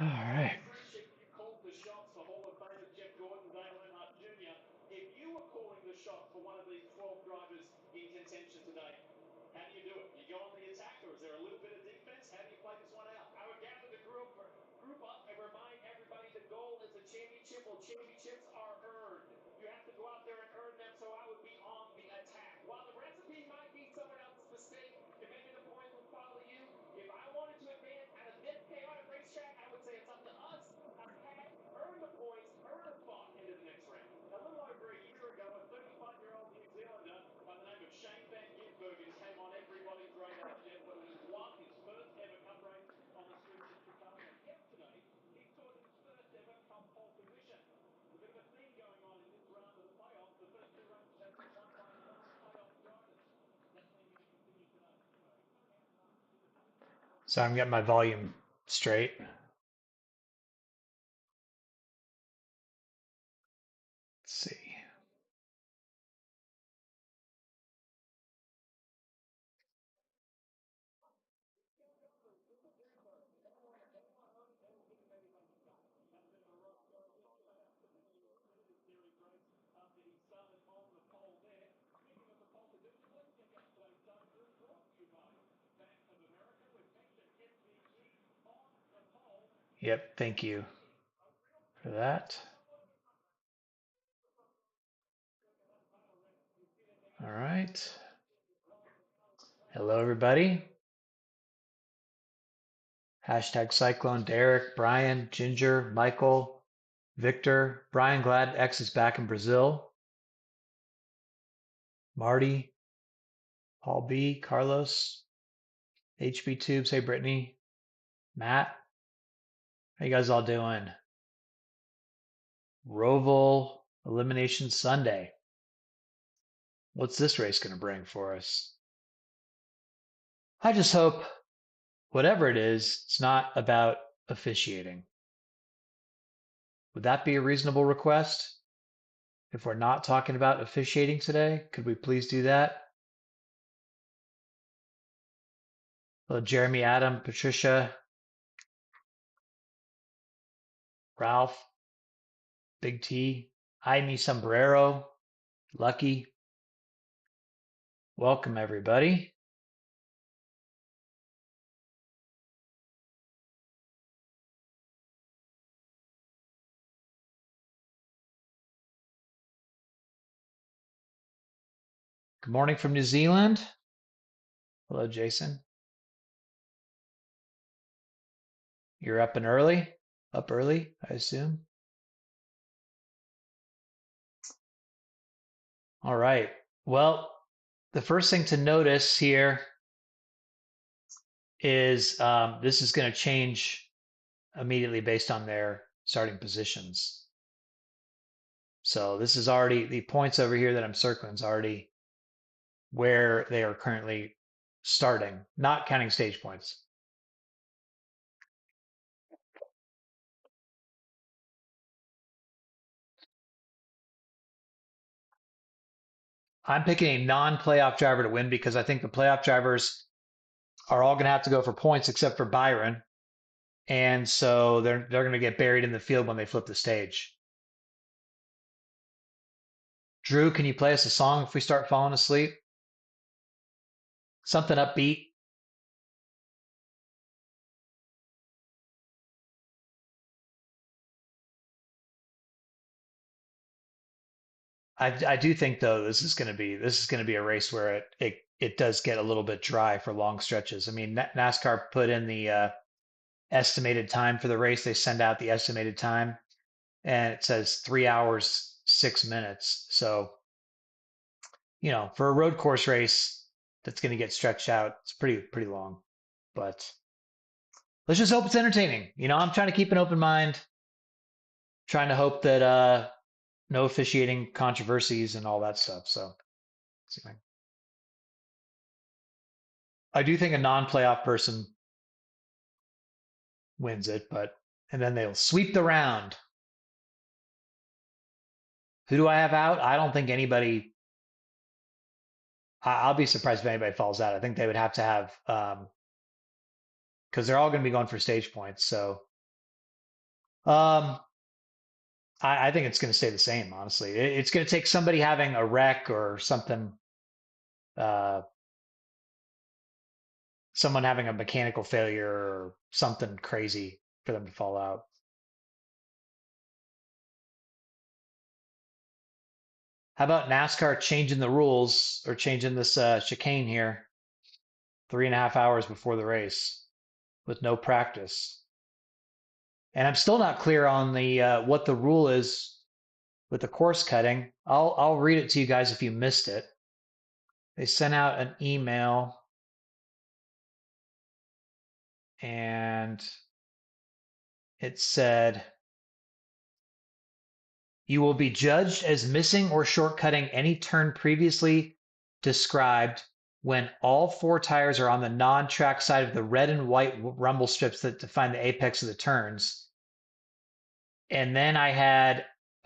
All right. So I'm getting my volume straight. Let's see. Yep. Thank you for that. All right. Hello, everybody. Hashtag Cyclone, Derek, Brian, Ginger, Michael, Victor, Brian, glad X is back in Brazil. Marty, Paul B, Carlos, HB Tubes, hey Brittany, Matt, how you guys all doing? Roval Elimination Sunday. What's this race going to bring for us? I just hope whatever it is, it's not about officiating. Would that be a reasonable request? If we're not talking about officiating today, could we please do that? Hello, Jeremy, Adam, Patricia, Ralph, Big T, Jaime Sombrero, Lucky. Welcome, everybody. Good morning from New Zealand. Hello, Jason. You're up early, I assume. All right. Well, the first thing to notice here is this is going to change immediately based on their starting positions. So this is already, the points over here that I'm circling is already where they are currently starting, not counting stage points. I'm picking a non-playoff driver to win because I think the playoff drivers are all going to have to go for points except for Byron. And so they're going to get buried in the field when they flip the stage. Drew, can you play us a song if we start falling asleep? Something upbeat. I do think though this is going to be a race where it does get a little bit dry for long stretches. I mean, NASCAR put in the estimated time for the race. They send out the estimated time, and it says 3 hours 6 minutes. So for a road course race that's going to get stretched out, it's pretty long. But let's just hope it's entertaining. I'm trying to keep an open mind, trying to hope that no officiating controversies and all that stuff. So I do think a non-playoff person wins it, and then they'll sweep the round. Who do I have out? I don't think anybody. I'll be surprised if anybody falls out. I think they would have to have because they're all going to be going for stage points. So Um, I think it's going to stay the same, honestly. It's going to take somebody having a wreck or something, uh, someone having a mechanical failure or something crazy for them to fall out. How about NASCAR changing the rules or changing this chicane here 3.5 hours before the race with no practice? And I'm still not clear on the what the rule is with the course cutting. I'll read it to you guys if you missed it. They sent out an email and it said you will be judged as missing or shortcutting any turn previously described when all four tires are on the non-track side of the red and white rumble strips that define the apex of the turns. And then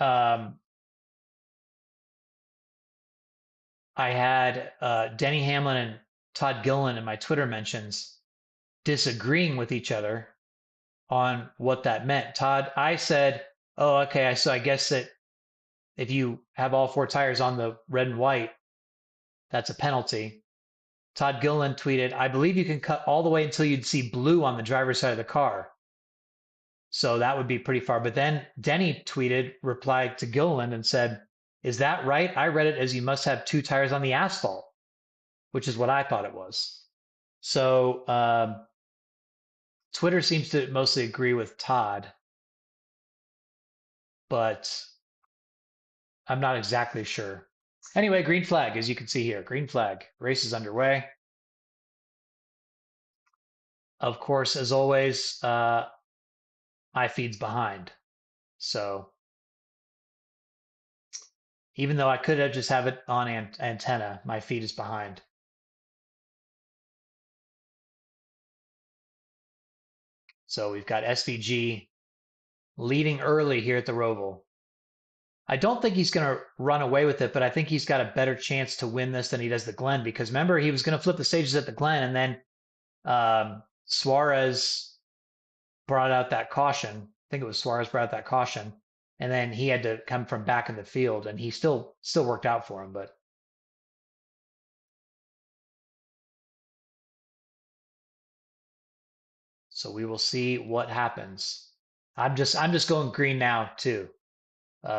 um, I had Denny Hamlin and Todd Gilliland in my Twitter mentions disagreeing with each other on what that meant. Todd, I said, "Oh, okay. So I guess that if you have all four tires on the red and white, that's a penalty." Todd Gilliland tweeted, "I believe you can cut all the way until you'd see blue on the driver's side of the car." So that would be pretty far. But then Denny replied to Gilliland and said, "Is that right? I read it as you must have two tires on the asphalt," which is what I thought it was. So Twitter seems to mostly agree with Todd, but I'm not exactly sure. Anyway, green flag, as you can see here. Green flag. Race is underway. Of course, as always, my feed's behind. So even though I could have just have it on antenna, my feed is behind. So we've got SVG leading early here at the Roval. I don't think he's going to run away with it, but I think he's got a better chance to win this than he does the Glen because remember, he was going to flip the stages at the Glen and then Suarez brought out that caution. I think it was Suarez brought out that caution, and then he had to come from back in the field, and he still worked out for him. But so we will see what happens. I'm just going green now too.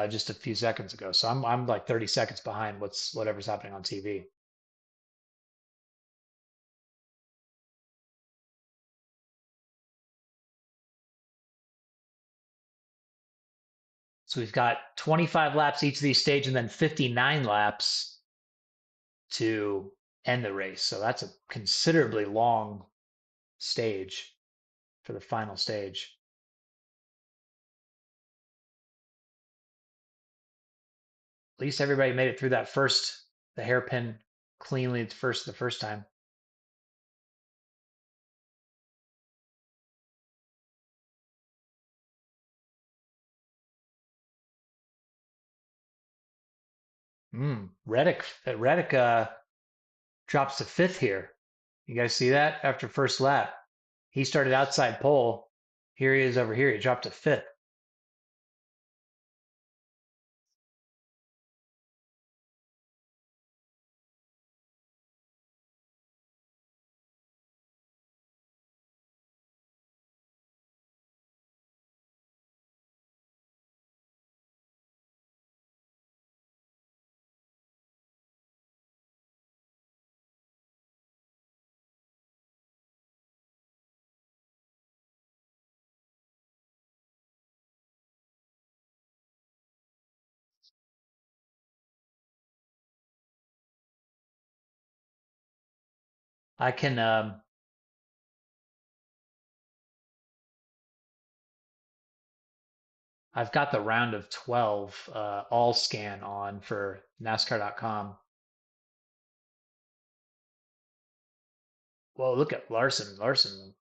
Just a few seconds ago, so I'm like 30 seconds behind whatever's happening on TV. So we've got 25 laps each of these stages, and then 59 laps to end the race. So that's a considerably long stage for the final stage. At least everybody made it through the hairpin cleanly the first time. Reddick drops to fifth here. You guys see that after first lap? He started outside pole. Here he is over here. He dropped to fifth. I can I've got the round of 12 all scan on for NASCAR.com. Well, look at Larson. Larson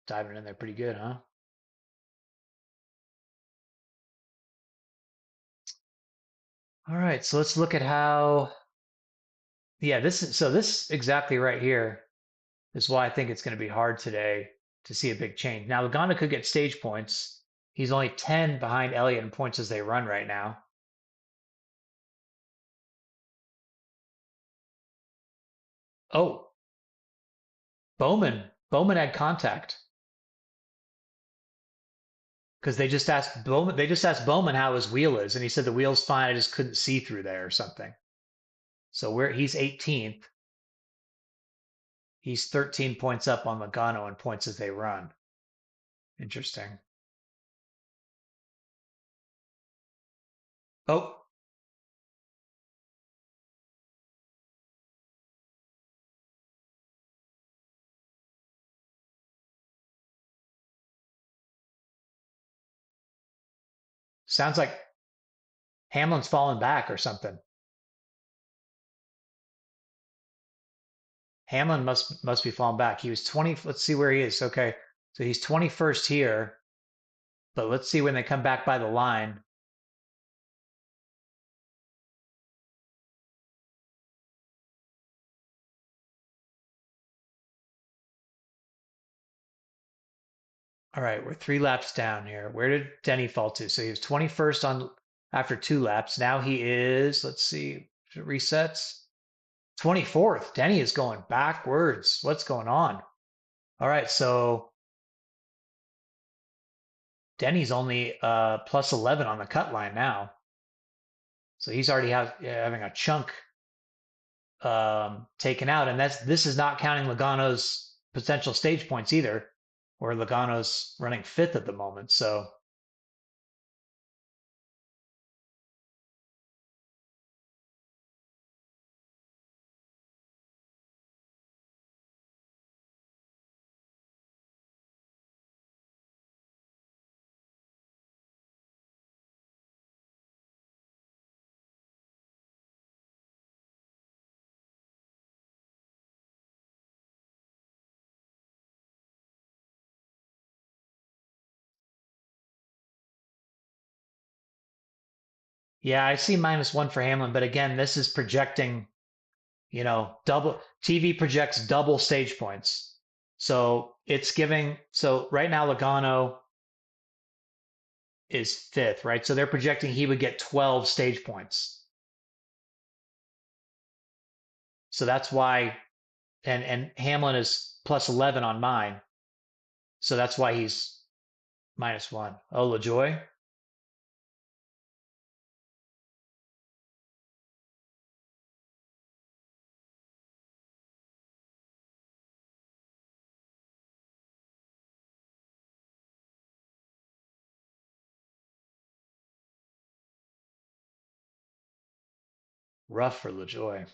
diving in there pretty good, huh? All right, so let's look at how. Yeah, this exactly right here is why I think it's going to be hard today to see a big change. Now, Logano could get stage points. He's only 10 behind Elliott in points as they run right now. Oh, Bowman had contact because they just asked Bowman how his wheel is, and he said the wheel's fine. I just couldn't see through there or something. So he's 18th. He's 13 points up on Logano in points as they run. Interesting. Oh, sounds like Hamlin's falling back or something. Hamlin must be falling back. He was 20. Let's see where he is. Okay, so he's 21st here, but let's see when they come back by the line. All right, we're 3 laps down here. Where did Denny fall to? So he was 21st on after 2 laps. Now he is, let's see, resets. 24th. Denny is going backwards. What's going on? All right, so Denny's only plus 11 on the cut line now. So he's already having a chunk taken out, and this is not counting Logano's potential stage points either, where Logano's running fifth at the moment. So yeah, I see -1 for Hamlin, but again, this is projecting, double TV projects double stage points. So it's giving, so right now Logano is fifth, right? So they're projecting he would get 12 stage points. So that's why, and Hamlin is plus 11 on mine. So that's why he's -1. Oh, LaJoy, rough for LaJoy.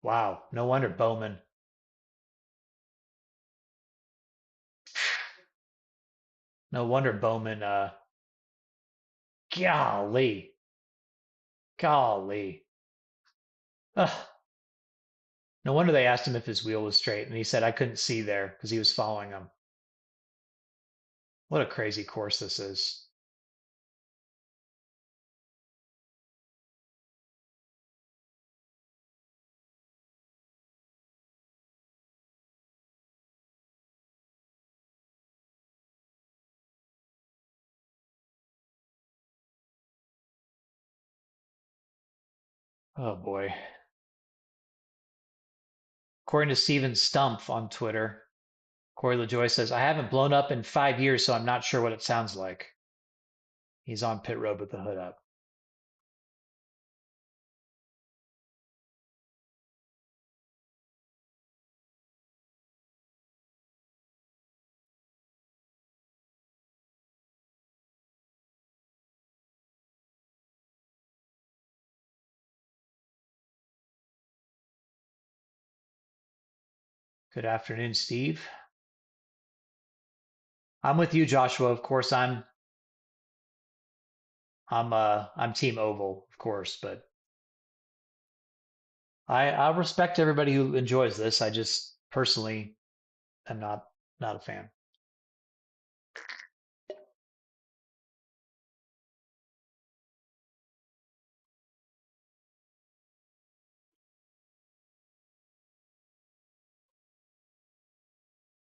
Wow, no wonder Bowman. No wonder Bowman. Golly, golly. Ugh. No wonder they asked him if his wheel was straight, and he said I couldn't see there because he was following them. What a crazy course this is. Oh boy. According to Steven Stumpf on Twitter, Corey LaJoy says, I haven't blown up in 5 years, so I'm not sure what it sounds like. He's on pit road with the hood up. Good afternoon, Steve. I'm with you, Joshua. Of course, I'm team oval, of course, but I respect everybody who enjoys this. I just personally am not a fan.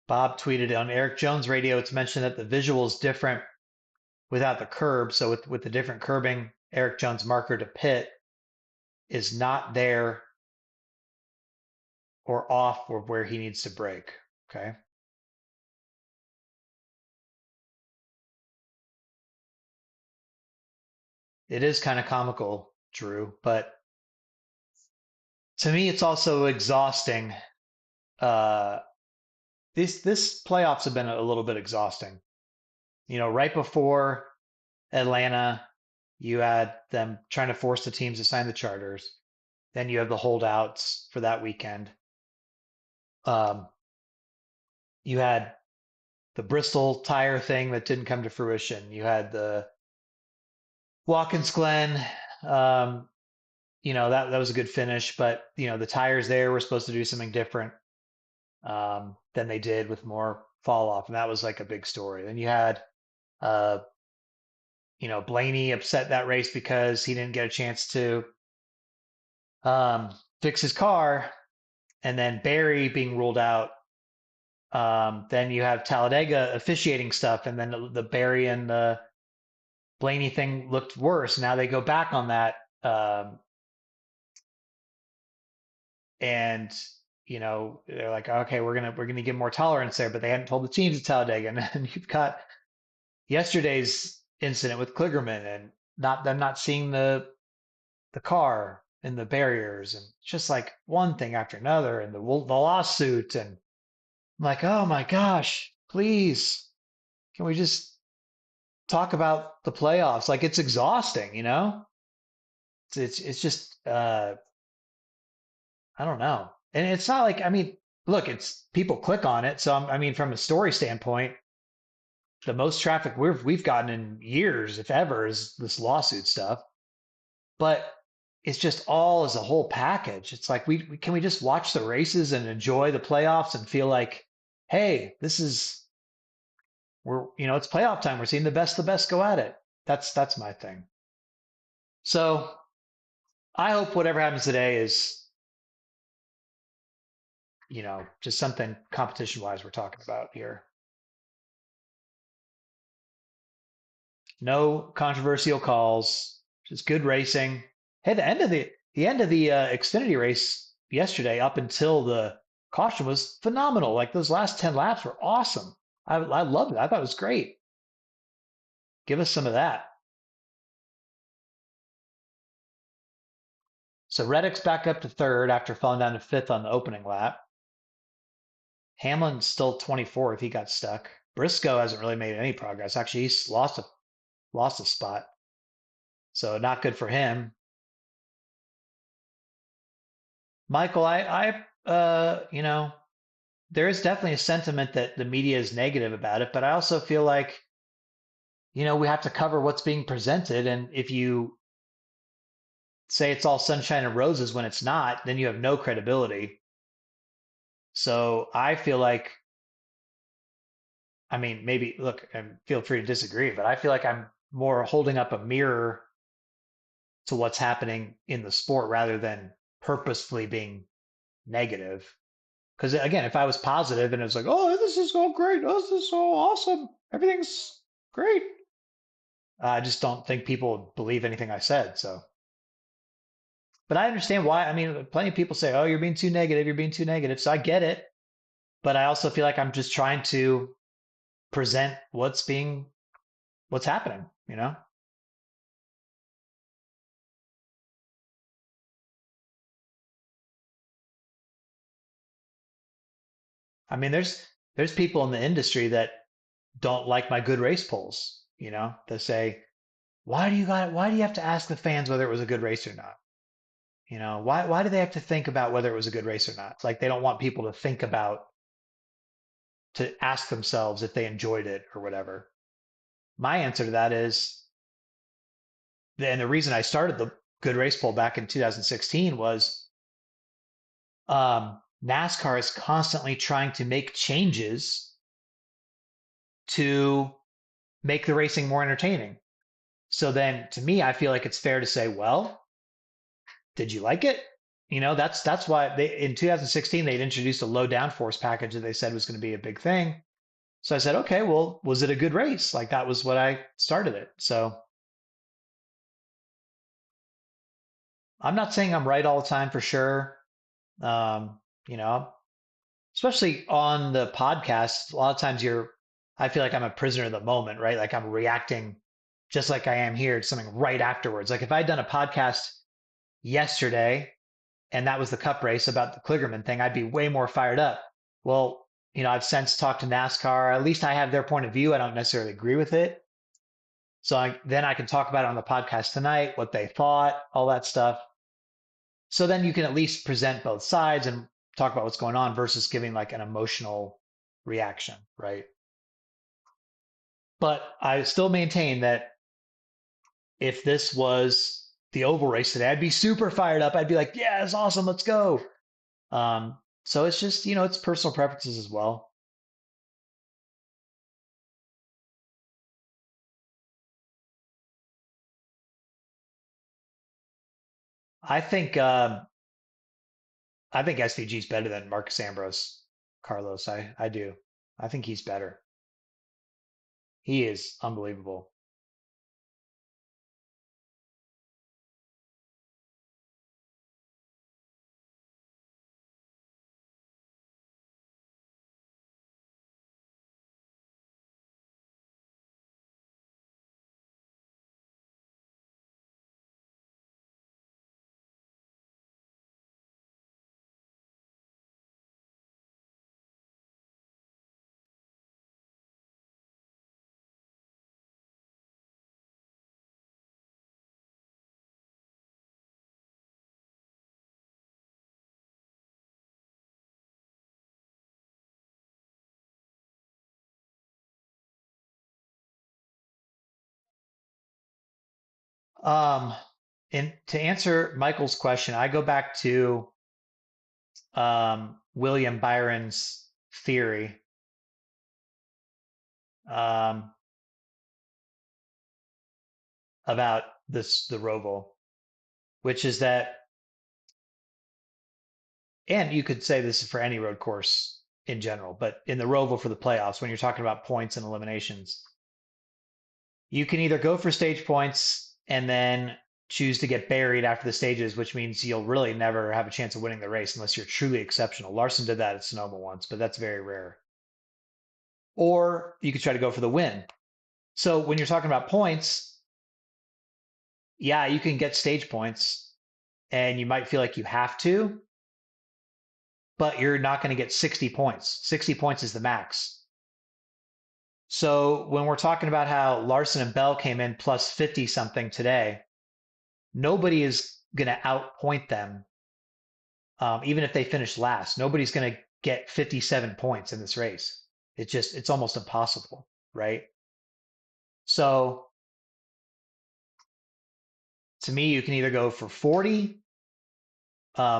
Bob tweeted on Eric Jones radio, it's mentioned that the visual is different without the curb. So with the different curbing, Eric Jones' marker to pit is not there or off or where he needs to brake. Okay. It is kind of comical, Drew, but to me, it's also exhausting. Uh, this playoffs have been a little bit exhausting. Right before Atlanta, you had them trying to force the teams to sign the charters. Then you have the holdouts for that weekend. Um, you had the Bristol tire thing that didn't come to fruition. You had the Watkins Glen. Um, that was a good finish, but the tires there were supposed to do something different than they did with more fall off, and that was like a big story. Then you had uh, Blaney upset that race because he didn't get a chance to um, fix his car, and then Barry being ruled out. Then you have Talladega officiating stuff, and then the Barry and the Blaney thing looked worse. Now they go back on that, and they're like, okay, we're gonna give more tolerance there, but they hadn't told the teams at Talladega, and then you've got yesterday's incident with Kligerman and not seeing the car and the barriers, and just like one thing after another, and the lawsuit, and I'm like, oh my gosh, please, can we just talk about the playoffs? Like it's exhausting. It's just I don't know, and it's not like, I mean, look, it's people click on it, so I mean, from a story standpoint, the most traffic we've gotten in years, if ever, is this lawsuit stuff. But it's just all as a whole package. It's like we can we just watch the races and enjoy the playoffs and feel like, hey, this is we're it's playoff time. We're seeing the best go at it. That's my thing. So I hope whatever happens today is just something competition wise we're talking about here. No controversial calls, just good racing. Hey, the end of the Xfinity race yesterday, up until the caution, was phenomenal. Like those last 10 laps were awesome. I loved it. I thought it was great. Give us some of that. So Reddick's back up to third after falling down to fifth on the opening lap. Hamlin's still 24th. He got stuck. Briscoe hasn't really made any progress. Actually, he's lost a spot. So not good for him. Michael, there is definitely a sentiment that the media is negative about it, but I also feel like, we have to cover what's being presented. And if you say it's all sunshine and roses when it's not, then you have no credibility. So I feel like, I mean, maybe look, and feel free to disagree, but I feel like I'm more holding up a mirror to what's happening in the sport rather than purposefully being negative. Because again, if I was positive and it was like, oh, this is so great, oh, this is so awesome, everything's great, I just don't think people would believe anything I said. So, but I understand why. I mean, plenty of people say, oh, you're being too negative, you're being too negative. So I get it. But I also feel like I'm just trying to present what's happening. I mean, there's people in the industry that don't like my good race polls. They say, why do you have to ask the fans whether it was a good race or not? Why do they have to think about whether it was a good race or not? It's like they don't want people to think about to ask themselves if they enjoyed it or whatever. My answer to that is, and the reason I started the Good Race Poll back in 2016 was NASCAR is constantly trying to make changes to make the racing more entertaining. So then to me, I feel like it's fair to say, well, did you like it? That's why they in 2016 they'd introduced a low downforce package that they said was going to be a big thing. So I said, okay, well, was it a good race? Like that was what I started it. So I'm not saying I'm right all the time for sure. Um, you know, especially on the podcast, a lot of times I feel like I'm a prisoner of the moment, right? Like I'm reacting just like I am here to something right afterwards. Like if I'd done a podcast yesterday and that was the cup race about the Kligerman thing, I'd be way more fired up. Well, I've since talked to NASCAR. At least I have their point of view. I don't necessarily agree with it. So then I can talk about it on the podcast tonight, what they thought, all that stuff. So then you can at least present both sides and talk about what's going on versus giving like an emotional reaction, right? But I still maintain that if this was the oval race today, I'd be super fired up. I'd be like, yeah, it's awesome. Let's go. So it's just, it's personal preferences as well. I think, I think SVG is better than Marcus Ambrose, Carlos. I do. I think he's better. He is unbelievable. Um, and to answer Michael's question, I go back to William Byron's theory um, about the Roval, which is that, and you could say this is for any road course in general, but in the Roval for the playoffs, when you're talking about points and eliminations, you can either go for stage points and then choose to get buried after the stages, which means you'll really never have a chance of winning the race unless you're truly exceptional. Larson did that at Sonoma once, but that's very rare. Or you could try to go for the win. So when you're talking about points, yeah, you can get stage points and you might feel like you have to, but you're not going to get 60 points. 60 points is the max. So when we're talking about how Larson and Bell came in plus 50 something today, nobody is going to outpoint them, even if they finish last. Nobody's going to get 57 points in this race. It's almost impossible, right? So to me, you can either go for 40,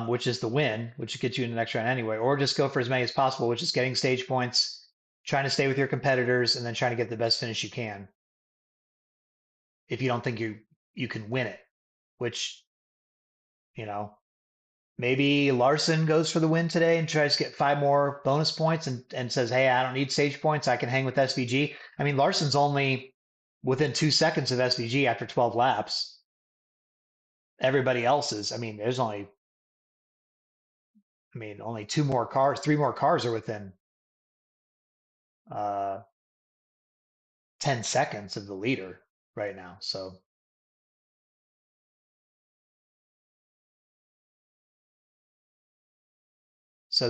which is the win, which gets you in the next round anyway, or just go for as many as possible, which is getting stage points, trying to stay with your competitors, and then trying to get the best finish you can. If you don't think you can win it, which you know maybe Larson goes for the win today and tries to get 5 more bonus points and says, hey, I don't need stage points. I can hang with SVG. I mean, Larson's only within 2 seconds of SVG after 12 laps. Everybody else is, I mean, there's only, only 2 more cars, 3 more cars are within uh, 10 seconds of the leader right now. So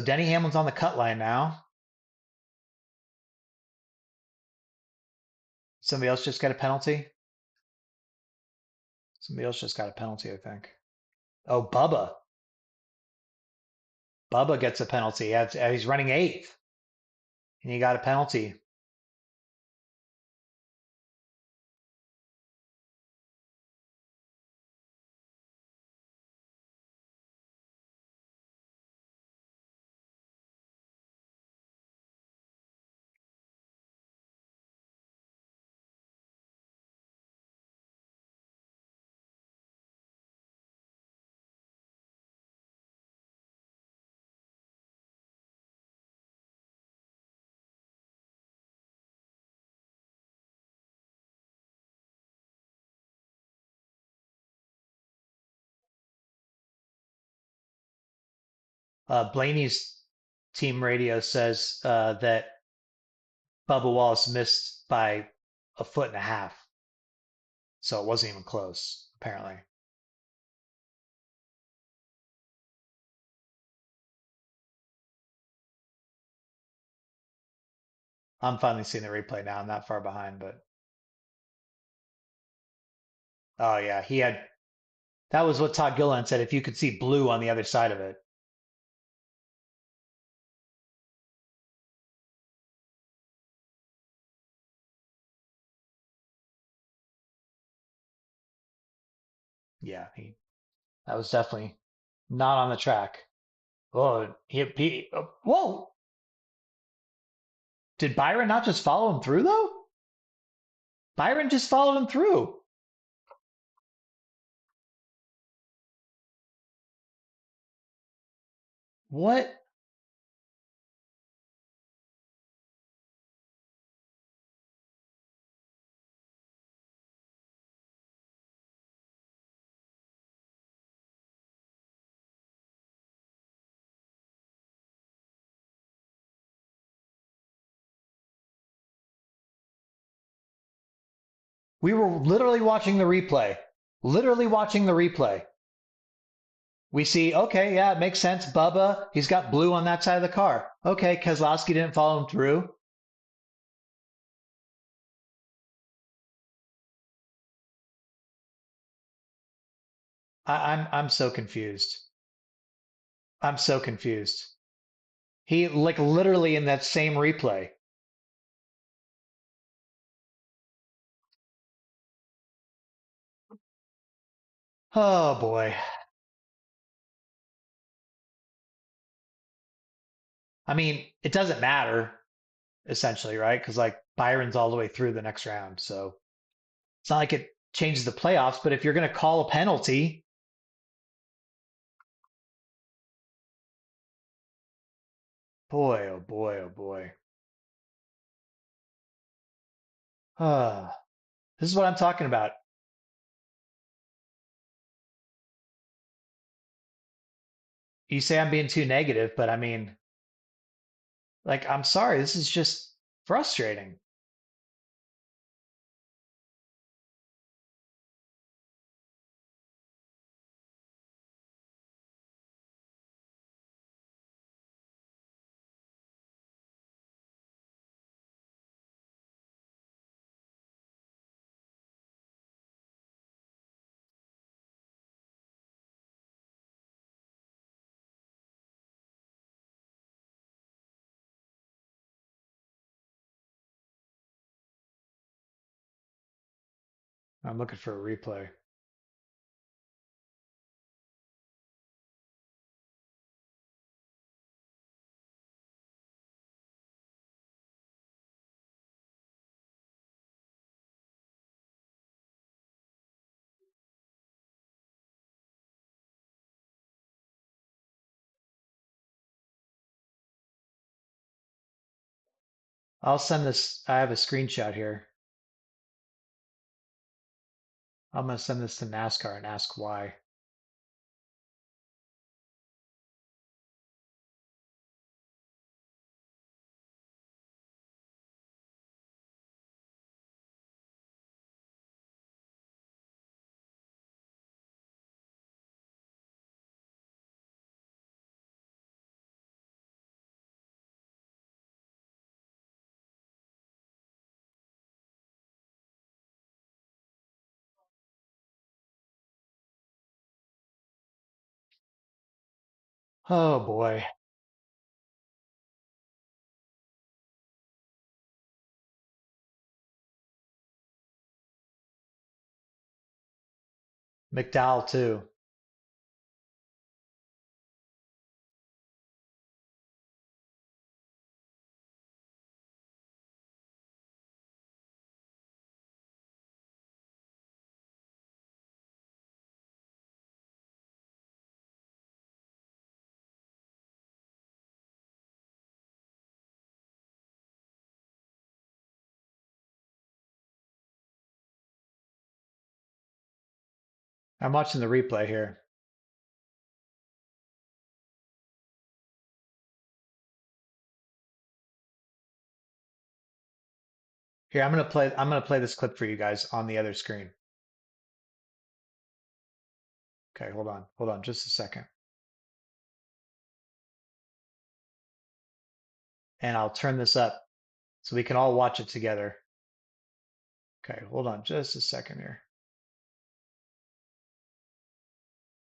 Denny Hamlin's on the cut line now. Somebody else just got a penalty. Somebody else just got a penalty, I think. Oh, Bubba. Bubba gets a penalty. He's running eighth. and you got a penalty. Blaney's team radio says that Bubba Wallace missed by a foot and a half, so it wasn't even close, apparently. I'm finally seeing the replay now. I'm not far behind, but oh yeah, he had that was what Todd Gilliland said. If you could see blue on the other side of it, yeah, that was definitely not on the track. Oh, whoa! Did Byron not just follow him through though? Byron just followed him through. What? We were literally watching the replay. Literally watching the replay. We see, okay, yeah, it makes sense. Bubba, he's got blue on that side of the car. Okay, Keselowski didn't follow him through. I'm so confused. I'm so confused. He like literally in that same replay. Oh boy. I mean, it doesn't matter essentially, right? Because like Byron's all the way through the next round, so it's not like it changes the playoffs. But if you're going to call a penalty, boy, oh boy, oh boy. This is what I'm talking about. You say I'm being too negative, but I mean, like, I'm sorry. This is just frustrating. I'm looking for a replay. I'll send this. I have a screenshot here. I'm going to send this to NASCAR and ask why. Oh boy. McDowell too. I'm watching the replay here. Here, I'm gonna play this clip for you guys on the other screen. Okay, hold on. Hold on just a second. And I'll turn this up so we can all watch it together. Okay, hold on just a second here.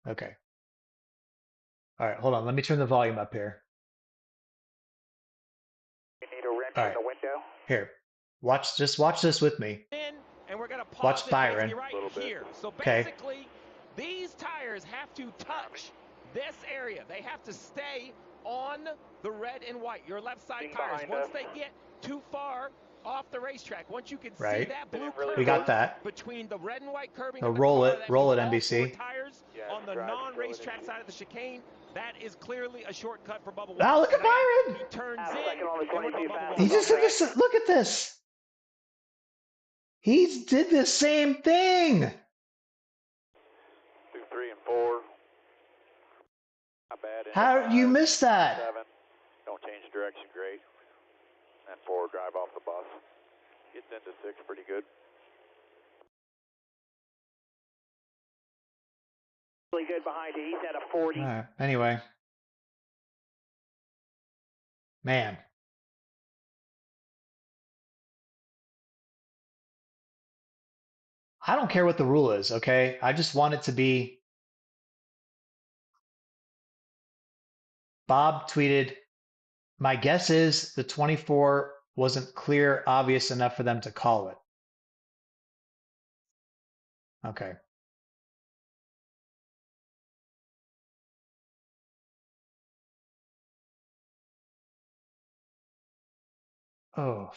Okay. All right, hold on. Let me turn the volume up here. You need a wrench All in right. the window. Here. Just watch this with me. And we're going to pause Watch it Byron. basically right here. So Okay. basically, these tires have to touch this area. They have to stay on the red and white, your left side Being tires. behind Once us. they get too far off the racetrack, once you can see Right. that blue Didn't really curve We got that. between the red and white curbing So of the roll car, it. that Roll means it, all four NBC. tires Yeah, on the drive non-racetrack control side of the chicane. That is clearly a shortcut for Bubba Ah, Wallace. look at Byron. He turns Half in, second on the and we're 20 feet Bubba fast. He Wallace. just look at this. He did the same thing. 2, 3, and 4. Not bad. How you missed that? 7. Don't change direction. Great. And 4, drive off the bus. Gets into 6 pretty good. Really good behind you. He's at a 40. All right. Anyway. Man. I don't care what the rule is, okay? I just want it to be. Bob tweeted, my guess is the 24 wasn't clear, obvious enough for them to call it. Okay. Oh.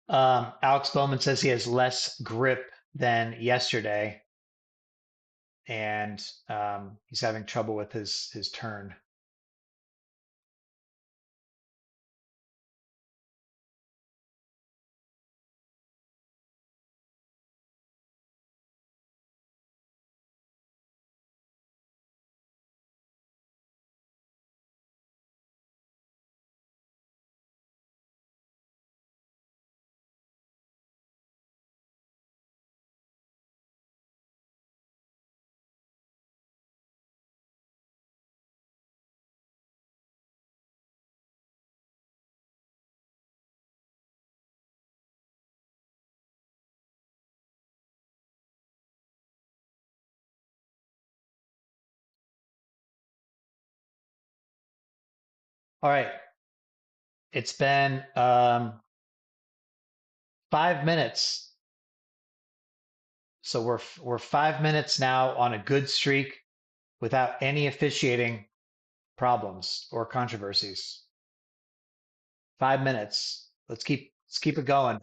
Alex Bowman says he has less grip than yesterday, and he's having trouble with his turn. All right. It's been 5 minutes. So we're 5 minutes now on a good streak without any officiating problems or controversies. 5 minutes. Let's keep it going.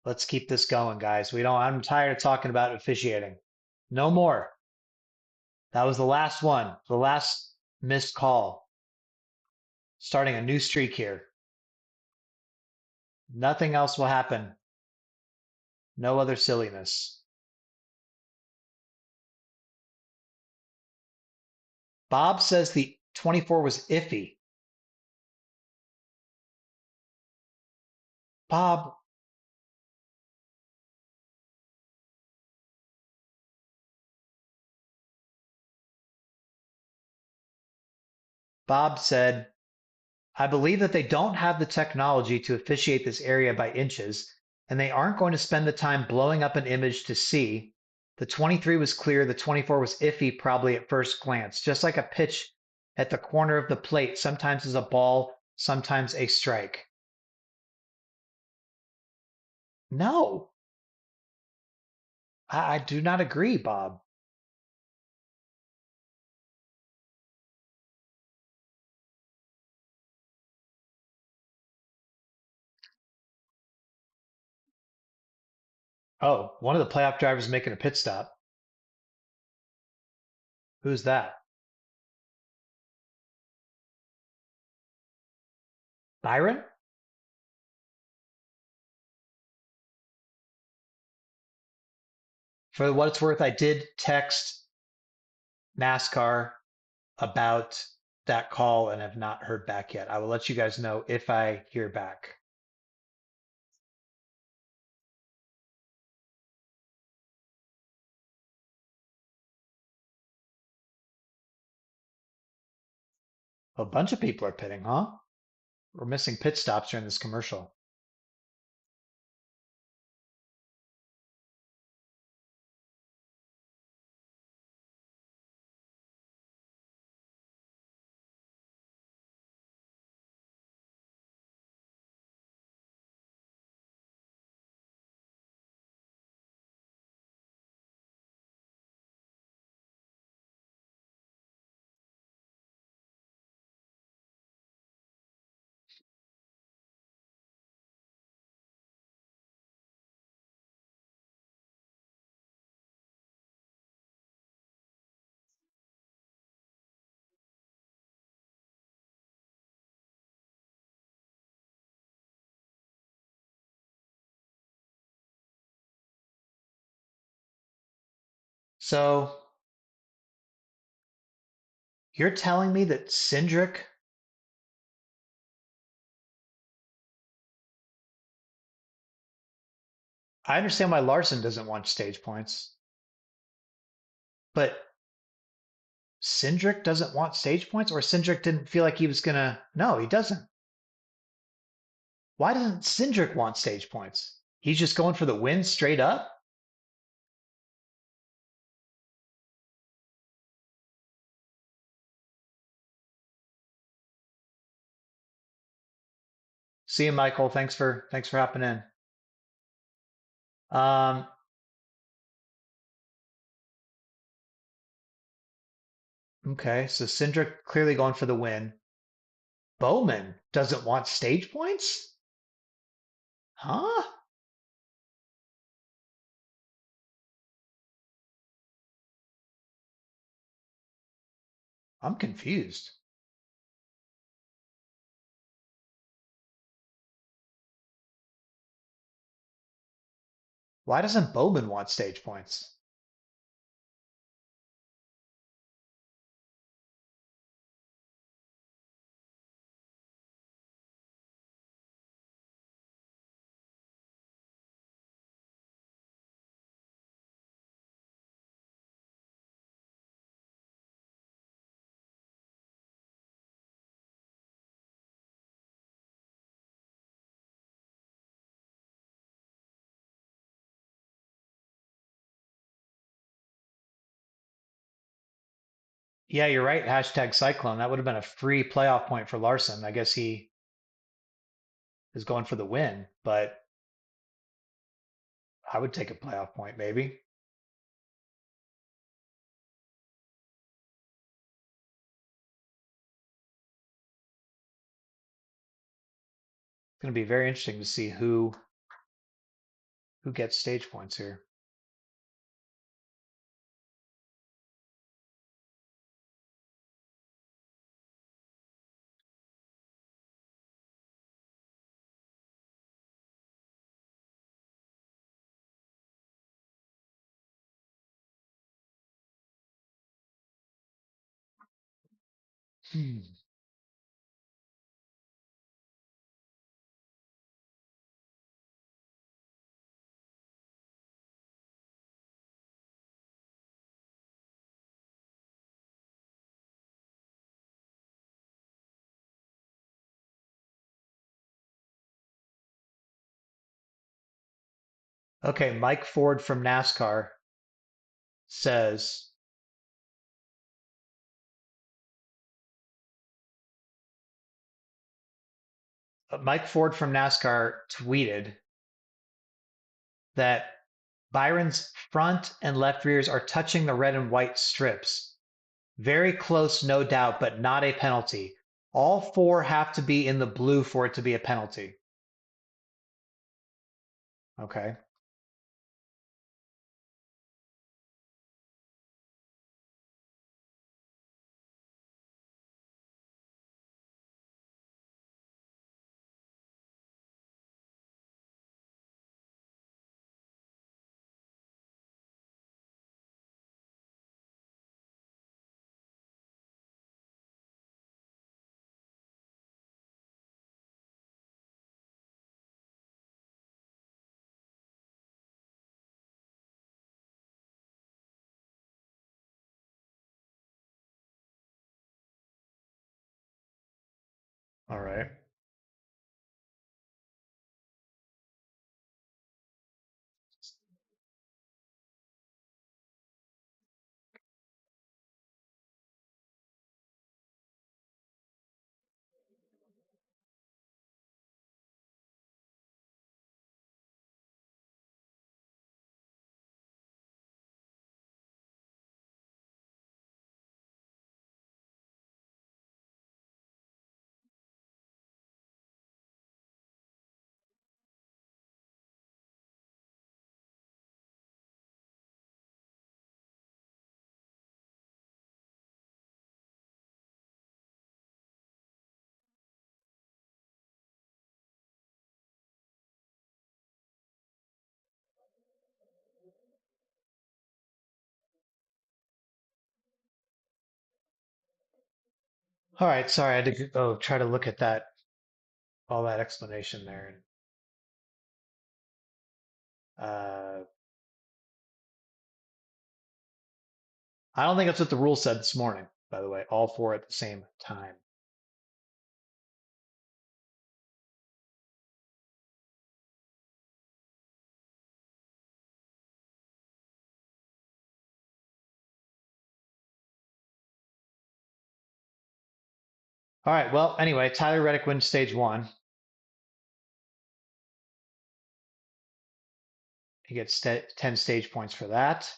Let's keep this going, guys. I'm tired of talking about officiating. No more. That was the last one, the last missed call. Starting a new streak here. Nothing else will happen. No other silliness. Bob says the 24 was iffy. Bob, Bob said, I believe that they don't have the technology to officiate this area by inches, and they aren't going to spend the time blowing up an image to see. The 23 was clear, the 24 was iffy, probably at first glance, just like a pitch at the corner of the plate sometimes is a ball, sometimes a strike. No, I do not agree, Bob. Oh, one of the playoff drivers making a pit stop. Who's that? Byron? For what it's worth, I did text NASCAR about that call and have not heard back yet. I will let you guys know if I hear back. A bunch of people are pitting, huh? We're missing pit stops during this commercial. So you're telling me that Cindric, I understand why Larson doesn't want stage points, but Cindric doesn't want stage points, or Cindric didn't feel like he was gonna. No, he doesn't. Why doesn't Cindric want stage points? He's just going for the win straight up? See you, Michael. Thanks for hopping in. Um, okay, so Cindric clearly going for the win. Bowman doesn't want stage points? Huh? I'm confused. Why doesn't Bowman want stage points? Yeah, you're right. Hashtag Cyclone. That would have been a free playoff point for Larson. I guess he is going for the win, but I would take a playoff point maybe. It's going to be very interesting to see who gets stage points here. Hmm. Okay, Mike Ford from NASCAR says Mike Ford from NASCAR tweeted that Byron's front and left rears are touching the red and white strips. Very close, no doubt, but not a penalty. All four have to be in the blue for it to be a penalty. Okay. All right. All right. Sorry, I had to go try to look at that, all that explanation there. Uh, I don't think that's what the rule said this morning, by the way, all four at the same time. All right. Well, anyway, Tyler Reddick wins stage one. He gets 10 stage points for that.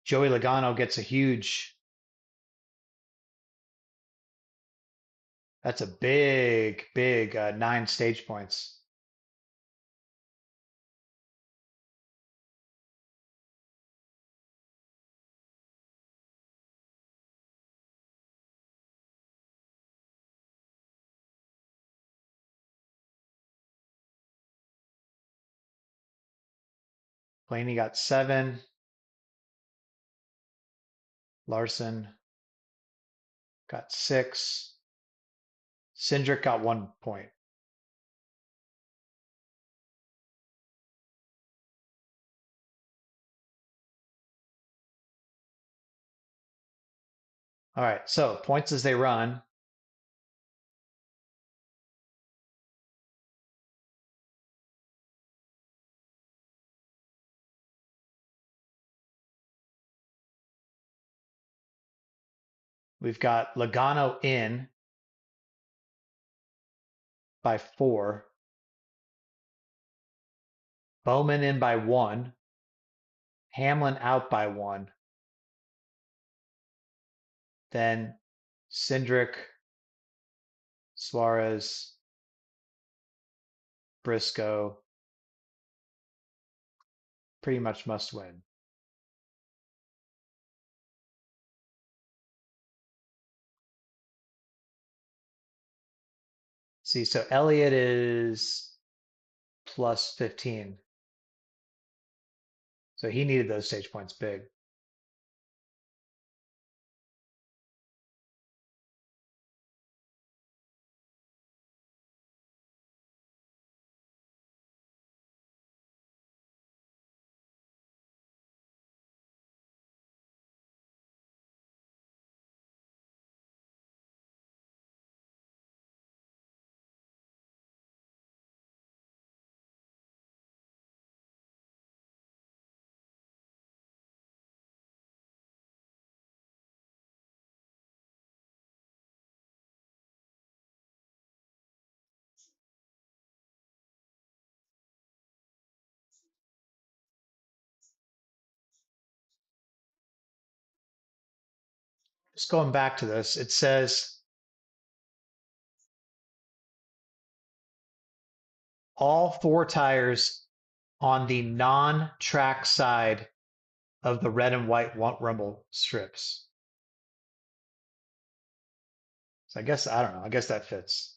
Joey Logano gets a huge, that's a big, big 9 stage points. Blaney got 7. Larson got 6. Cindric got 1 point. All right. So points as they run. We've got Logano in by 4. Bowman in by 1. Hamlin out by 1. Then Cindric, Suarez, Briscoe pretty much must win. See, so Elliott is plus 15. So he needed those stage points big. just going back to this, it says all four tires on the non-track side of the red and white rumble strips. So I guess, I don't know, I guess that fits.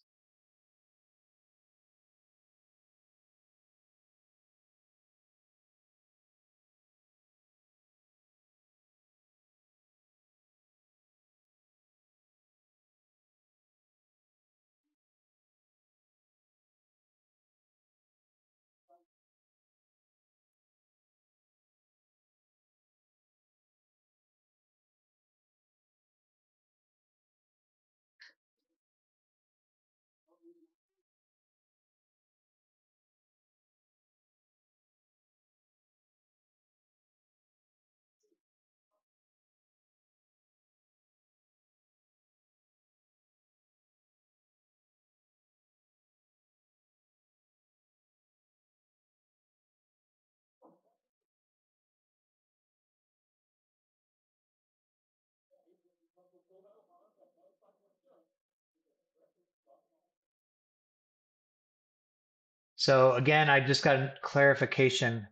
So again, I just got a clarification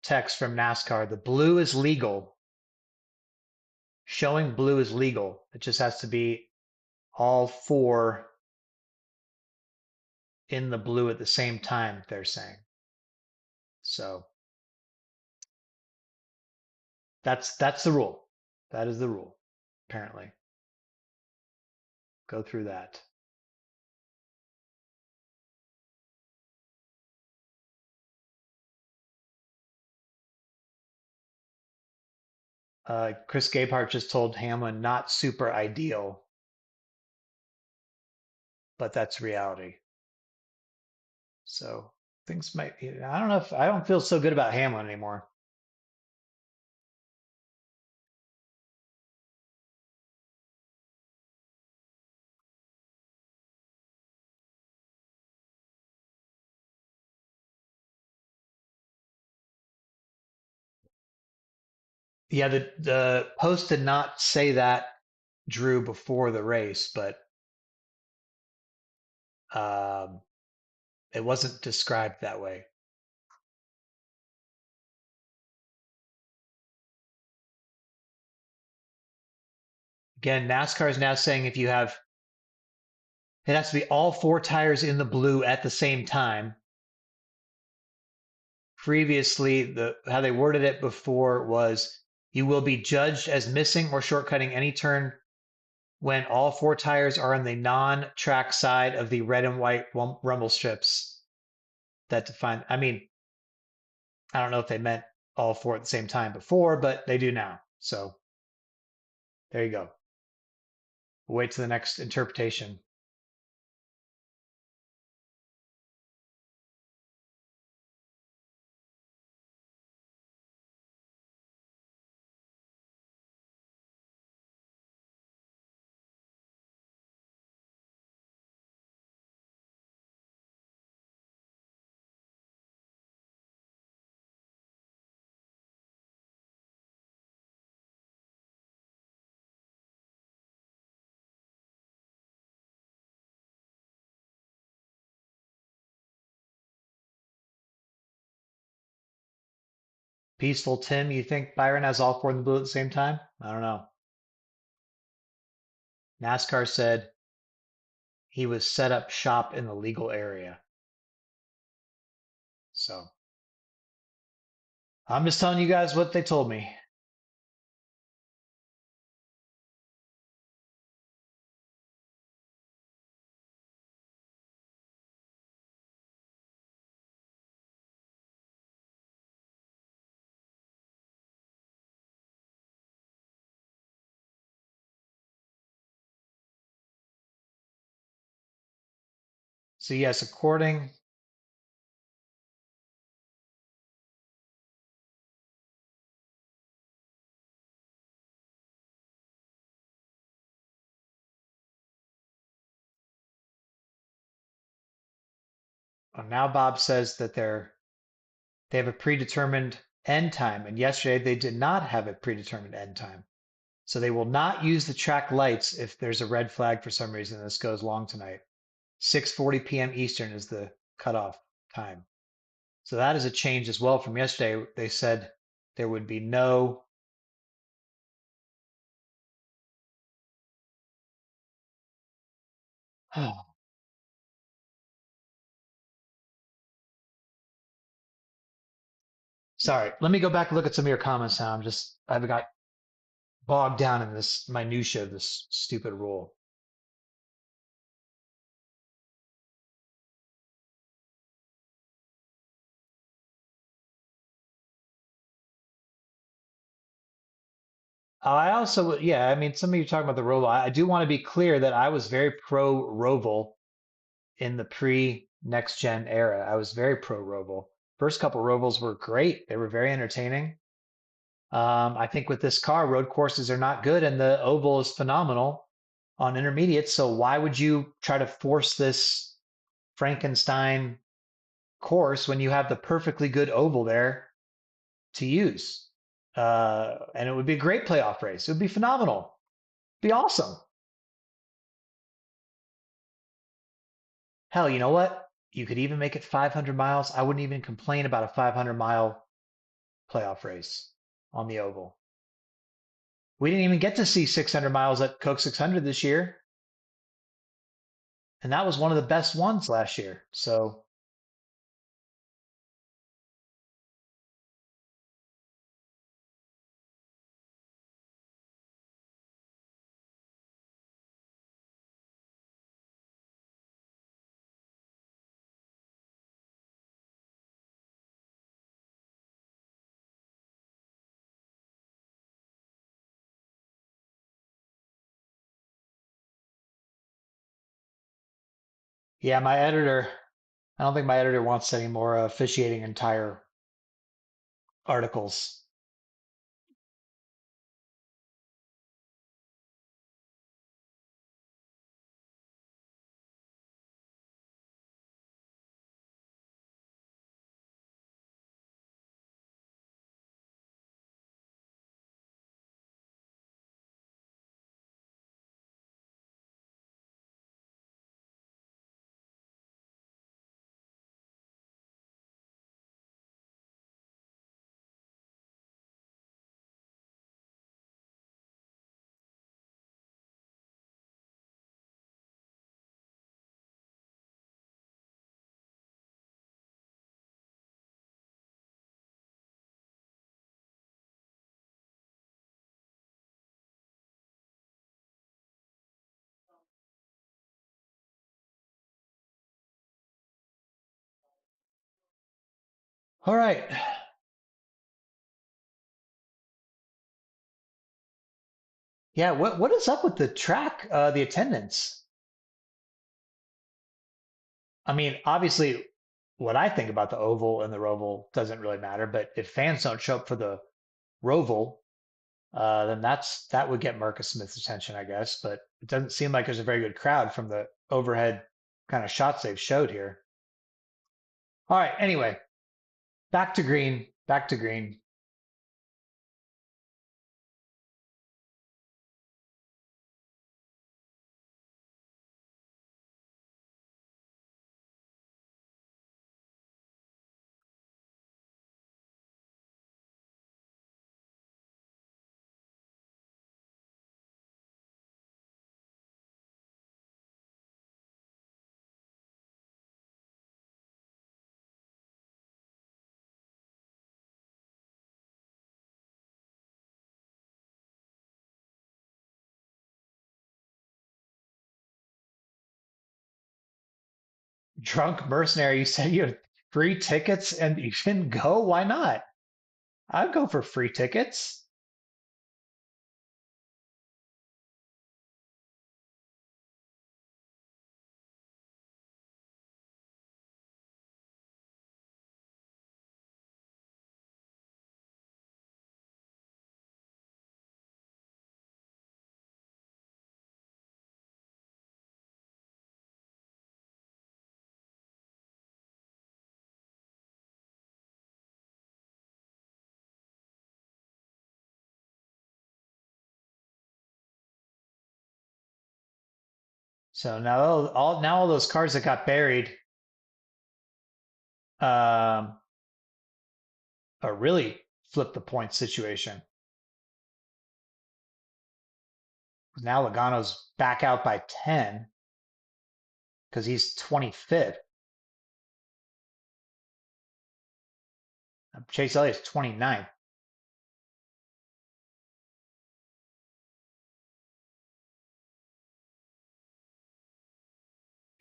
text from NASCAR. The blue is legal. Showing blue is legal. It just has to be all four in the blue at the same time, they're saying. So that's the rule. That is the rule, apparently. Go through that. Chris Gabehart just told Hamlin not super ideal, but that's reality. So things might, I don't know if I don't feel so good about Hamlin anymore. Yeah, the post did not say that, Drew, before the race, but um, it wasn't described that way. Again, NASCAR is now saying if you have, it has to be all four tires in the blue at the same time. Previously, how they worded it before was you will be judged as missing or shortcutting any turn when all four tires are on the non-track side of the red and white rumble strips that define. I mean, I don't know if they meant all four at the same time before, but they do now. So there you go. We'll wait to the next interpretation. Peaceful Tim, you think Byron has all four in the blue at the same time? I don't know. NASCAR said he was set up shop in the legal area. So I'm just telling you guys what they told me. So yes, according now Bob says that they have a predetermined end time, and yesterday they did not have a predetermined end time. So they will not use the track lights if there's a red flag for some reason. This goes long tonight. 6:40 p.m. Eastern is the cutoff time. So that is a change as well from yesterday. They said there would be no Sorry, let me go back and look at some of your comments now. I've got bogged down in this minutia of this stupid rule. I also, yeah, I mean, some of you talking about the Roval. I do want to be clear that I was very pro Roval in the pre next gen era. I was very pro Roval. First couple Rovals were great. They were very entertaining. I think with this car, road courses are not good, and the oval is phenomenal on intermediates. So why would you try to force this Frankenstein course when you have the perfectly good oval there to use? And it would be a great playoff race. It would be phenomenal. It'd be awesome. Hell, you know what? You could even make it 500 miles. I wouldn't even complain about a 500-mile playoff race on the oval. We didn't even get to see 600 miles at Coke 600 this year, and that was one of the best ones last year. So, yeah, I don't think my editor wants any more officiating entire articles. All right. Yeah, what is up with the track, the attendance? I mean, obviously, what I think about the oval and the Roval doesn't really matter, but if fans don't show up for the Roval, then that would get Marcus Smith's attention, I guess. But it doesn't seem like there's a very good crowd from the overhead kind of shots they've showed here. All right, anyway, back to green, back to green. Drunk mercenary, you said you had free tickets and you didn't go? Why not? I'd go for free tickets. So now all those cars that got buried um, are really flip the point situation. Now Logano's back out by 10 because he's 25th. Chase Elliott's 29th.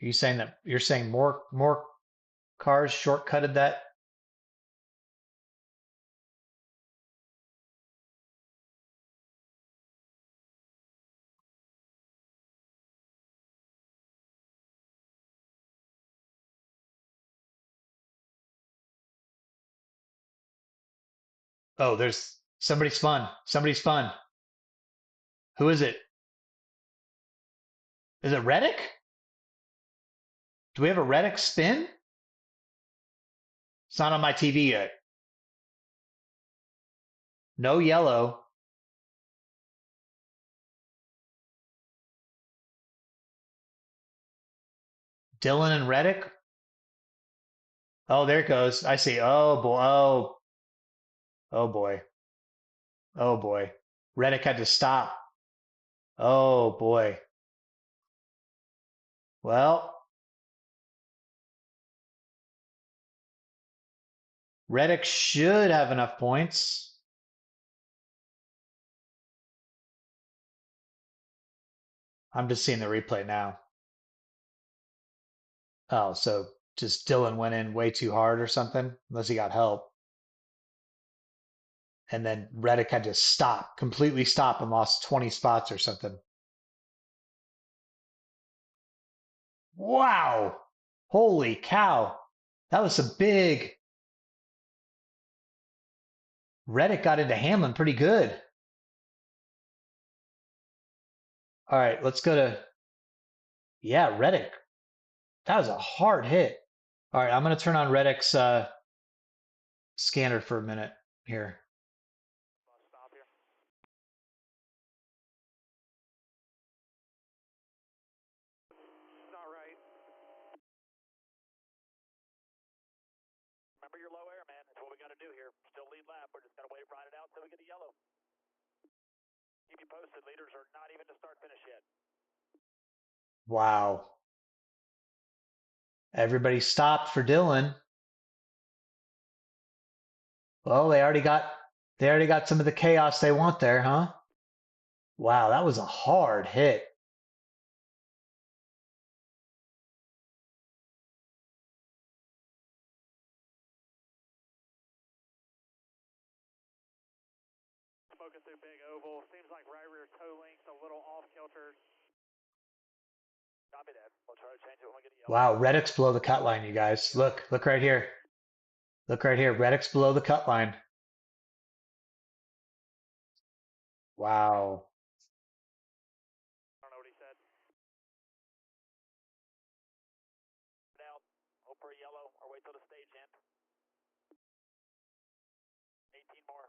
Are you saying that you're saying more cars shortcutted that? Oh, there's somebody spun. Somebody spun. Who is it? Is it Reddick? Do we have a Reddick spin? It's not on my TV yet. No yellow. Dylan and Reddick. Oh, there it goes. I see. Oh boy. Oh boy. Oh boy. Reddick had to stop. Oh boy. Well, Reddick should have enough points. I'm just seeing the replay now. Oh, so just Dylan went in way too hard or something, unless he got help. And then Reddick had to stop, completely stop, and lost 20 spots or something. Wow. Holy cow. That was some big. Reddick got into Hamlin pretty good. All right, let's go to. Yeah, Reddick. That was a hard hit. All right, I'm going to turn on Reddick's scanner for a minute here. Stop here. Not right. Remember your low air, man. That's what we got to do here. Still lead lap. We're just got to wait, ride it out until we get a yellow. Keep you posted. Leaders are not even to start finish yet. Wow. Everybody stopped for Dylan. Well, they already got some of the chaos they want there, huh? Wow, that was a hard hit. Smoking through big oval. Seems like right rear toe link's a little off kilter. Copy that. We'll try to change it when we get a yellow. Wow, Reddick's below the cut line, you guys. Look right here. Look right here. Reddick's below the cut line. Wow. I don't know what he said. Now, hope for a yellow or wait till the stage end. 18 more.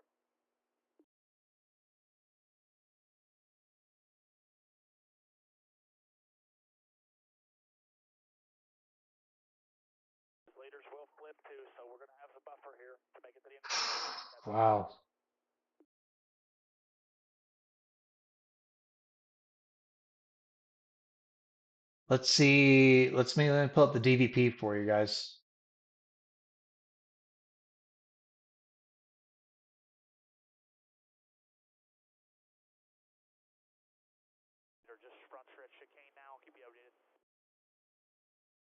Leaders will flip too, so we're going to have the buffer here to make it to the end of the stage. Wow. Let's see. Let me pull up the DVP for you guys. Or just front stretch chicane now. Keep you updated.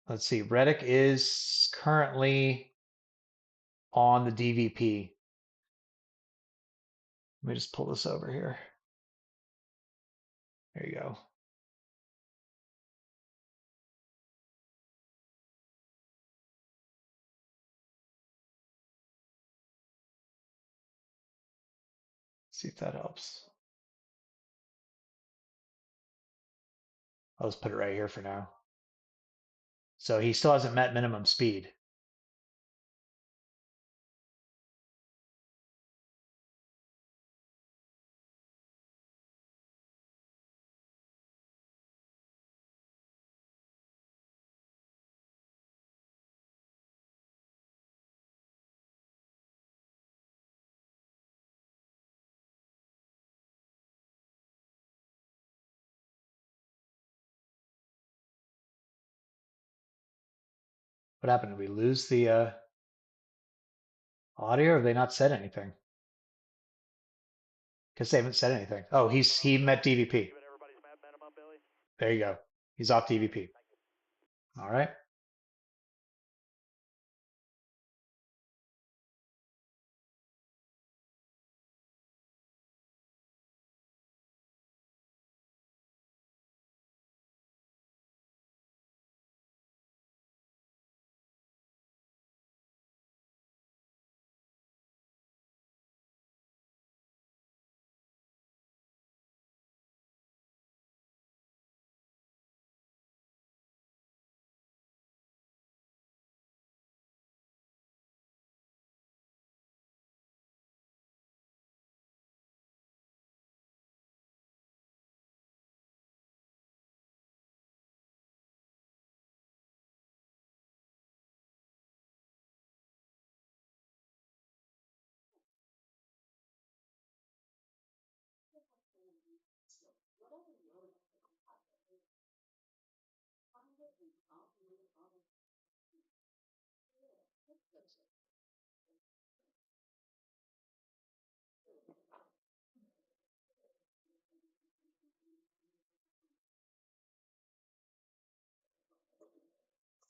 Let's see. Reddick is currently on the DVP. Let me just pull this over here. There you go. See if that helps. I'll just put it right here for now. So he still hasn't met minimum speed. What happened? Did we lose the audio, or have they not said anything? Because they haven't said anything. Oh, he met DVP. Giving everybody's map minimum, Billy. There you go. He's off DVP. All right.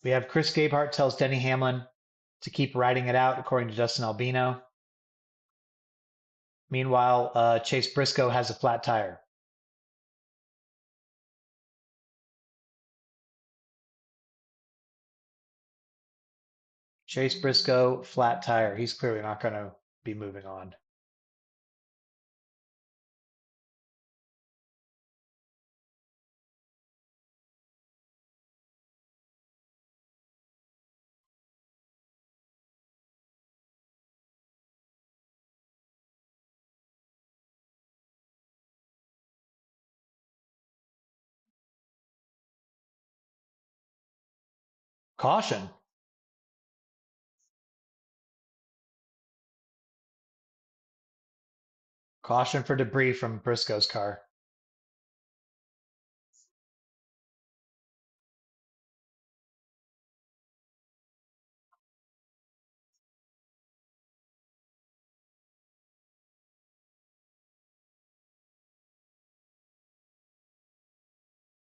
We have Chris Gabehart tells Denny Hamlin to keep riding it out, according to Justin Albino. Meanwhile, Chase Briscoe has a flat tire. Chase Briscoe, flat tire. He's clearly not going to be moving on. Caution. Caution for debris from Briscoe's car.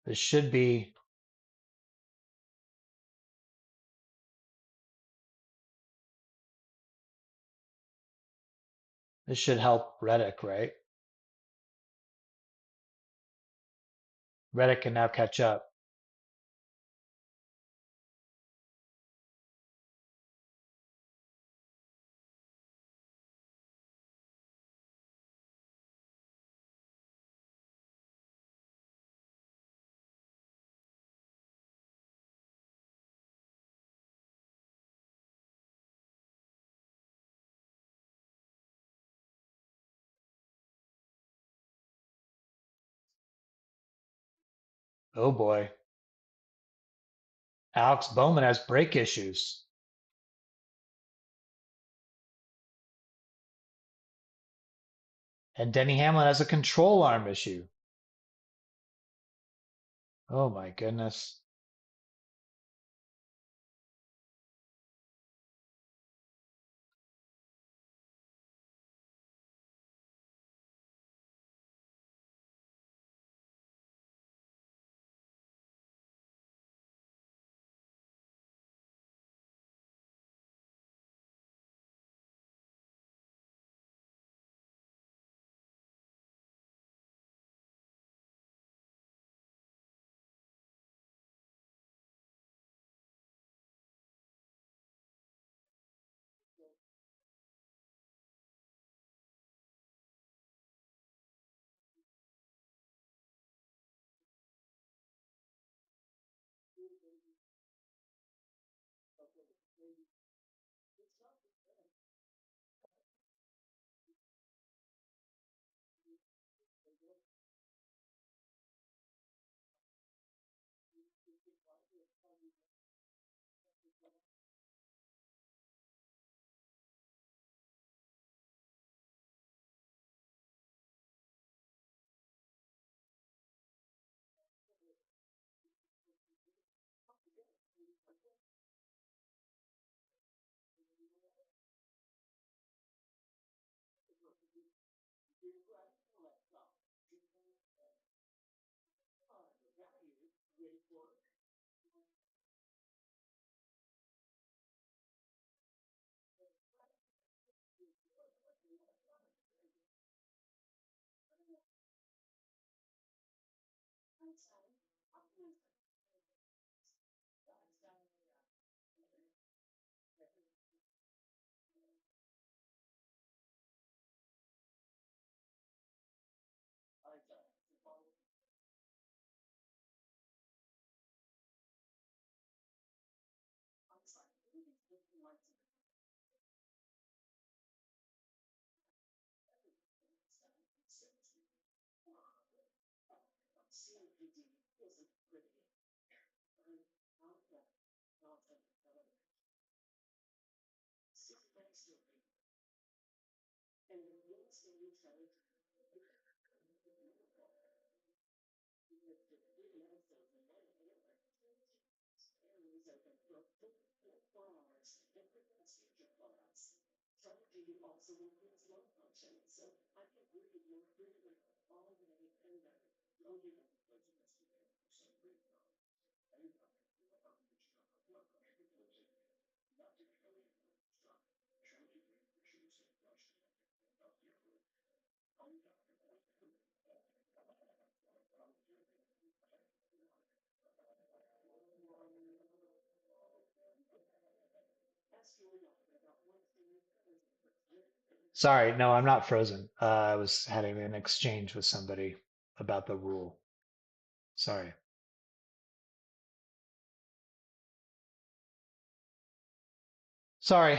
This should be. This should help Reddick, right? Reddick can now catch up. Oh boy. Alex Bowman has brake issues. And Denny Hamlin has a control arm issue. Oh my goodness. Sorry, no, I'm not frozen. I was having an exchange with somebody about the rule. Sorry. Sorry.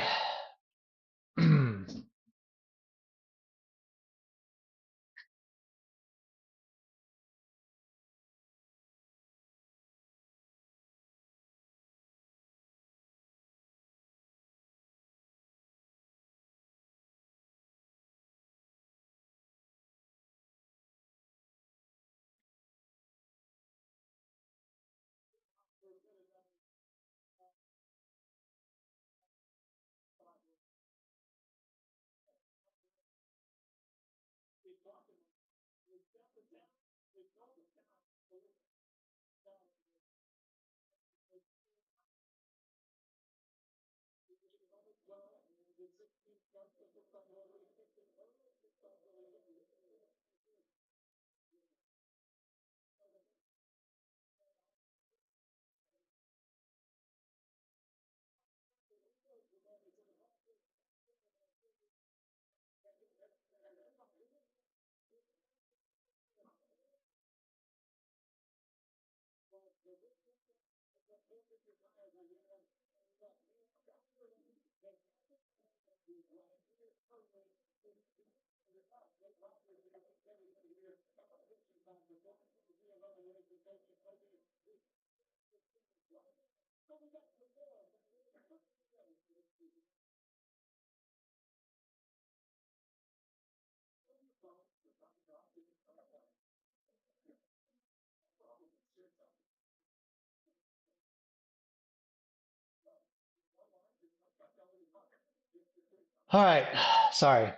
All right. Sorry.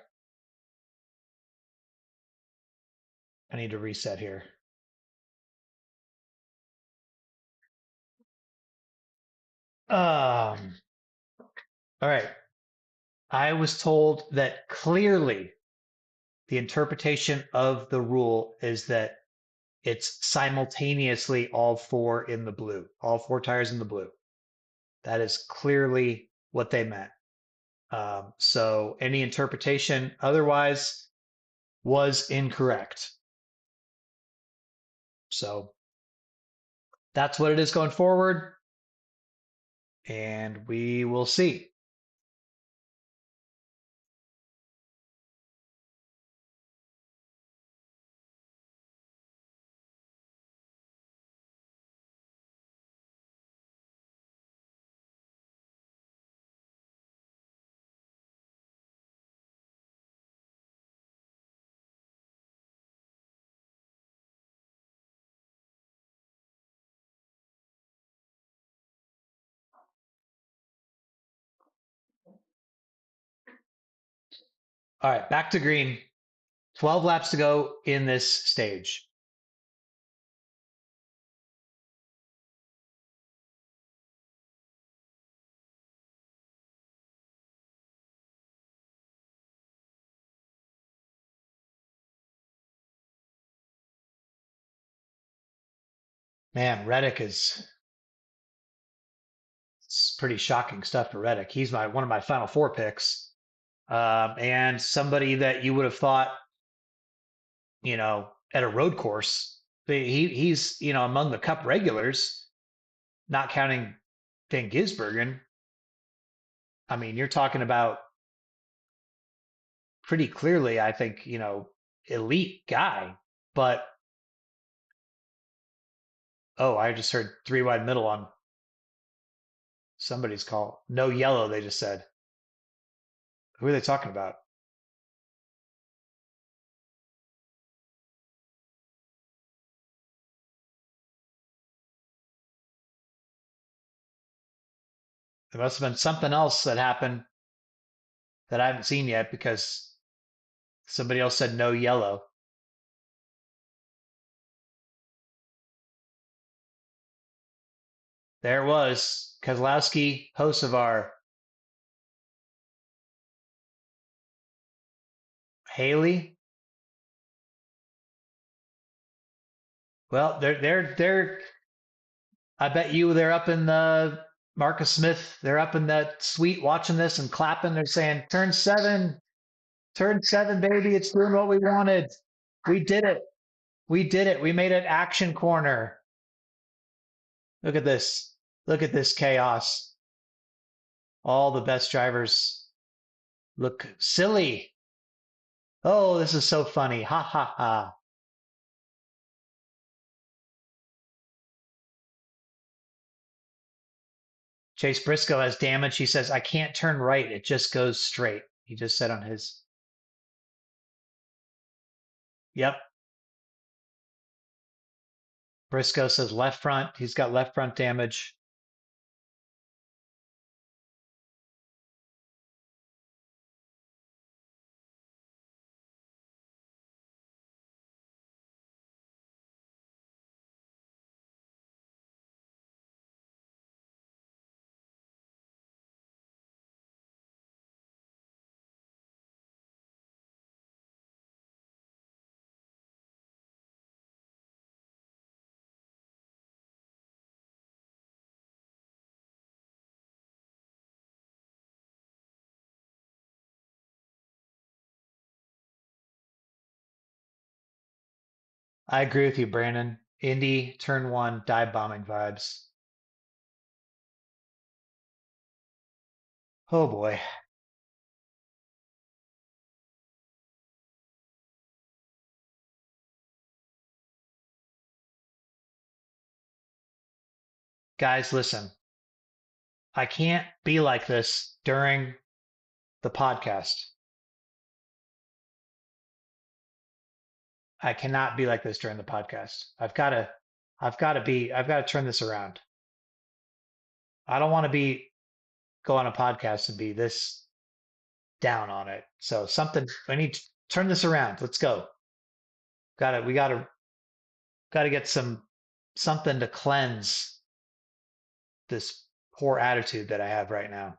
I need to reset here. All right. I was told that clearly the interpretation of the rule is that it's simultaneously all four in the blue, all four tires in the blue. That is clearly what they meant. So any interpretation otherwise was incorrect. So that's what it is going forward, and we will see. All right, back to green. 12 laps to go in this stage. Man, Reddick is it's pretty shocking stuff for Reddick. He's one of my final four picks, and somebody that you would have thought, at a road course, he's among the Cup regulars, not counting Van Gisbergen. I mean, you're talking about pretty clearly, I think, elite guy, but Oh, I just heard three wide middle on somebody's call. No yellow, they just said. Who are they talking about? There must have been something else that happened that I haven't seen yet because somebody else said no yellow. There it was. Kozlowski, Hocevar, Haley. Well, they're I bet you they're up in the Marcus Smith, they're up in that suite watching this and clapping. They're saying, turn seven, baby. It's doing what we wanted. We did it. We did it. We made an action corner. Look at this. Look at this chaos. All the best drivers look silly. Oh, this is so funny. Ha ha ha. Chase Briscoe has damage. He says, I can't turn right. It just goes straight. He just said on his. Yep. Briscoe says left front. He's got left front damage. I agree with you, Brandon. Indy, turn one, dive bombing vibes. Oh boy. Guys, listen. I can't be like this during the podcast. I cannot be like this during the podcast. I've got to turn this around. I don't want to go on a podcast and be this down on it. So I need to turn this around. Let's go. We got to get something to cleanse this poor attitude that I have right now.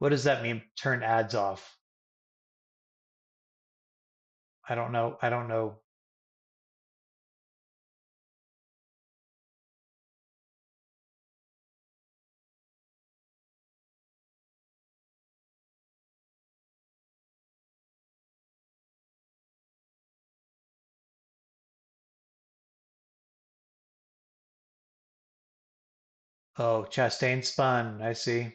What does that mean? Turn ads off. I don't know. I don't know. Oh, Chastain spun. I see.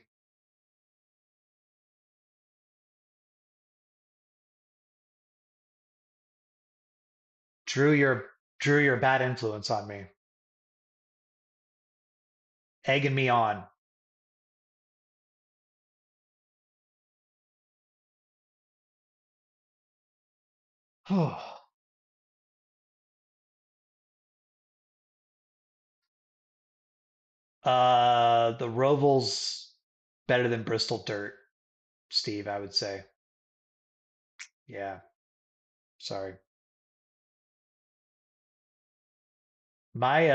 Drew your Drew your bad influence on me, egging me on. The Roval's better than Bristol Dirt, Steve, I would say. Yeah, sorry. My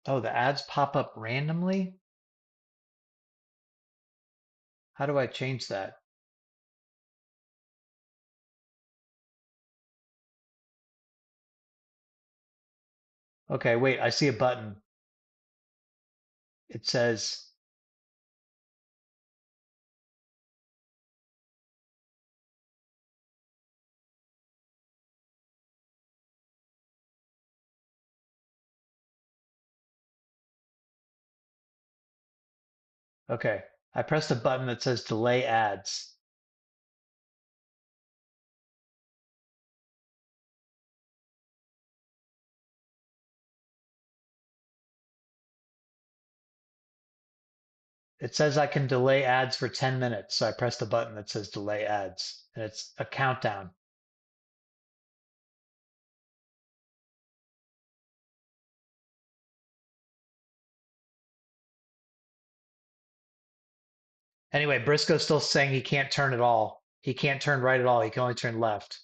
oh, the ads pop up randomly? How do I change that? Okay, wait, I see a button. It says, okay. I pressed a button that says delay ads. It says I can delay ads for 10 minutes. So I pressed the button that says delay ads, and it's a countdown. Anyway, Briscoe's still saying he can't turn at all. He can't turn right at all. He can only turn left.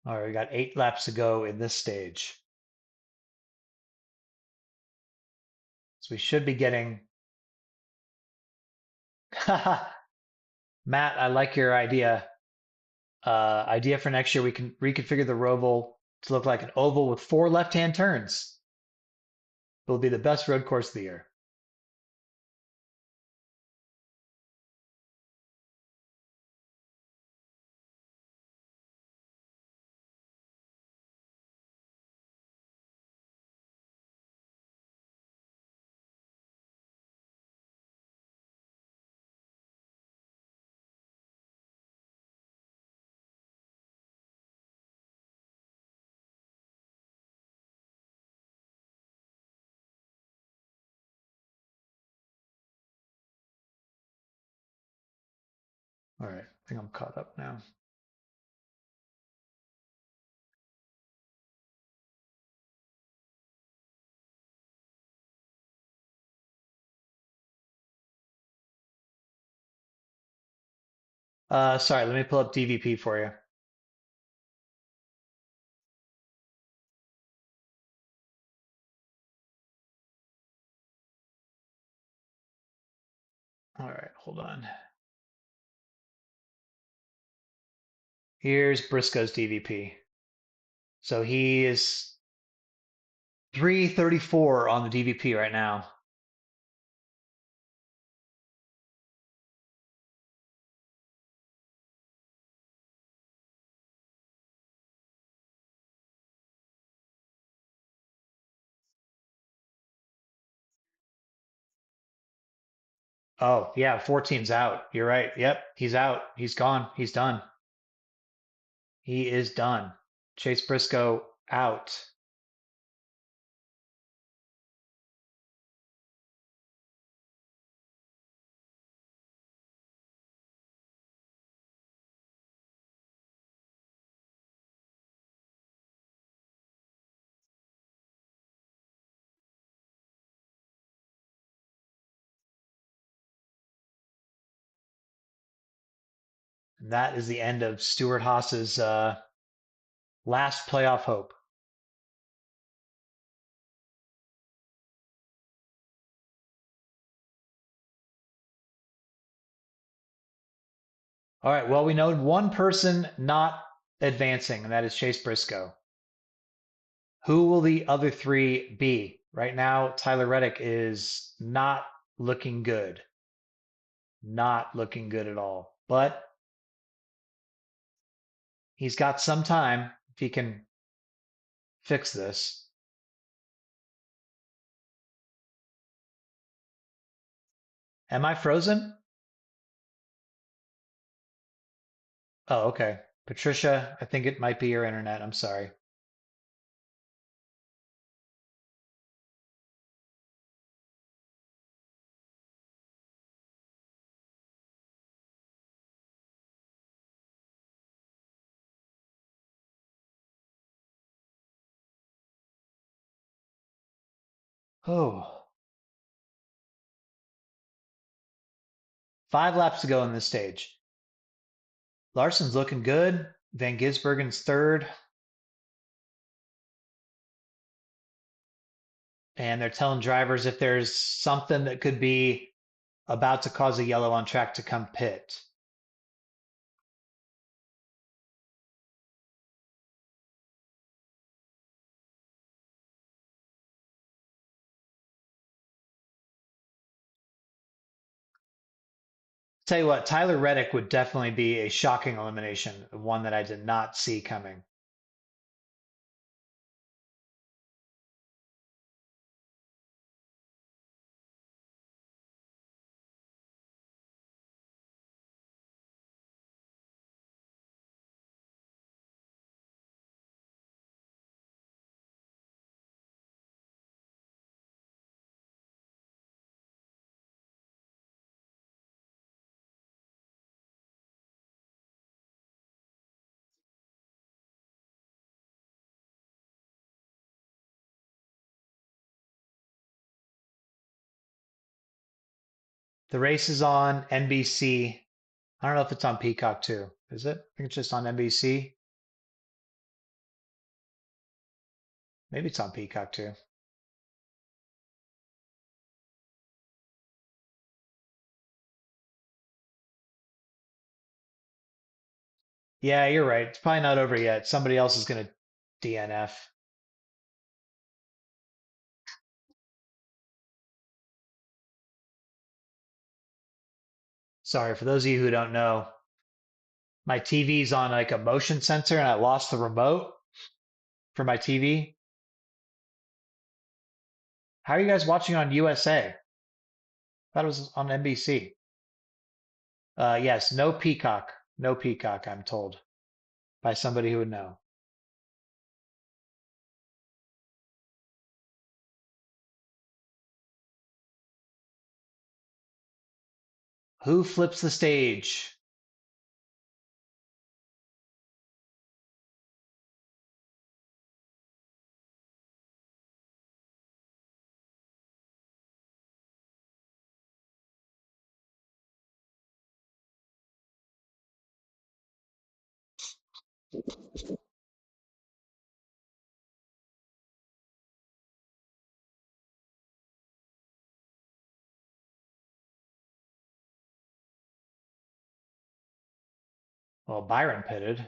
All right, we got 8 laps to go in this stage. So we should be getting. Matt, I like your idea. Idea for next year, we can reconfigure the Roval to look like an oval with 4 left-hand turns. It will be the best road course of the year. All right, I think I'm caught up now. Sorry, let me pull up DVP for you. All right, hold on. Here's Briscoe's DVP. So he is 334 on the DVP right now. Oh, yeah, 14's out. You're right. Yep, he's out. He's gone. He's done. He is done. Chase Briscoe out. And that is the end of Stuart Haas's last playoff hope. All right, well, we know one person not advancing, and that is Chase Briscoe. Who will the other 3 be? Right now, Tyler Reddick is not looking good. Not looking good at all. But he's got some time if he can fix this. Am I frozen? Oh, okay. Patricia, I think it might be your internet. I'm sorry. Oh, 5 laps to go in this stage. Larson's looking good. Van Gisbergen's third. And they're telling drivers if there's something that could be about to cause a yellow on track to come pit. Tell you what, Tyler Reddick would definitely be a shocking elimination, one that I did not see coming. The race is on NBC. I don't know if it's on Peacock too. Is it? I think it's just on NBC. Maybe it's on Peacock too. Yeah, you're right. It's probably not over yet. Somebody else is going to DNF. Sorry, for those of you who don't know, my TV's on like a motion sensor and I lost the remote for my TV. How are you guys watching on USA? I thought it was on NBC. Yes, no Peacock. No Peacock, I'm told by somebody who would know. Who flips the stage? Well, Byron pitted.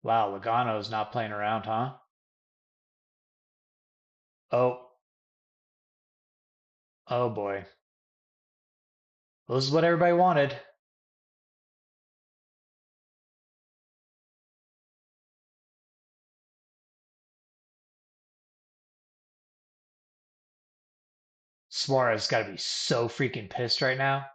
Wow, Logano's not playing around, huh? Oh, oh boy. Well, this is what everybody wanted. Suarez got to be so freaking pissed right now.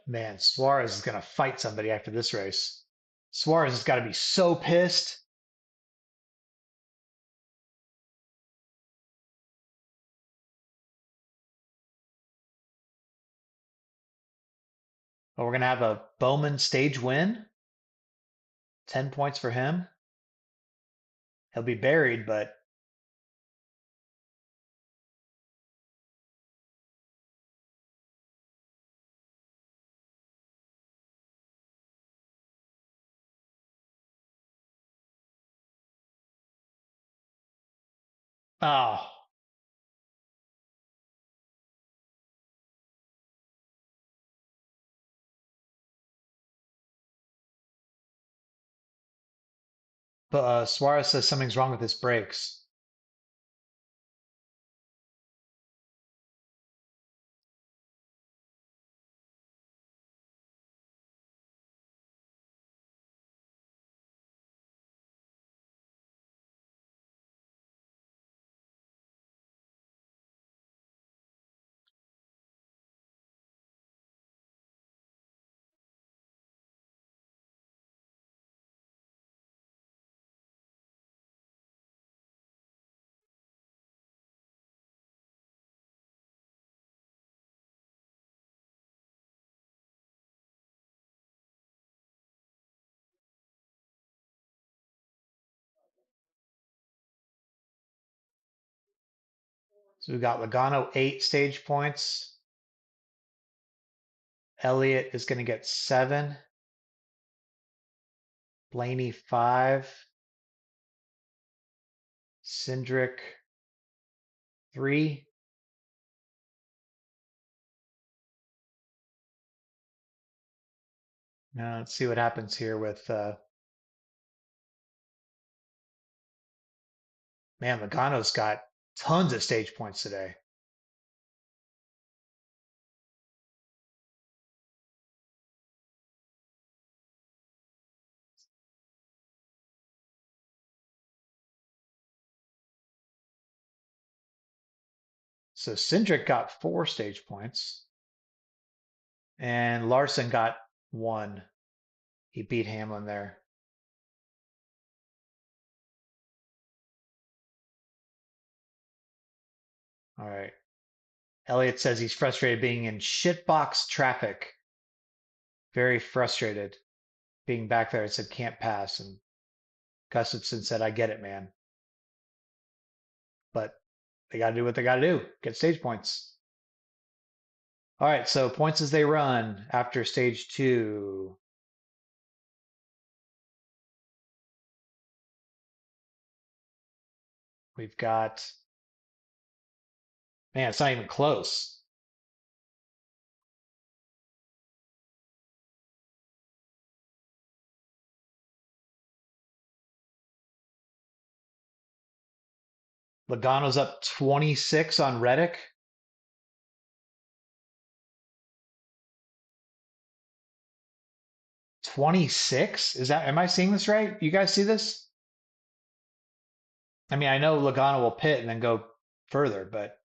Man, Suarez is going to fight somebody after this race. Suarez has got to be so pissed. Oh, we're going to have a Bowman stage win. 10 points for him. He'll be buried, but Oh, but Suarez says something's wrong with his brakes. So we got Logano 8 stage points. Elliott is going to get 7. Blaney 5. Cindric 3. Now let's see what happens here with man, Logano's got tons of stage points today. So Cindric got 4 stage points, and Larson got 1. He beat Hamlin there. All right. Elliott says he's frustrated being in shitbox traffic. Very frustrated being back there. It said can't pass. And Gustafson said, I get it, man. But they got to do what they got to do. Get stage points. All right. So points as they run after stage 2. We've got, man, it's not even close. Logano's up 26 on Reddick. 26? Is that, am I seeing this right? You guys see this? I mean, I know Logano will pit and then go further, but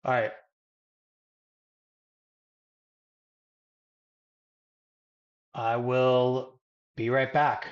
all right. I will be right back.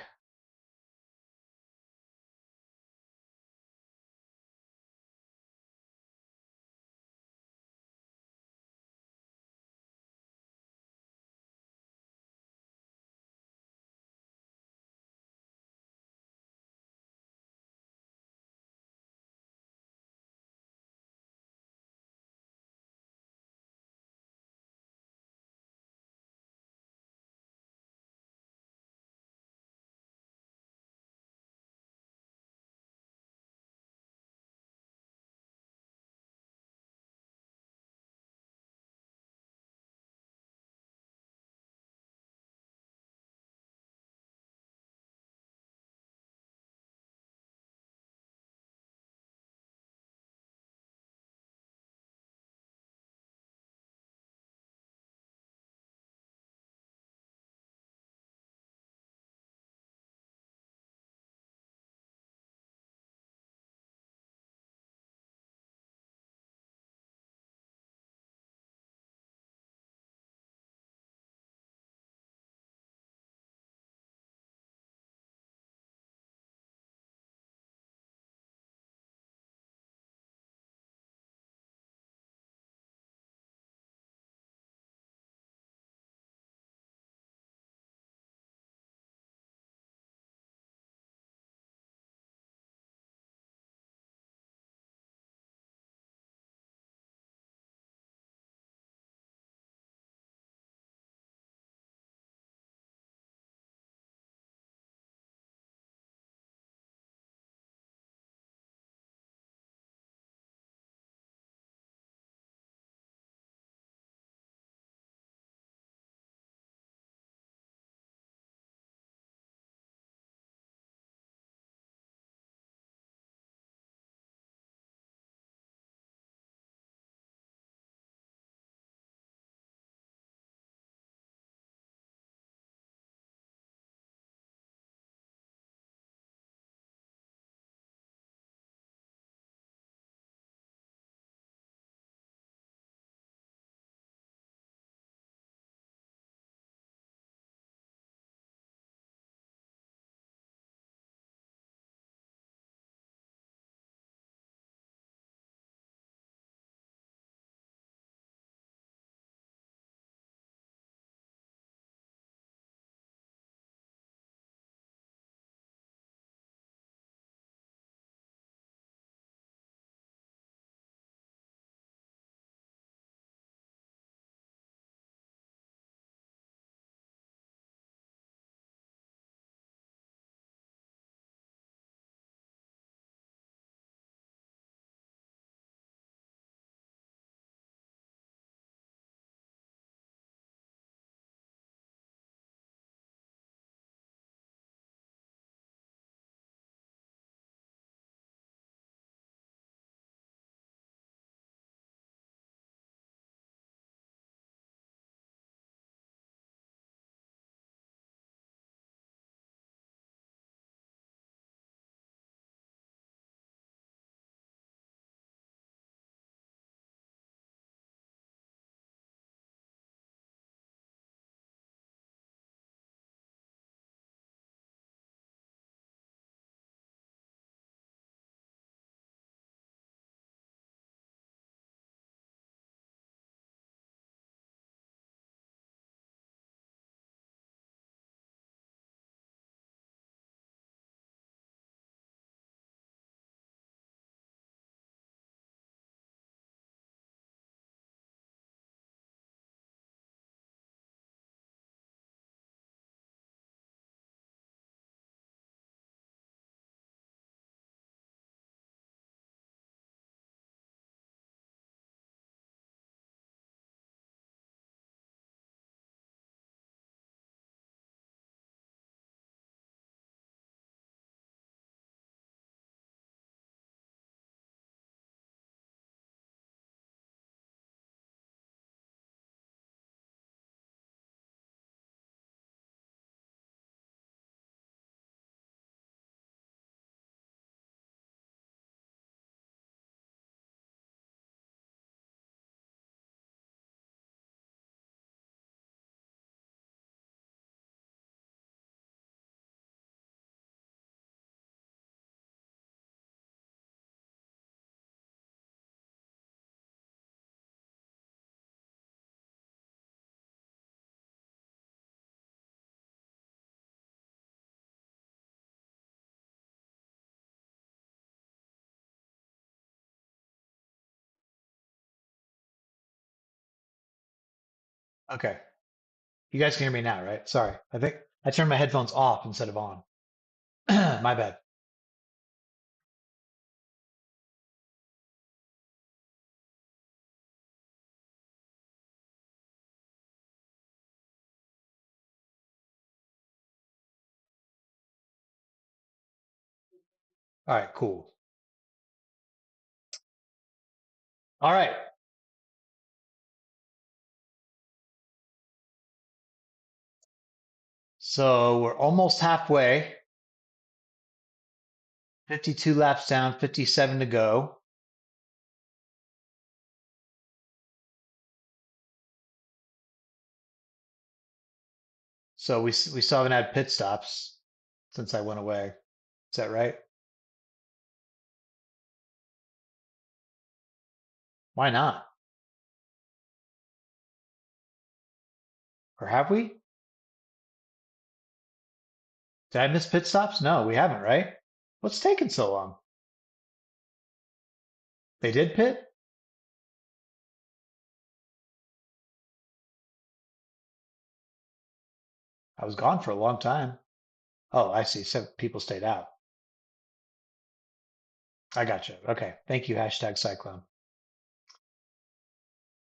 Okay. You guys can hear me now, right? Sorry. I think I turned my headphones off instead of on. My bad. All right, cool. All right. So we're almost halfway. 52 laps down, 57 to go. So we still haven't had pit stops since I went away. Is that right? Why not? Or have we? Did I miss pit stops? No, we haven't, right? What's taking so long? They did pit? I was gone for a long time. Oh, I see. So people stayed out. I got you. Okay. Thank you, hashtag Cyclone.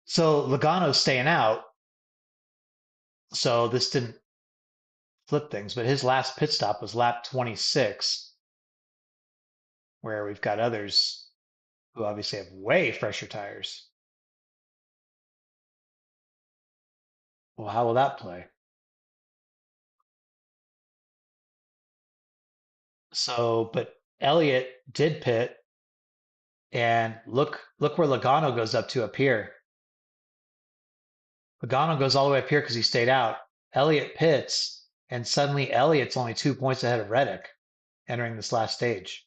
So Logano's staying out. So this didn't flip things, but his last pit stop was lap 26, where we've got others who obviously have way fresher tires. Well, how will that play? So, but Elliott did pit, and look where Logano goes up here. Logano goes all the way up here because he stayed out. Elliott pits, and suddenly Elliott's only 2 points ahead of Reddick entering this last stage.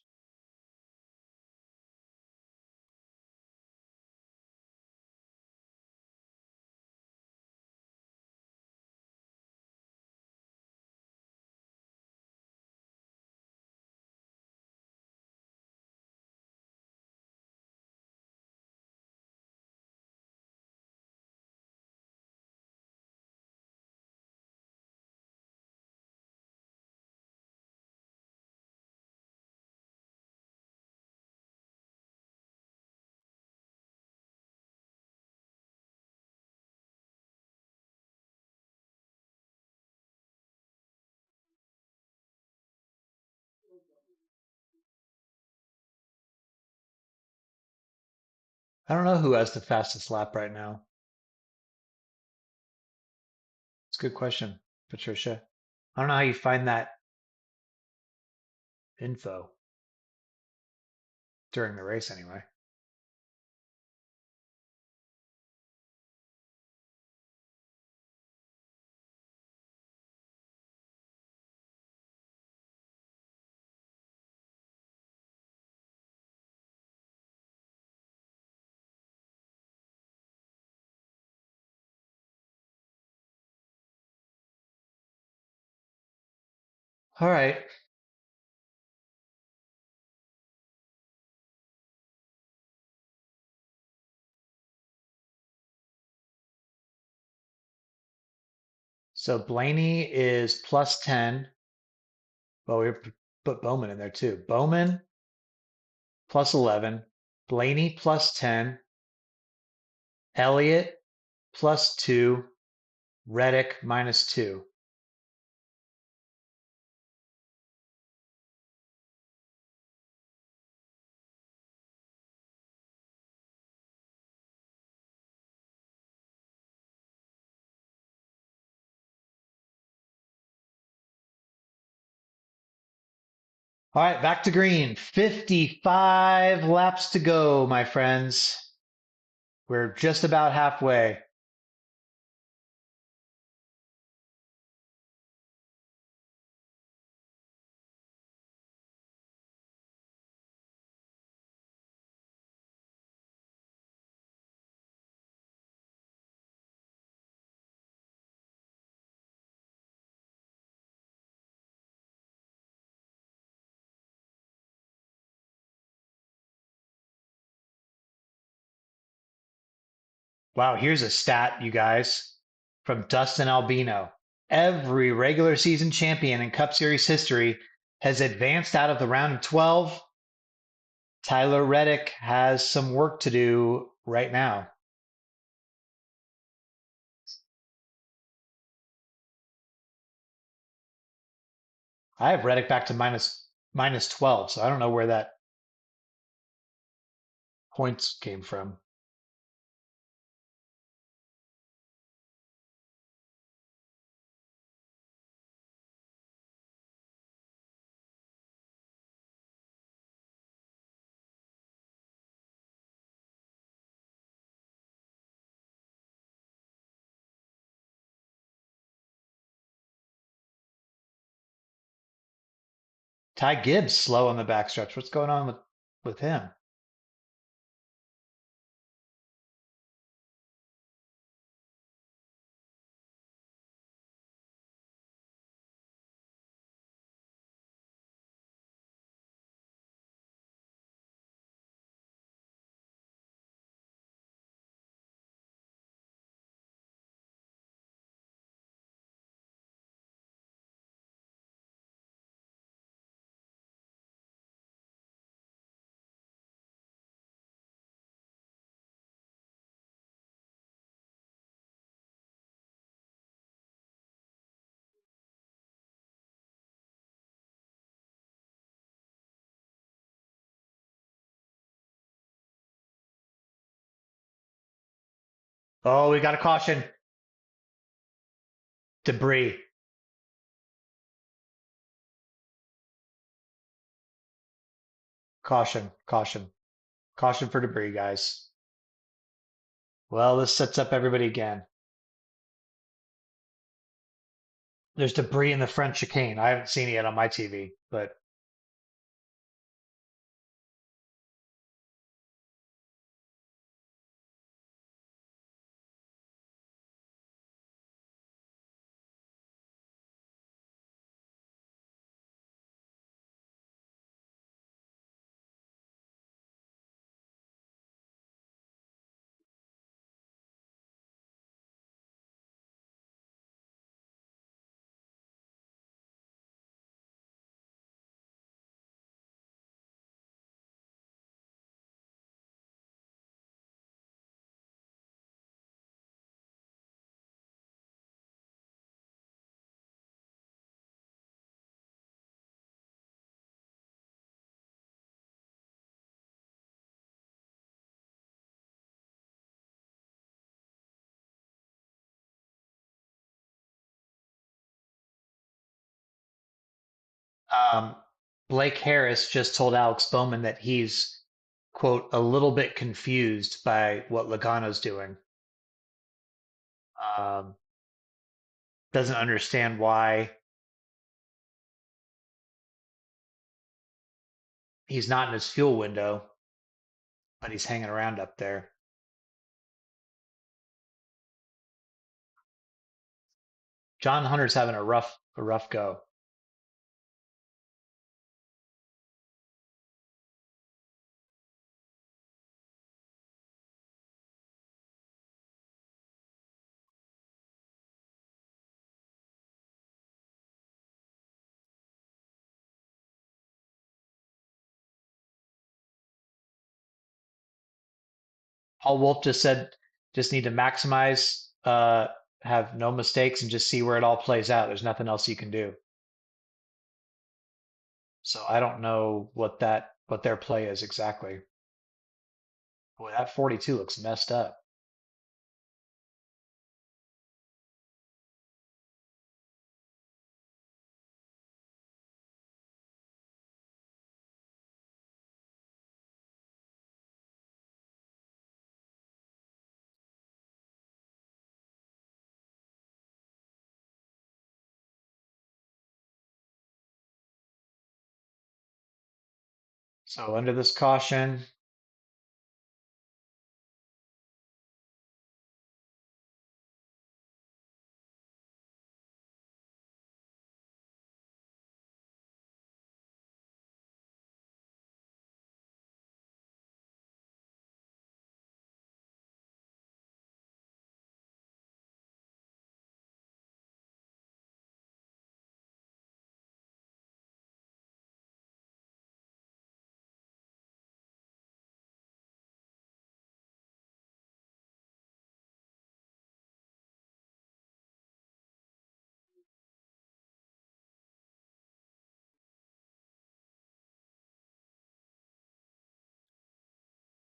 I don't know who has the fastest lap right now. It's a good question, Patricia. I don't know how you find that info during the race anyway. All right. So Blaney is plus 10. Well, we put Bowman in there too. Bowman plus 11. Blaney plus 10. Elliott plus 2. Reddick minus 2. All right, back to green. 55 laps to go, my friends. We're just about halfway. Wow, here's a stat, you guys. from Dustin Albino. Every regular season champion in Cup Series history has advanced out of the round of 12. Tyler Reddick has some work to do right now. I have Reddick back to minus 12, so I don't know where that points came from. Ty Gibbs slow on the backstretch. What's going on with him? Oh, we got a caution. Debris. Caution, caution, caution for debris, guys. Well, this sets up everybody again. There's debris in the front chicane. I haven't seen it yet on my TV, but um, Blake Harris just told Alex Bowman that he's, quote, a little bit confused by what Logano's doing. Um, doesn't understand why he's not in his fuel window, but he's hanging around up there. John Hunter's having a rough go. Paul Wolf just said, just need to maximize, have no mistakes, and just see where it all plays out. There's nothing else you can do. So I don't know what their play is exactly. Boy, that 42 looks messed up. So under this caution,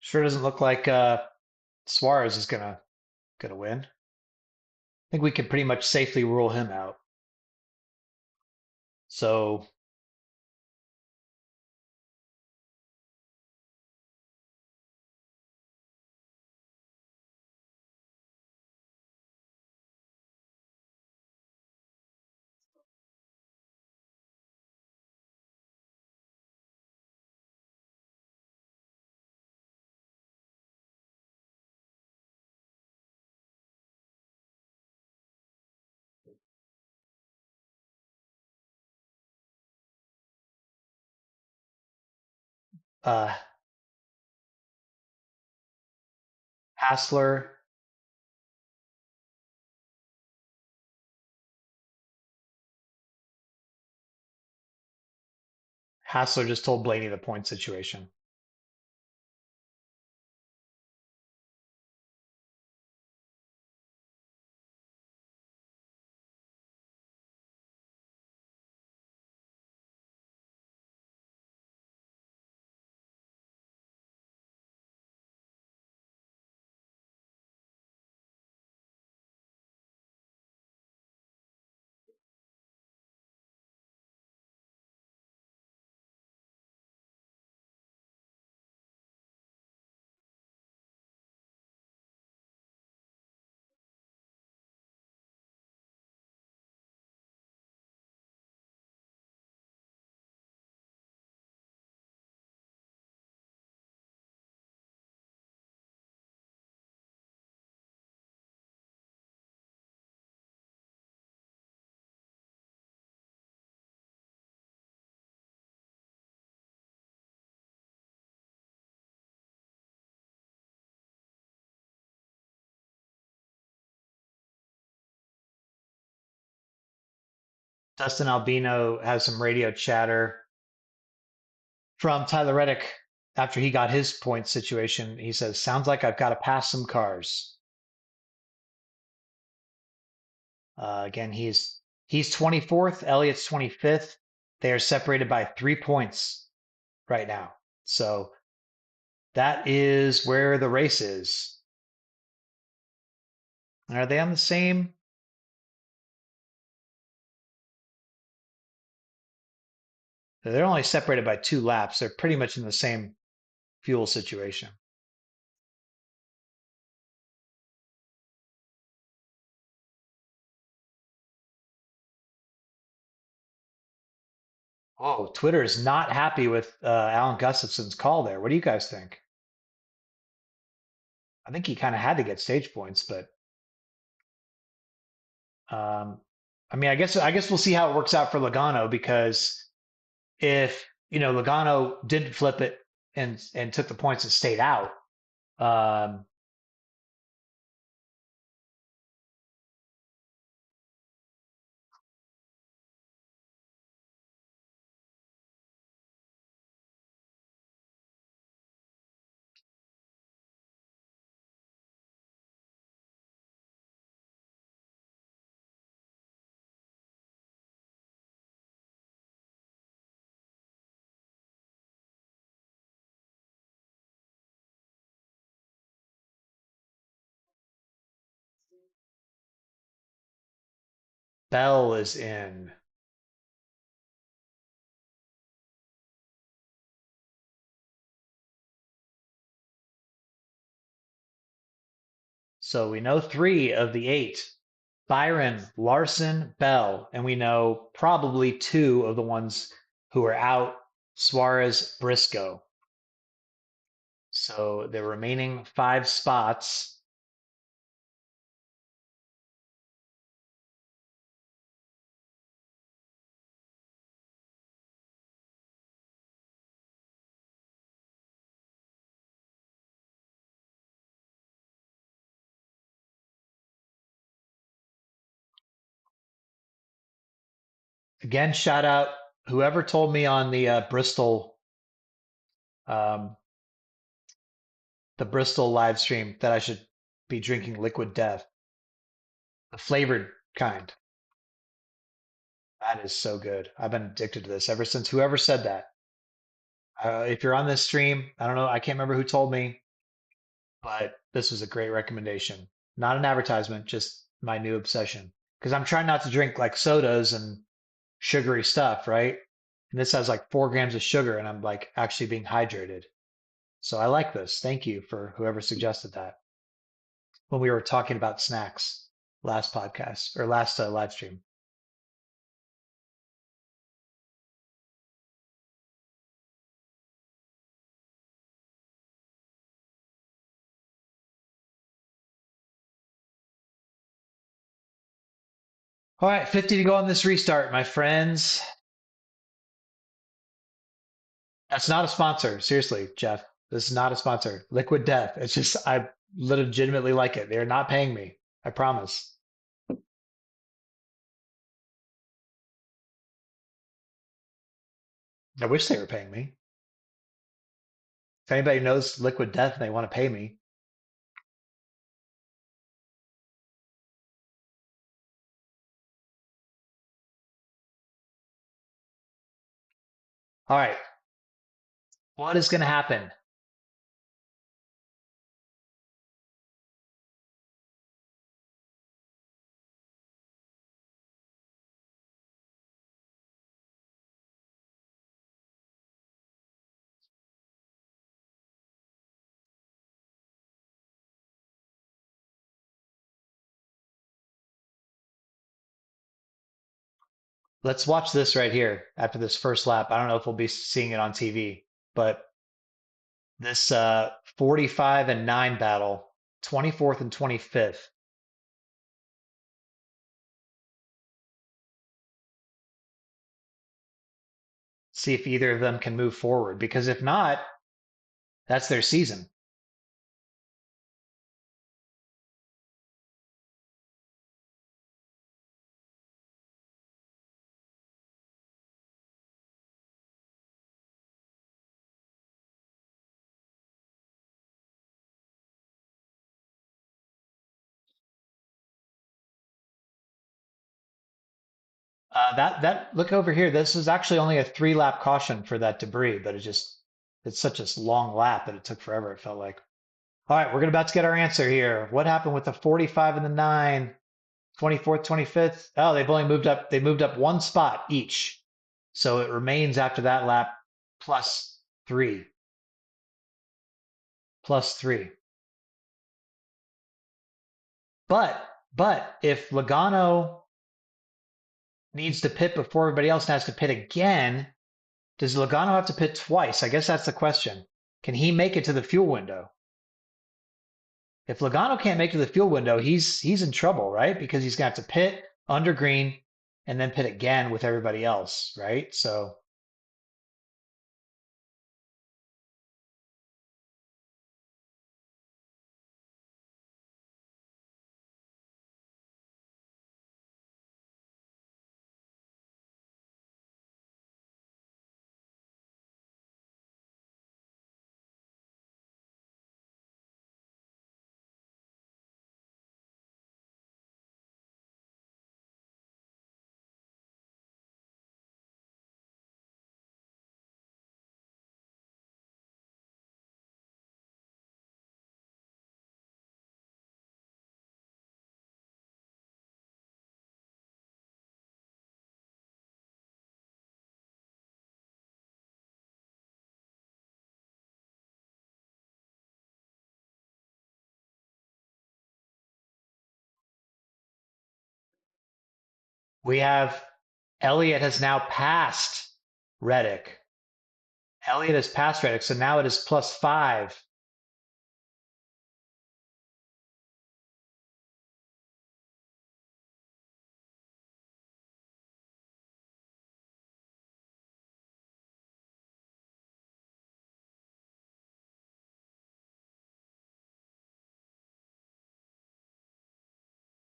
Sure doesn't look like Suarez is gonna win. I think we can pretty much safely rule him out. So uh, Hassler Hassler just told Blaney the point situation. Dustin Albino has some radio chatter from Tyler Reddick after he got his point situation. He says, "Sounds like I've got to pass some cars." Again, he's 24th. Elliott's 25th. They are separated by 3 points right now. So that is where the race is. Are they on the same? They're only separated by 2 laps. They're pretty much in the same fuel situation. Oh, Twitter is not happy with Alan Gustafson's call there. What do you guys think? I think he kind of had to get stage points, but um, I mean, I guess we'll see how it works out for Logano because if Logano didn't flip it and took the points and stayed out, um, Bell is in. So we know 3 of the 8. Byron, Larson, Bell, and we know probably 2 of the ones who are out, Suarez, Briscoe. So the remaining 5 spots. Again, shout out whoever told me on um, the Bristol live stream that I should be drinking Liquid Death, the flavored kind. That is so good. I've been addicted to this ever since whoever said that. If you're on this stream, I don't know, I can't remember who told me. but this was a great recommendation. Not an advertisement, just my new obsession. Because I'm trying not to drink like sodas and sugary stuff, right? And this has like 4 grams of sugar, and I'm like actually being hydrated. So I like this. Thank you for whoever suggested that when we were talking about snacks last podcast or last live stream. All right, 50 to go on this restart, my friends. That's not a sponsor. Seriously, Jeff. This is not a sponsor. Liquid Death. It's just, I legitimately like it. They're not paying me. I promise. I wish they were paying me. If anybody knows Liquid Death and they want to pay me. All right. What is going to happen? Let's watch this right here after this first lap. I don't know if we'll be seeing it on TV, but this 45 and 9 battle, 24th and 25th. See if either of them can move forward, because if not, that's their season. That look over here. This is actually only a 3 lap caution for that debris, but it's such a long lap that it took forever. It felt like. All right, we're about to get our answer here. What happened with the 45 and the 9, 24th, 25th? Oh, they've only moved up. They moved up 1 spot each, so it remains after that lap +3, +3. But if Logano needs to pit before everybody else and has to pit again, does Logano have to pit twice? I guess that's the question. Can he make it to the fuel window? If Logano can't make it to the fuel window, he's in trouble, right? Because he's gonna have to pit under green and then pit again with everybody else, right? So we have Elliott has now passed Reddick. Elliott has passed Reddick, so now it is +5.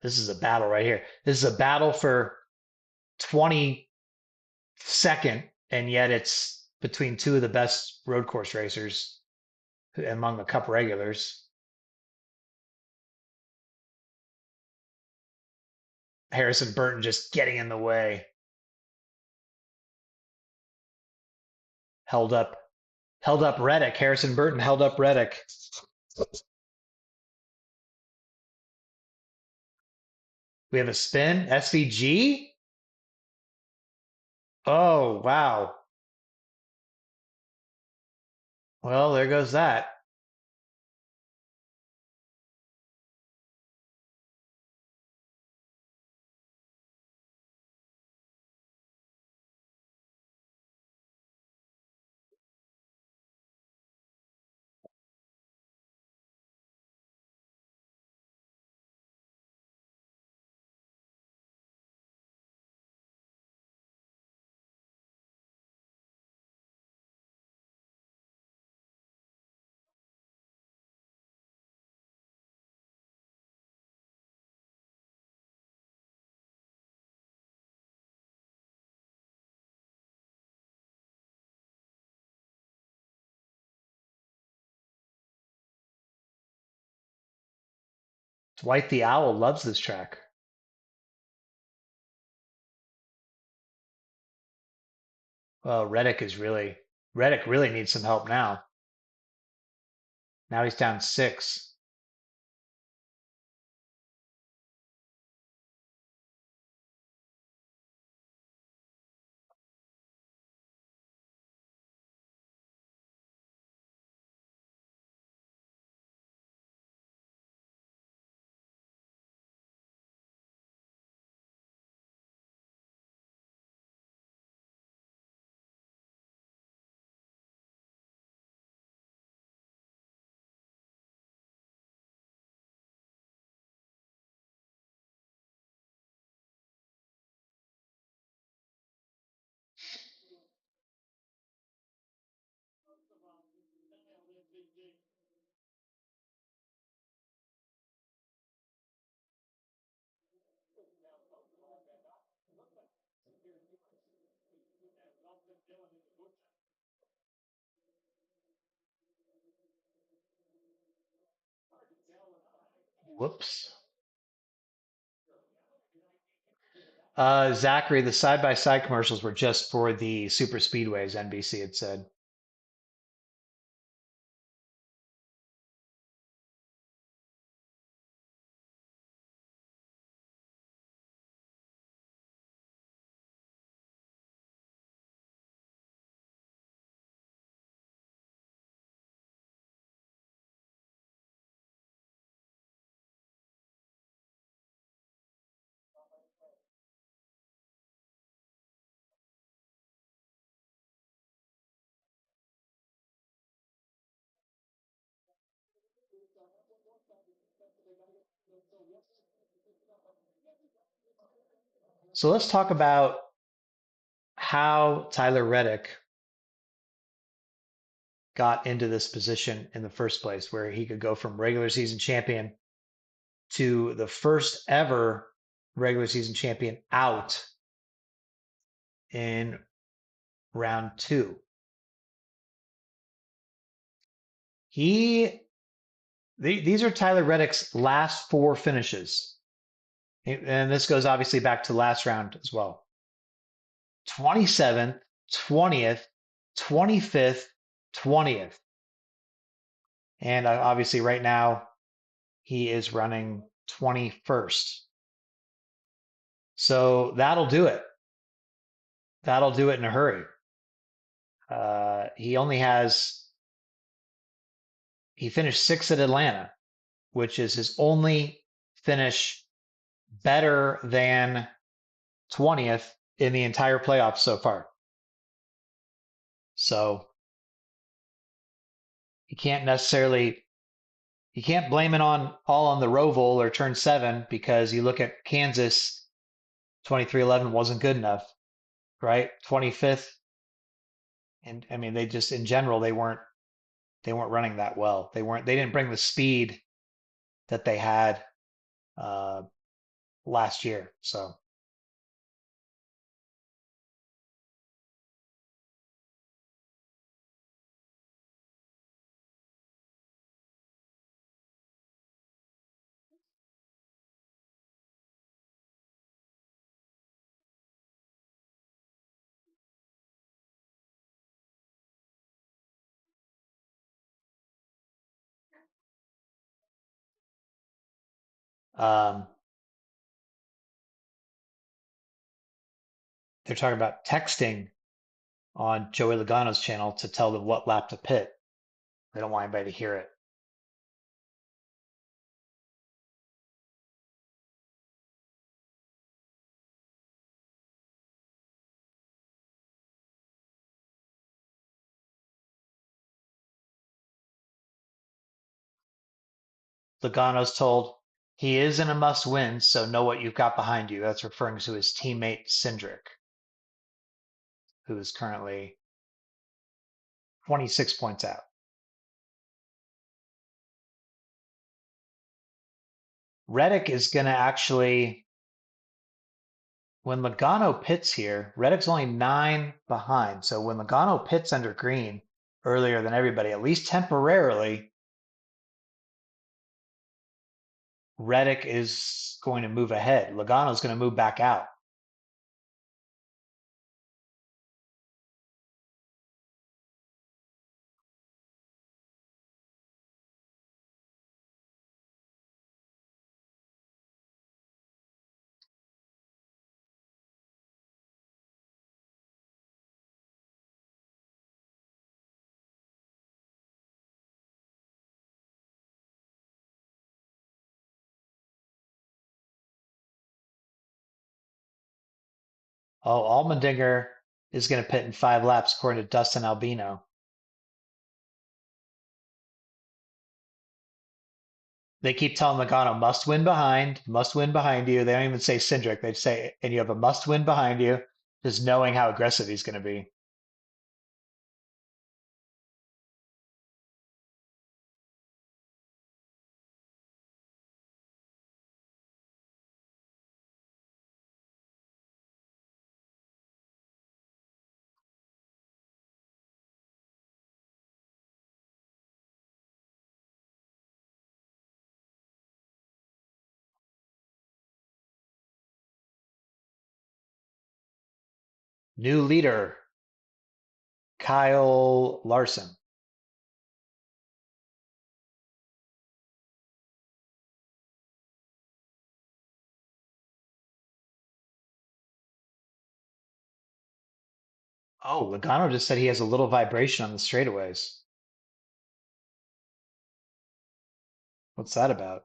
This is a battle right here. This is a battle for 22nd, and yet it's between two of the best road course racers among the Cup regulars. Harrison Burton just getting in the way. Held up Reddick. Harrison Burton held up Reddick. We have a spin. SVG? Oh, wow. Well, there goes that. Dwight the Owl loves this track. Well, Reddick really needs some help now. Now he's down 6. Whoops. Zachary, the side-by-side commercials were just for the super speedways, NBC had said. So let's talk about how Tyler Reddick got into this position in the first place, where he could go from regular season champion to the first ever regular season champion out in round 2. He these are Tyler Reddick's last 4 finishes. And this goes obviously back to last round as well. 27th, 20th, 25th, 20th. And obviously right now he is running 21st. So that'll do it. That'll do it in a hurry. He only has, he finished 6th at Atlanta, which is his only finish better than 20th in the entire playoffs so far. So you can't necessarily, you can't blame it on all on the Roval or turn 7, because you look at Kansas, 2311 wasn't good enough, right? 25th. And I mean, they just, in general, they weren't running that well. They didn't bring the speed that they had uh, last year. So um, they're talking about texting on Joey Logano's channel to tell them what lap to pit. They don't want anybody to hear it. Logano's told he is in a must win, so know what you've got behind you. That's referring to his teammate Cindric, who is currently 26 points out. Reddick is going to actually, when Logano pits here, Reddick's only 9 behind. So when Logano pits under green earlier than everybody, at least temporarily, Reddick is going to move ahead. Logano's going to move back out. Oh, Allmendinger is going to pit in 5 laps, according to Dustin Albino. They keep telling Logano must win behind you. They don't even say Cindric. They say, and you have a must win behind you, just knowing how aggressive he's going to be. New leader, Kyle Larson. Oh, Logano just said he has a little vibration on the straightaways. What's that about?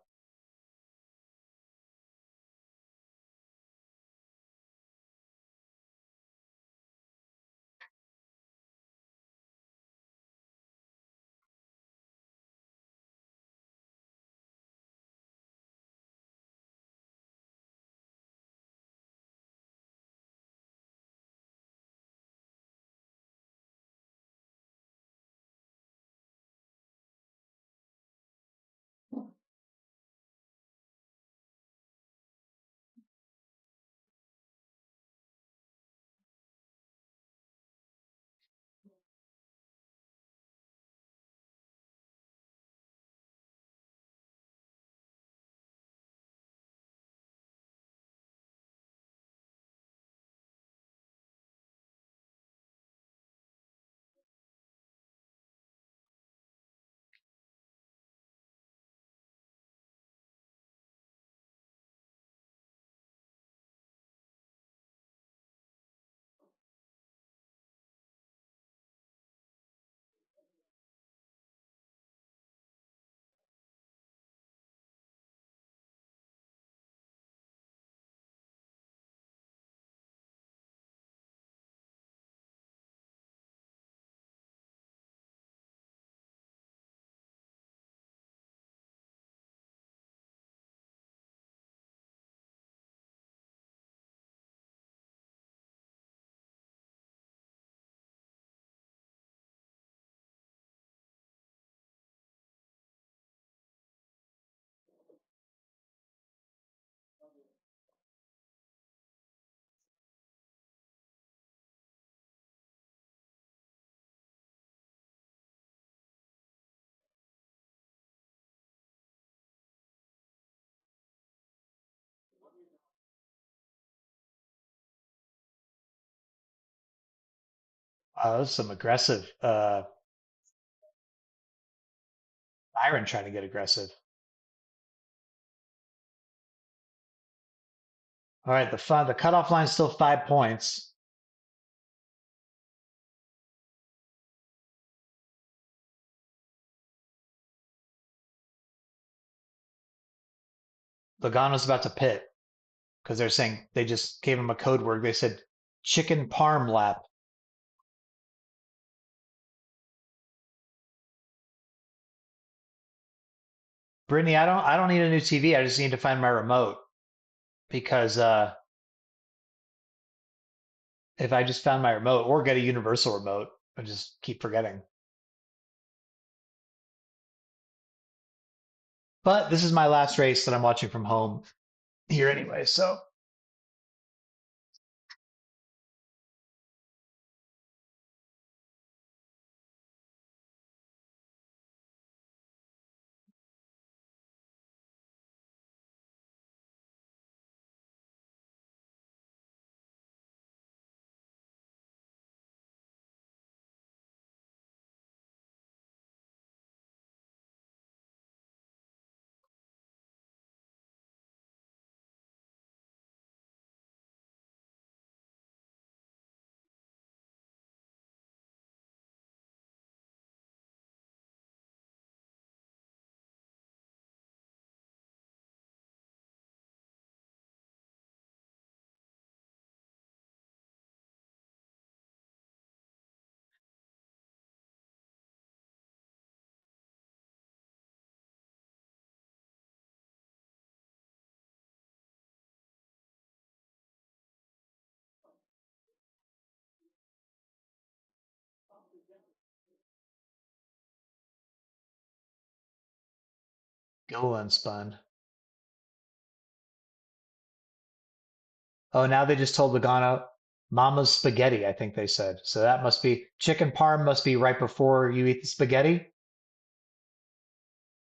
That's some aggressive. Byron trying to get aggressive. All right, the cutoff line is still 5 points. Logano's about to pit because they're saying they just gave him a code word. They said chicken parm lap. Brittany, I don't need a new TV. I just need to find my remote because if I just found my remote or get a universal remote, I just keep forgetting. But this is my last race that I'm watching from home here anyway, so go unspun. Oh, now they just told Logano Mama's spaghetti, I think they said. So that must be chicken parm must be right before you eat the spaghetti,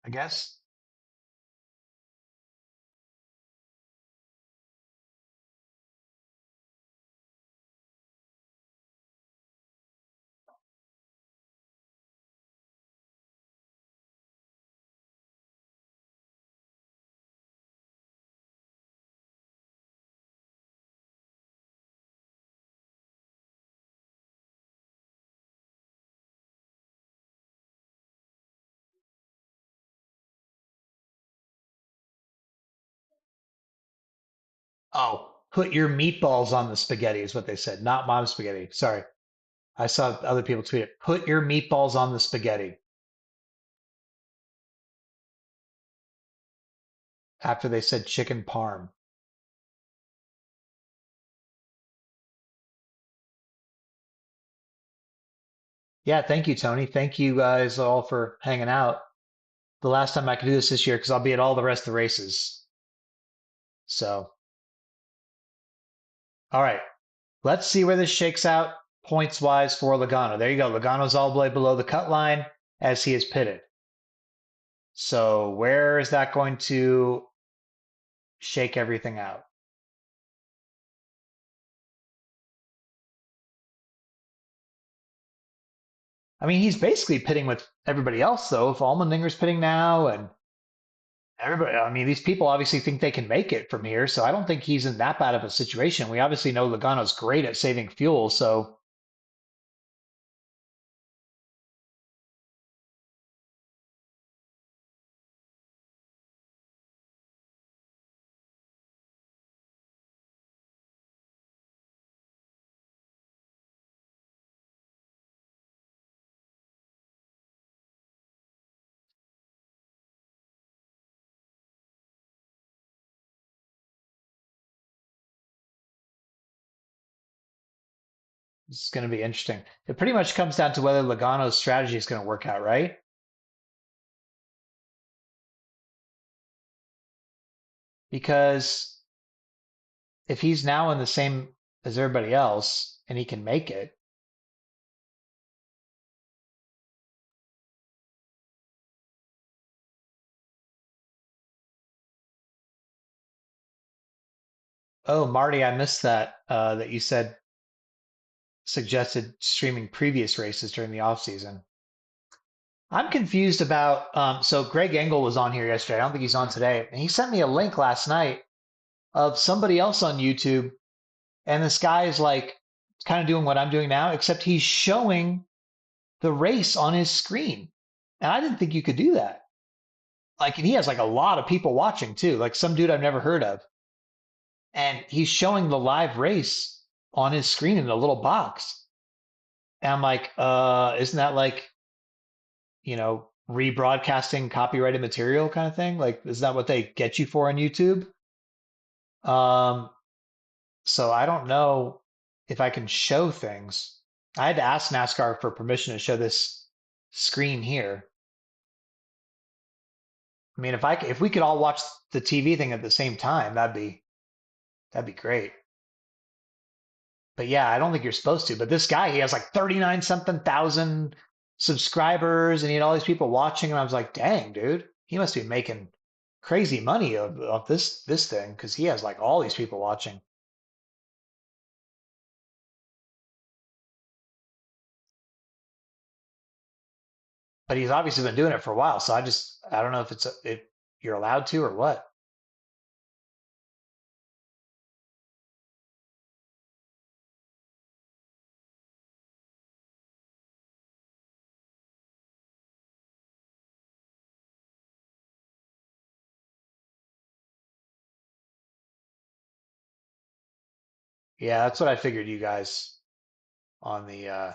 I guess. Oh, put your meatballs on the spaghetti is what they said, not Mama's spaghetti. Sorry. I saw other people tweet it. Put your meatballs on the spaghetti after they said chicken parm. Yeah, thank you, Tony. Thank you guys all for hanging out. The last time I can do this year because I'll be at all the rest of the races. So, all right, let's see where this shakes out points wise for Logano. There you go. Logano's all the way below the cut line as he is pitted. So, where is that going to shake everything out? I mean, he's basically pitting with everybody else, though. If Allmendinger's pitting now and everybody, I mean, these people obviously think they can make it from here. So, I don't think he's in that bad of a situation. We obviously know Logano's great at saving fuel. So, it's going to be interesting. It pretty much comes down to whether Logano's strategy is going to work out, right? Because if he's now in the same as everybody else and he can make it, oh, Marty, I missed that that you said suggested streaming previous races during the off season. I'm confused about so Greg Engel was on here yesterday. I don't think he's on today. And he sent me a link last night of somebody else on YouTube, and this guy is like kind of doing what I'm doing now, except he's showing the race on his screen. And I didn't think you could do that. Like, and he has like a lot of people watching too, like some dude I've never heard of. And he's showing the live race on his screen in a little box. And I'm like, isn't that like, rebroadcasting copyrighted material kind of thing? Like, is that what they get you for on YouTube? Um, so I don't know if I can show things. I had to ask NASCAR for permission to show this screen here. I mean, if we could all watch the TV thing at the same time, that'd be great. But yeah, I don't think you're supposed to. But this guy, he has like 39 something thousand subscribers and he had all these people watching. And I was like, dang, dude, he must be making crazy money of this thing because he has like all these people watching. But he's obviously been doing it for a while. So I don't know if you're allowed to or what. Yeah, that's what I figured you guys on the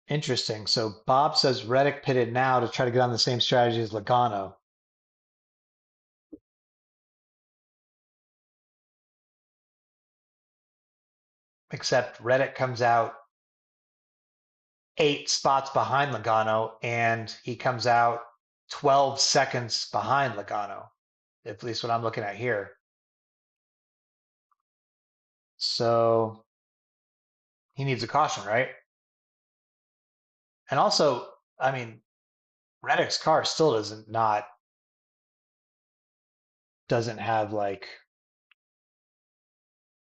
interesting. So Bob says Reddick pitted now to try to get on the same strategy as Logano, except Reddick comes out 8 spots behind Logano, and he comes out 12 seconds behind Logano, at least what I'm looking at here. So he needs a caution, right? And also, I mean, Reddick's car still doesn't have like,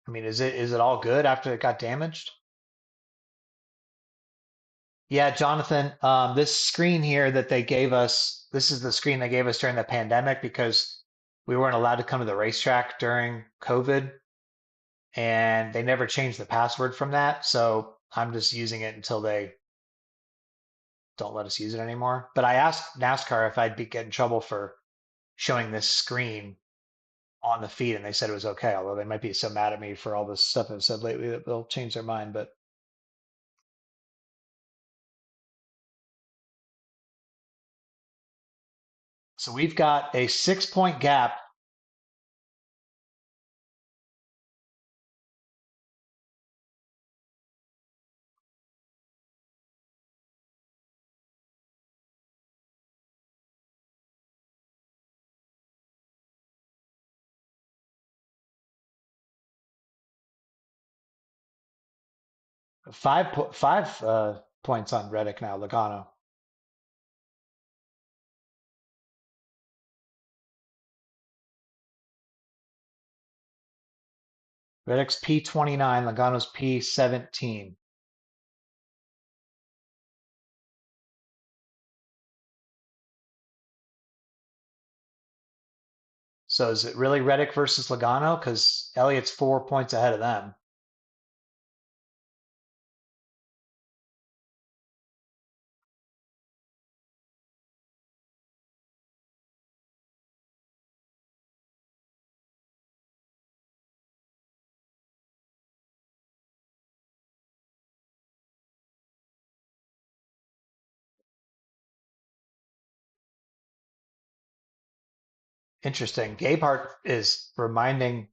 I mean, is it all good after it got damaged? Yeah, Jonathan, this screen here that they gave us, this is the screen they gave us during the pandemic because we weren't allowed to come to the racetrack during COVID, and they never changed the password from that. So I'm just using it until they don't let us use it anymore. But I asked NASCAR if I'd get in trouble for showing this screen on the feed, and they said it was okay. Although they might be so mad at me for all this stuff I've said lately that they'll change their mind. But so we've got a 6 point gap. 5 points on Reddick now, Logano. Reddick's P29, Logano's P17. So is it really Reddick versus Logano? Because Elliott's 4 points ahead of them. Interesting. Gabehart is reminding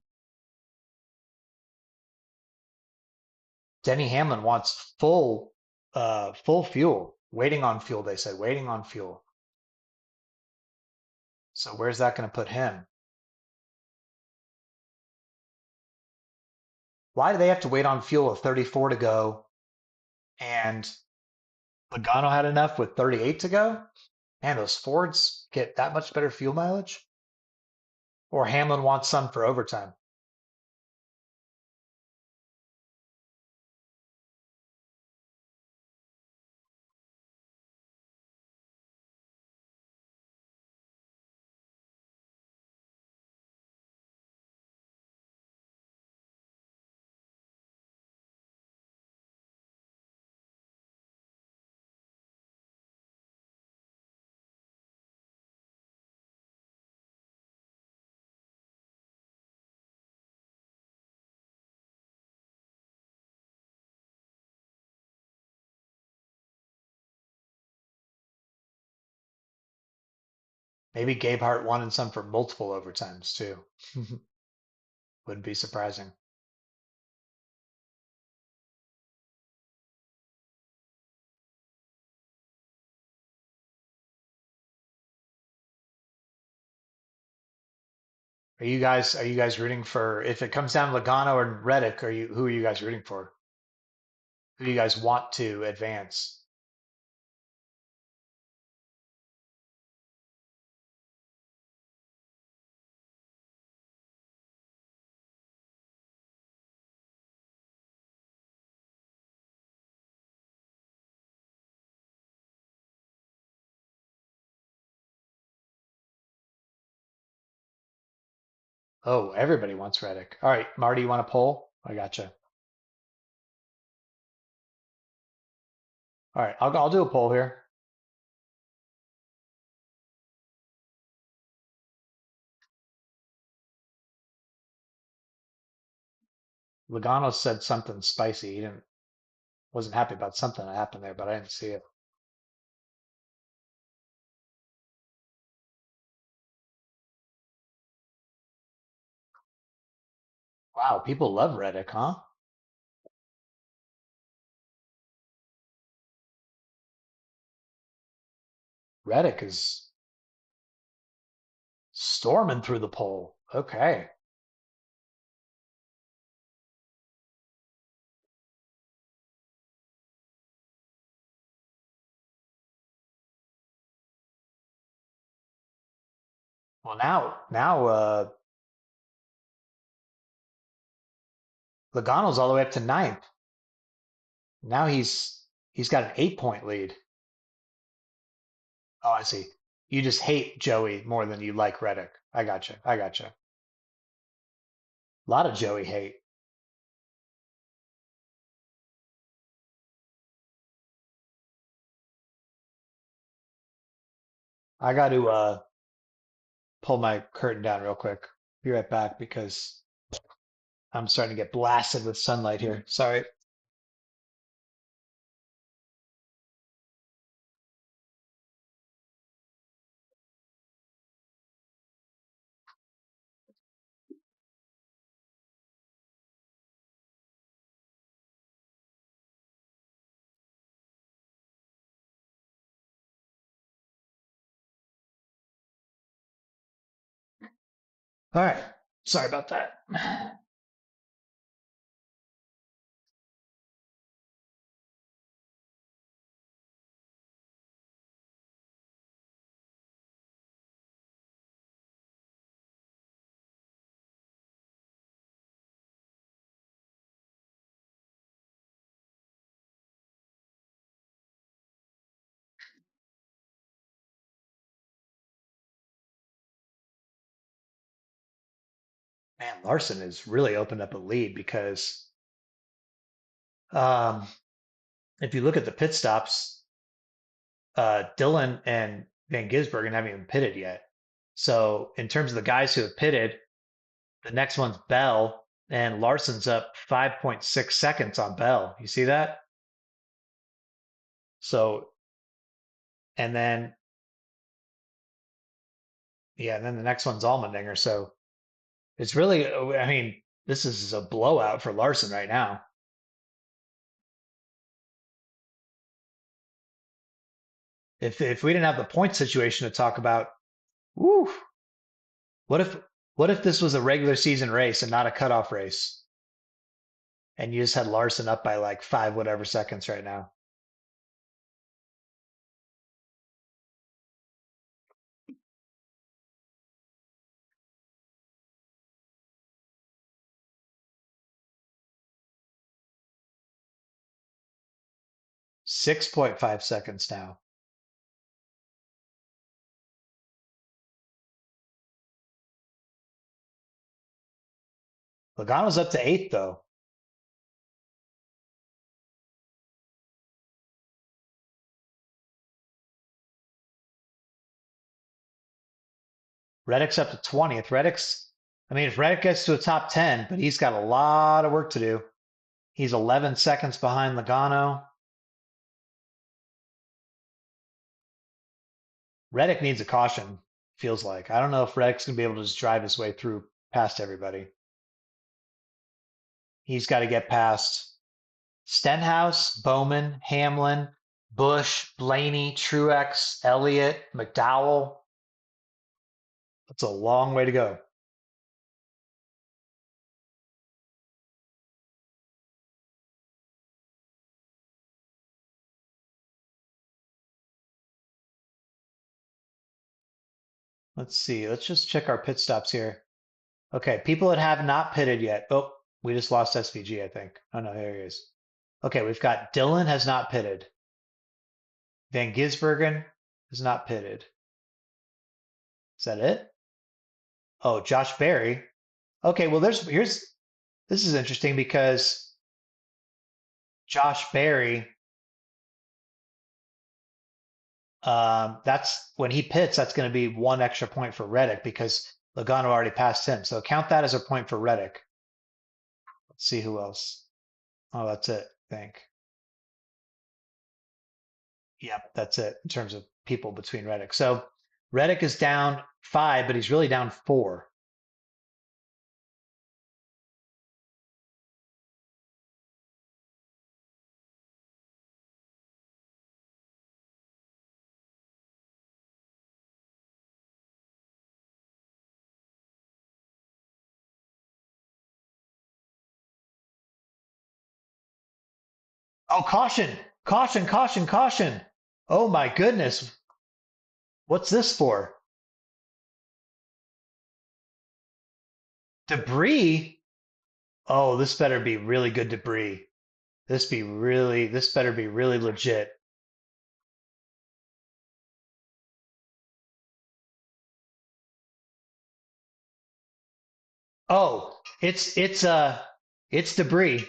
Denny Hamlin wants full fuel. Waiting on fuel, they said. Waiting on fuel. So where's that going to put him? Why do they have to wait on fuel with 34 to go and Logano had enough with 38 to go? Man, those Fords get that much better fuel mileage? Or Hamlin wants some for overtime? Maybe Gabe Hart won in some for multiple overtimes too. Wouldn't be surprising. Are you guys rooting for, if it comes down to Logano and Reddick, who are you guys rooting for? Who do you guys want to advance? Oh, everybody wants Reddick. All right, Marty, you want a poll? I gotcha. All right, I'll do a poll here. Logano said something spicy. He wasn't happy about something that happened there, but I didn't see it. Wow, people love Reddick, huh? Reddick is storming through the poll. Okay. Well, now Logano's all the way up to ninth. Now he's got an 8 point lead. Oh, I see. You just hate Joey more than you like Reddick. I gotcha. I gotcha. A lot of Joey hate. I got to pull my curtain down real quick. Be right back because I'm starting to get blasted with sunlight here. Sorry. 'All right. Sorry about that. Man, Larson has really opened up a lead because um, if you look at the pit stops, Dylan and Van Gisbergen haven't even pitted yet. So in terms of the guys who have pitted, the next one's Bell, and Larson's up 5.6 seconds on Bell. You see that? So, and then, yeah, and then the next one's Allmendinger. So it's really, I mean, this is a blowout for Larson right now. If we didn't have the point situation to talk about, woo, what if what if this was a regular season race and not a cutoff race, and you just had Larson up by like five whatever seconds right now? 6.5 seconds now. Logano's up to eighth though. Reddick's up to 20th. I mean, if Reddick gets to a top 10, but he's got a lot of work to do. He's 11 seconds behind Logano. Reddick needs a caution feels like. I don't know if Reddick's gonna be able to just drive his way through past everybody. He's got to get past Stenhouse, Bowman, Hamlin, Bush, Blaney, Truex, Elliott, McDowell. That's a long way to go. Let's see. Let's just check our pit stops here. Okay, people that have not pitted yet. Oh, we just lost SVG, I think. Oh no, there he is. Okay, we've got Dylan has not pitted. Van Gisbergen has not pitted. Is that it? Oh, Josh Berry. Okay, well here's this is interesting because Josh Berry, that's when he pits, that's going to be one extra point for Reddick because Logano already passed him. So count that as a point for Reddick. Let's see who else. Oh, that's it, I think. Yep, that's it in terms of people between Reddick. So Reddick is down 5, but he's really down 4. Oh, caution! Caution, caution, caution! Oh my goodness. What's this for? Debris? Oh, this better be really good debris. This better be really legit. Oh, it's debris.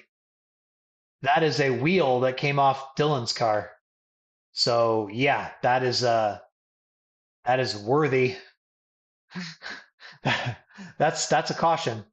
That is a wheel that came off Dylan's car. So yeah, that is worthy. That's a caution.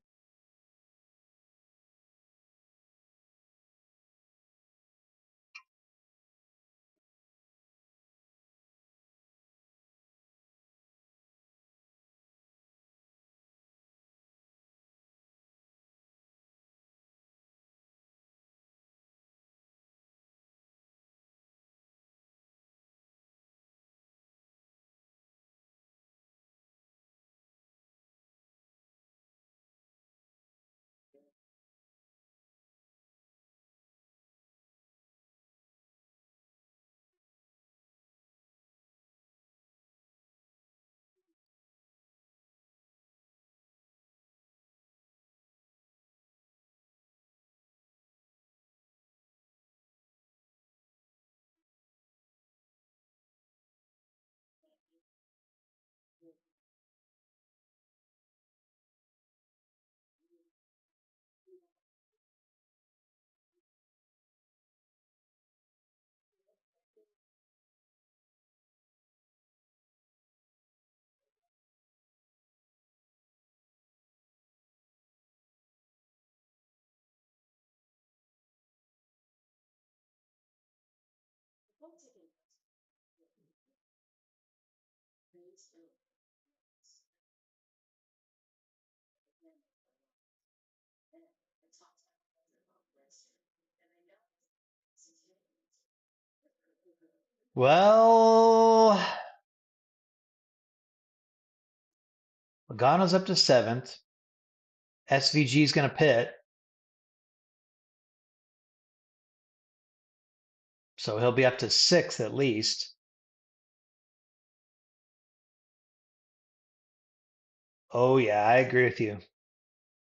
Well, Logano's up to 7th. SVG is going to pit, so he'll be up to 6th at least. Oh yeah, I agree with you.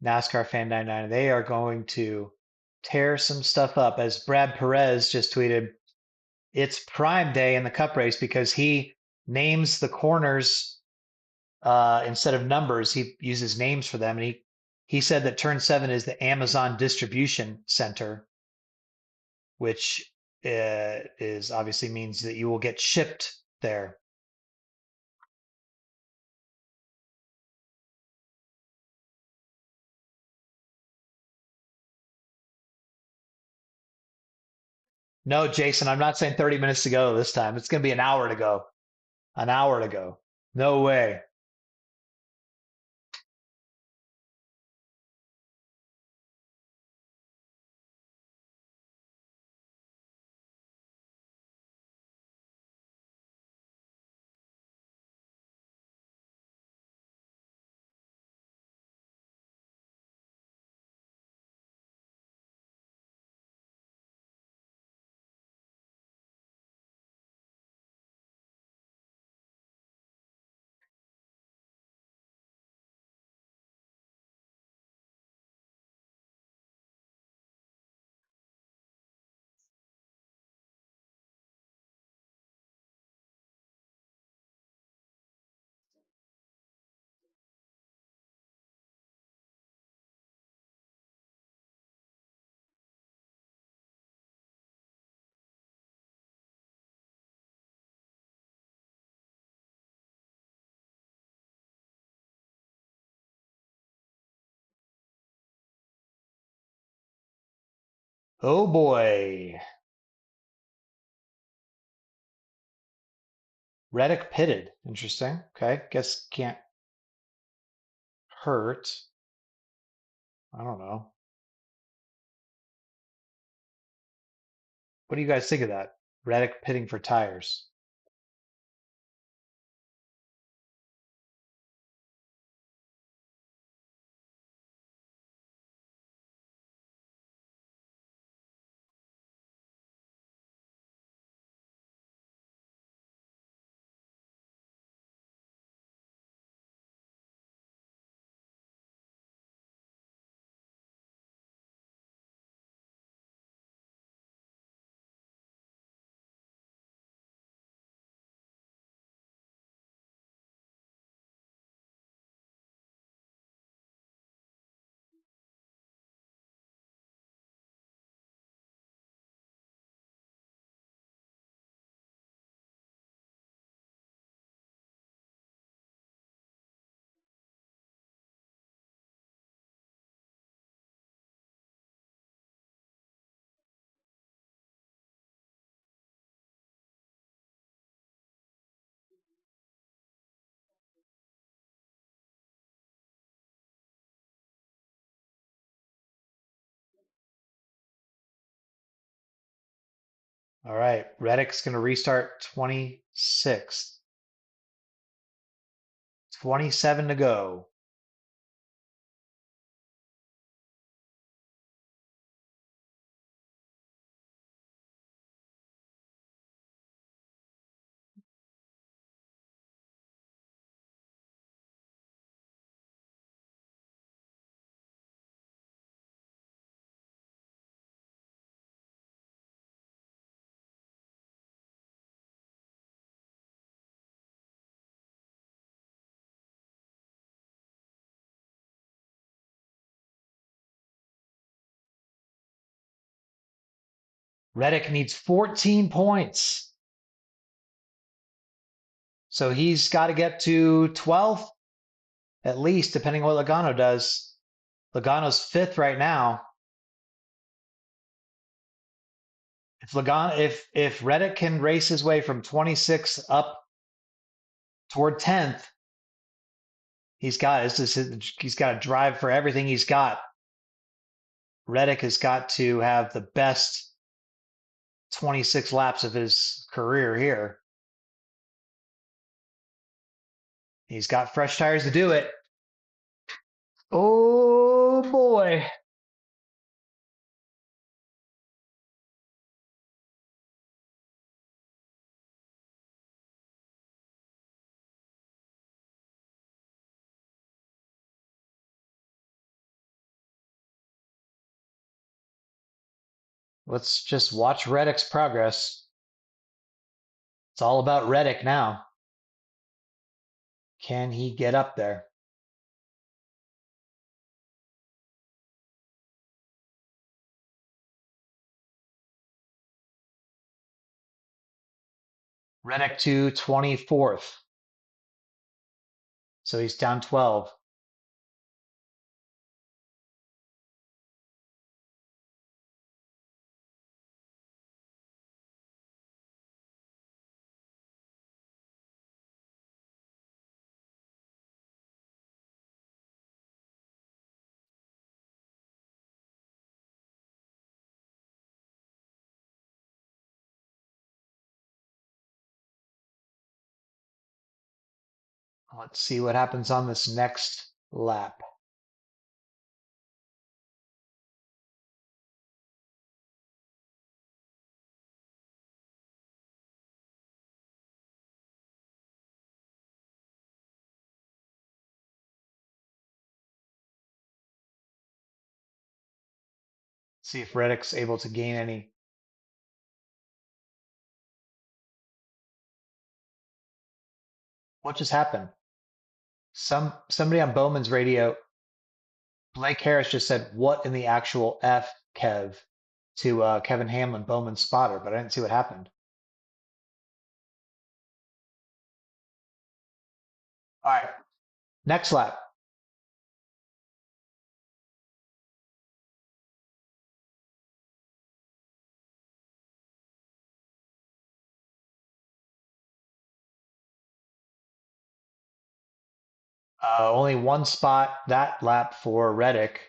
NASCAR Fan 99, they are going to tear some stuff up. As Brad Perez just tweeted, it's Prime Day in the Cup race because he names the corners instead of numbers. He uses names for them, and he said that Turn 7 is the Amazon Distribution Center, which is obviously means that you will get shipped there. No, Jason, I'm not saying 30 minutes to go this time. It's going to be an hour to go. An hour to go. No way. Oh boy. Reddick pitted. Interesting. Okay. Guess can't hurt. I don't know. What do you guys think of that? Reddick pitting for tires. All right. Reddick's going to restart 26th. 27 to go. Reddick needs 14 points. So he's got to get to 12 at least, depending on what Logano does. Logano's fifth right now. If Reddick can race his way from 26th up toward 10th, he's got he's got to drive for everything he's got. Reddick has got to have the best 26 laps of his career here. He's got fresh tires to do it. Oh boy. Let's just watch Reddick's progress. It's all about Reddick now. Can he get up there? Reddick to 24th. So he's down 12. Let's see what happens on this next lap. See if Reddick's able to gain any. What just happened? Somebody on Bowman's radio, Blake Harris just said, "What in the actual F, Kev?" to Kevin Hamlin, Bowman's spotter, but I didn't see what happened. All right, next lap. Only one spot that lap for Reddick.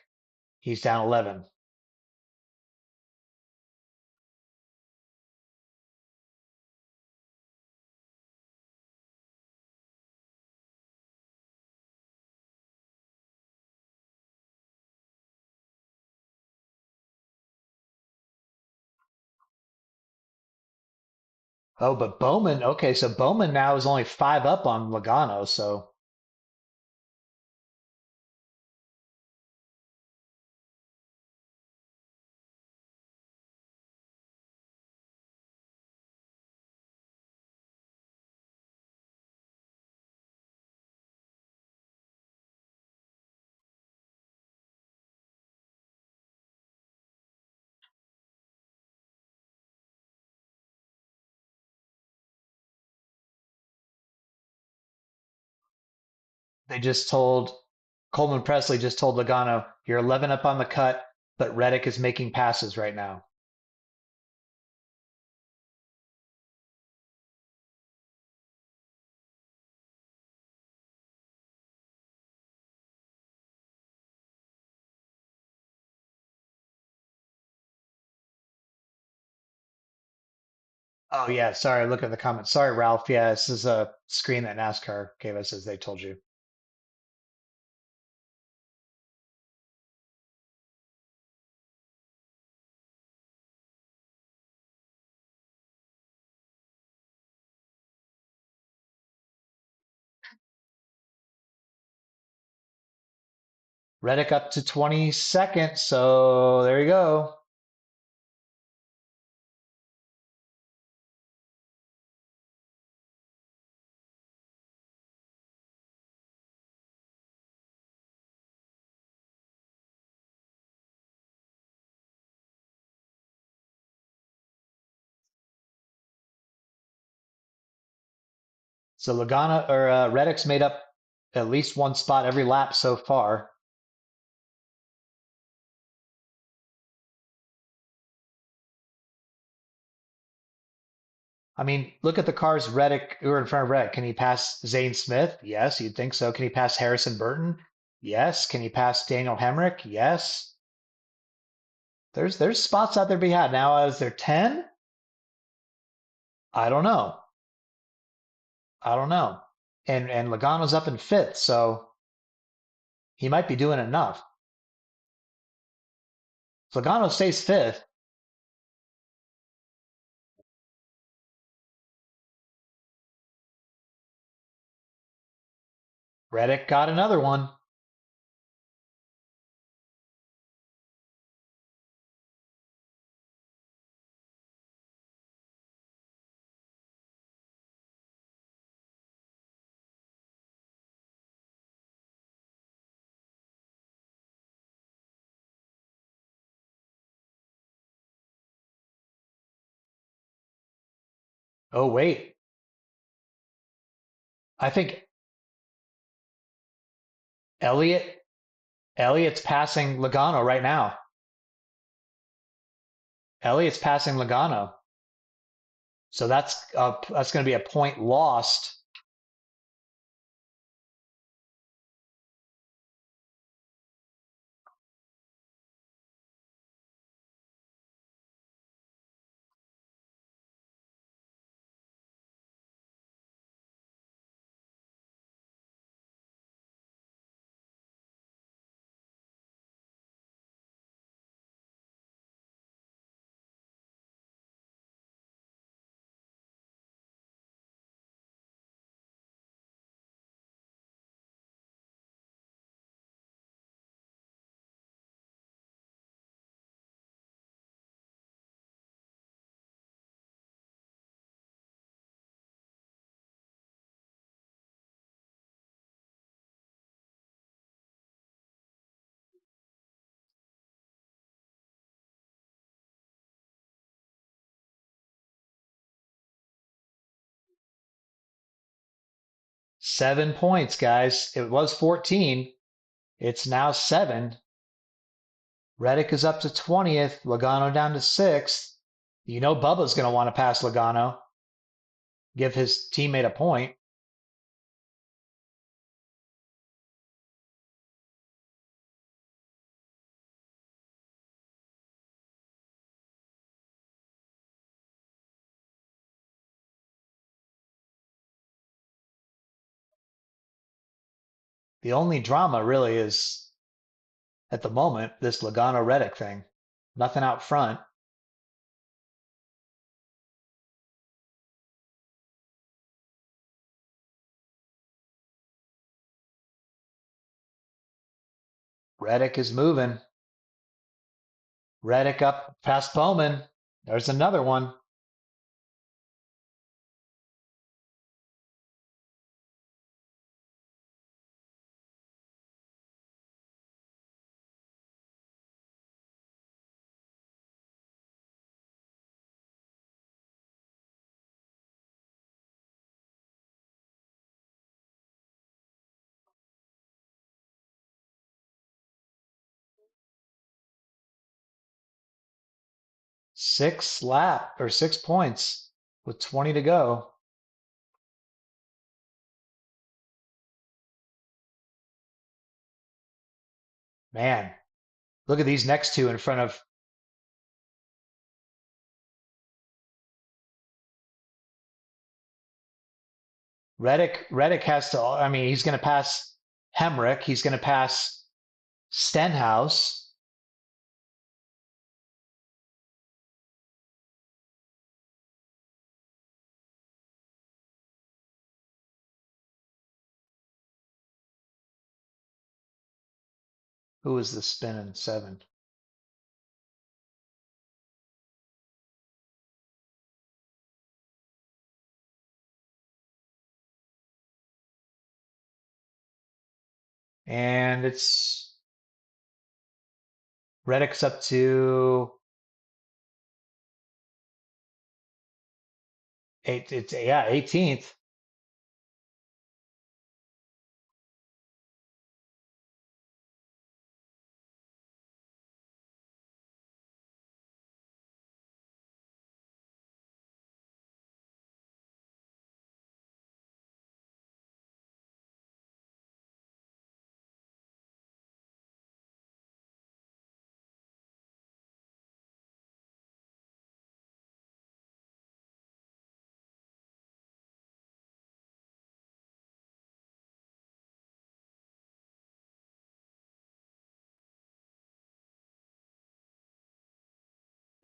He's down 11. Oh, but Bowman, okay, so Bowman now is only 5 up on Logano, so they just told Coleman Presley just told Logano, you're 11 up on the cut, but Reddick is making passes right now. Oh yeah, sorry, look at the comments. Sorry, Ralph. Yeah, this is a screen that NASCAR gave us as they told you. Reddick up to 22nd, so there you go. So Logano or Reddick's made up at least one spot every lap so far. I mean, look at the cars Reddick who are in front of Reddick. Can he pass Zane Smith? Yes, you'd think so. Can he pass Harrison Burton? Yes. Can he pass Daniel Hemrick? Yes. There's spots out there to be had. Now, is there 10? I don't know. I don't know. And Logano's up in fifth, so he might be doing enough. If Logano stays fifth, Reddick got another one. Oh wait, I think Elliott Elliott's passing Logano right now. Elliott's passing Logano, so that's going to be a point lost. Seven points, guys. It was 14. It's now seven. Reddick is up to 20th. Logano down to sixth. You know Bubba's going to want to pass Logano, give his teammate a point. The only drama really is at the moment this Logano Reddick thing. Nothing out front. Reddick is moving. Reddick up past Bowman. There's another one. Six points with 20 to go. Man, look at these next two in front of Reddick. Reddick has to, I mean, he's going to pass Hemrick. He's going to pass Stenhouse. Who was the spin in seven? And it's Reddick's up to eight. It's yeah, 18th.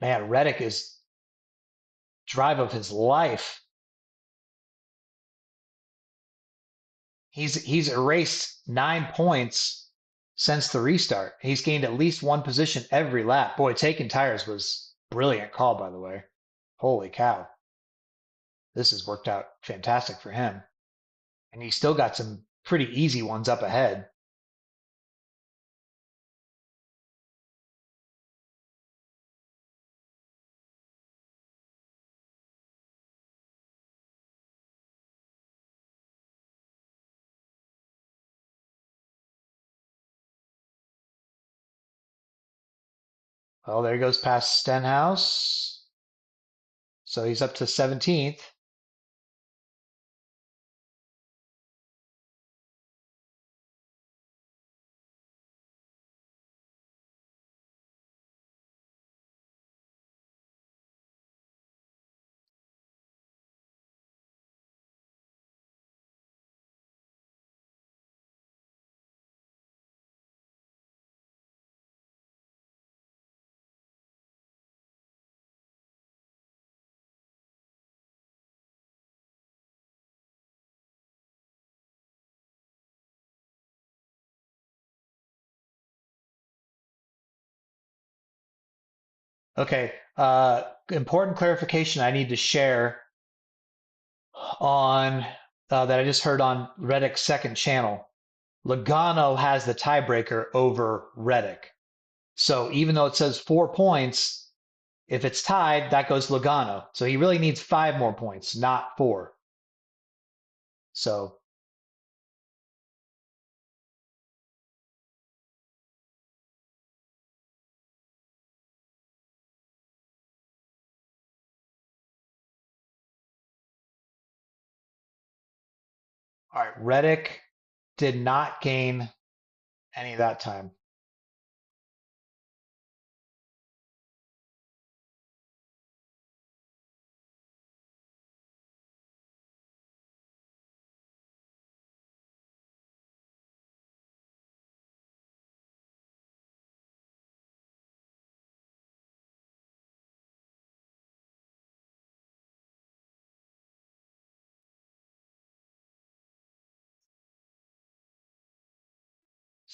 Man, Reddick is drive of his life. He's erased 9 points since the restart. He's gained at least one position every lap. Boy, taking tires was brilliant call, by the way. Holy cow. This has worked out fantastic for him. And he's still got some pretty easy ones up ahead. Well, there he goes past Stenhouse. So he's up to 17th. Okay, important clarification I need to share on that I just heard on Reddick's second channel. Logano has the tiebreaker over Reddick. So even though it says 4 points, if it's tied, that goes Logano. So he really needs 5 more points, not four. So, all right, Reddick did not gain any of that time.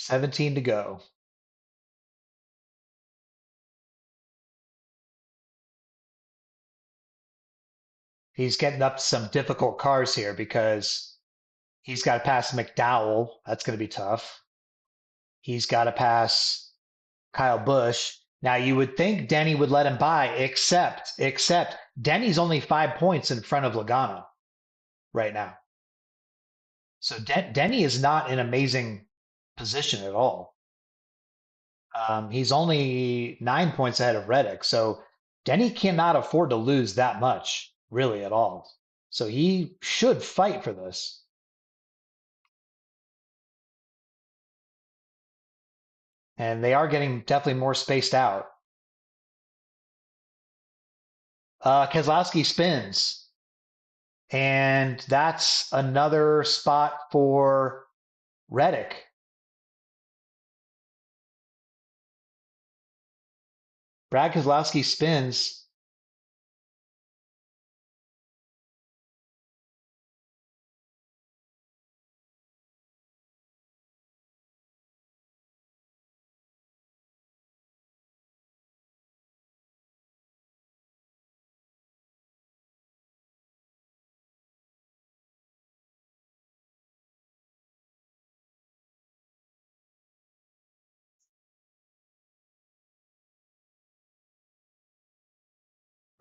17 to go. He's getting up to some difficult cars here because he's got to pass McDowell. That's going to be tough. He's got to pass Kyle Busch. Now you would think Denny would let him by, except Denny's only 5 points in front of Logano right now. So Denny is not in amazing position at all. He's only 9 points ahead of Reddick. So Denny cannot afford to lose that much, really, at all. So he should fight for this. And they are getting definitely more spaced out. Keselowski spins, and that's another spot for Reddick. Brad Keselowski spins.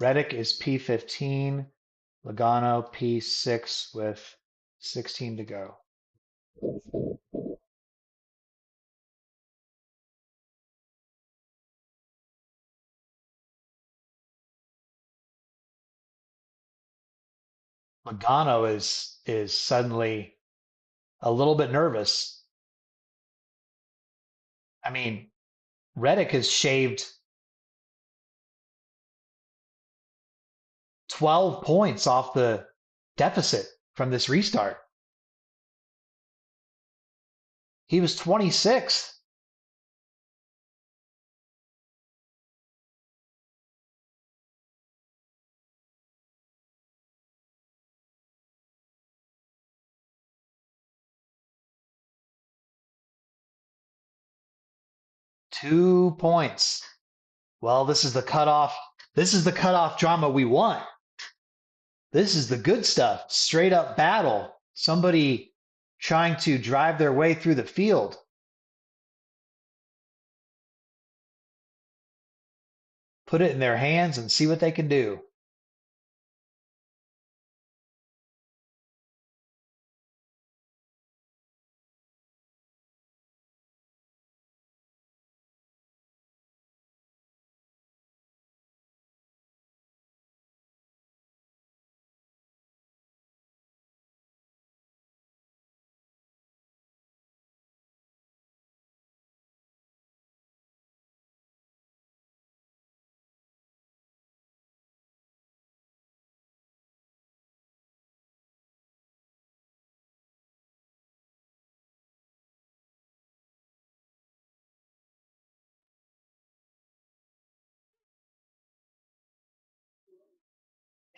Reddick is P15, Logano P6 with 16 to go. Logano is suddenly a little bit nervous. I mean, Reddick has shaved 12 points off the deficit from this restart. He was 26th. .2 points. Well, this is the cutoff. This is the cutoff drama we want. This is the good stuff. Straight up battle. Somebody trying to drive their way through the field. Put it in their hands and see what they can do.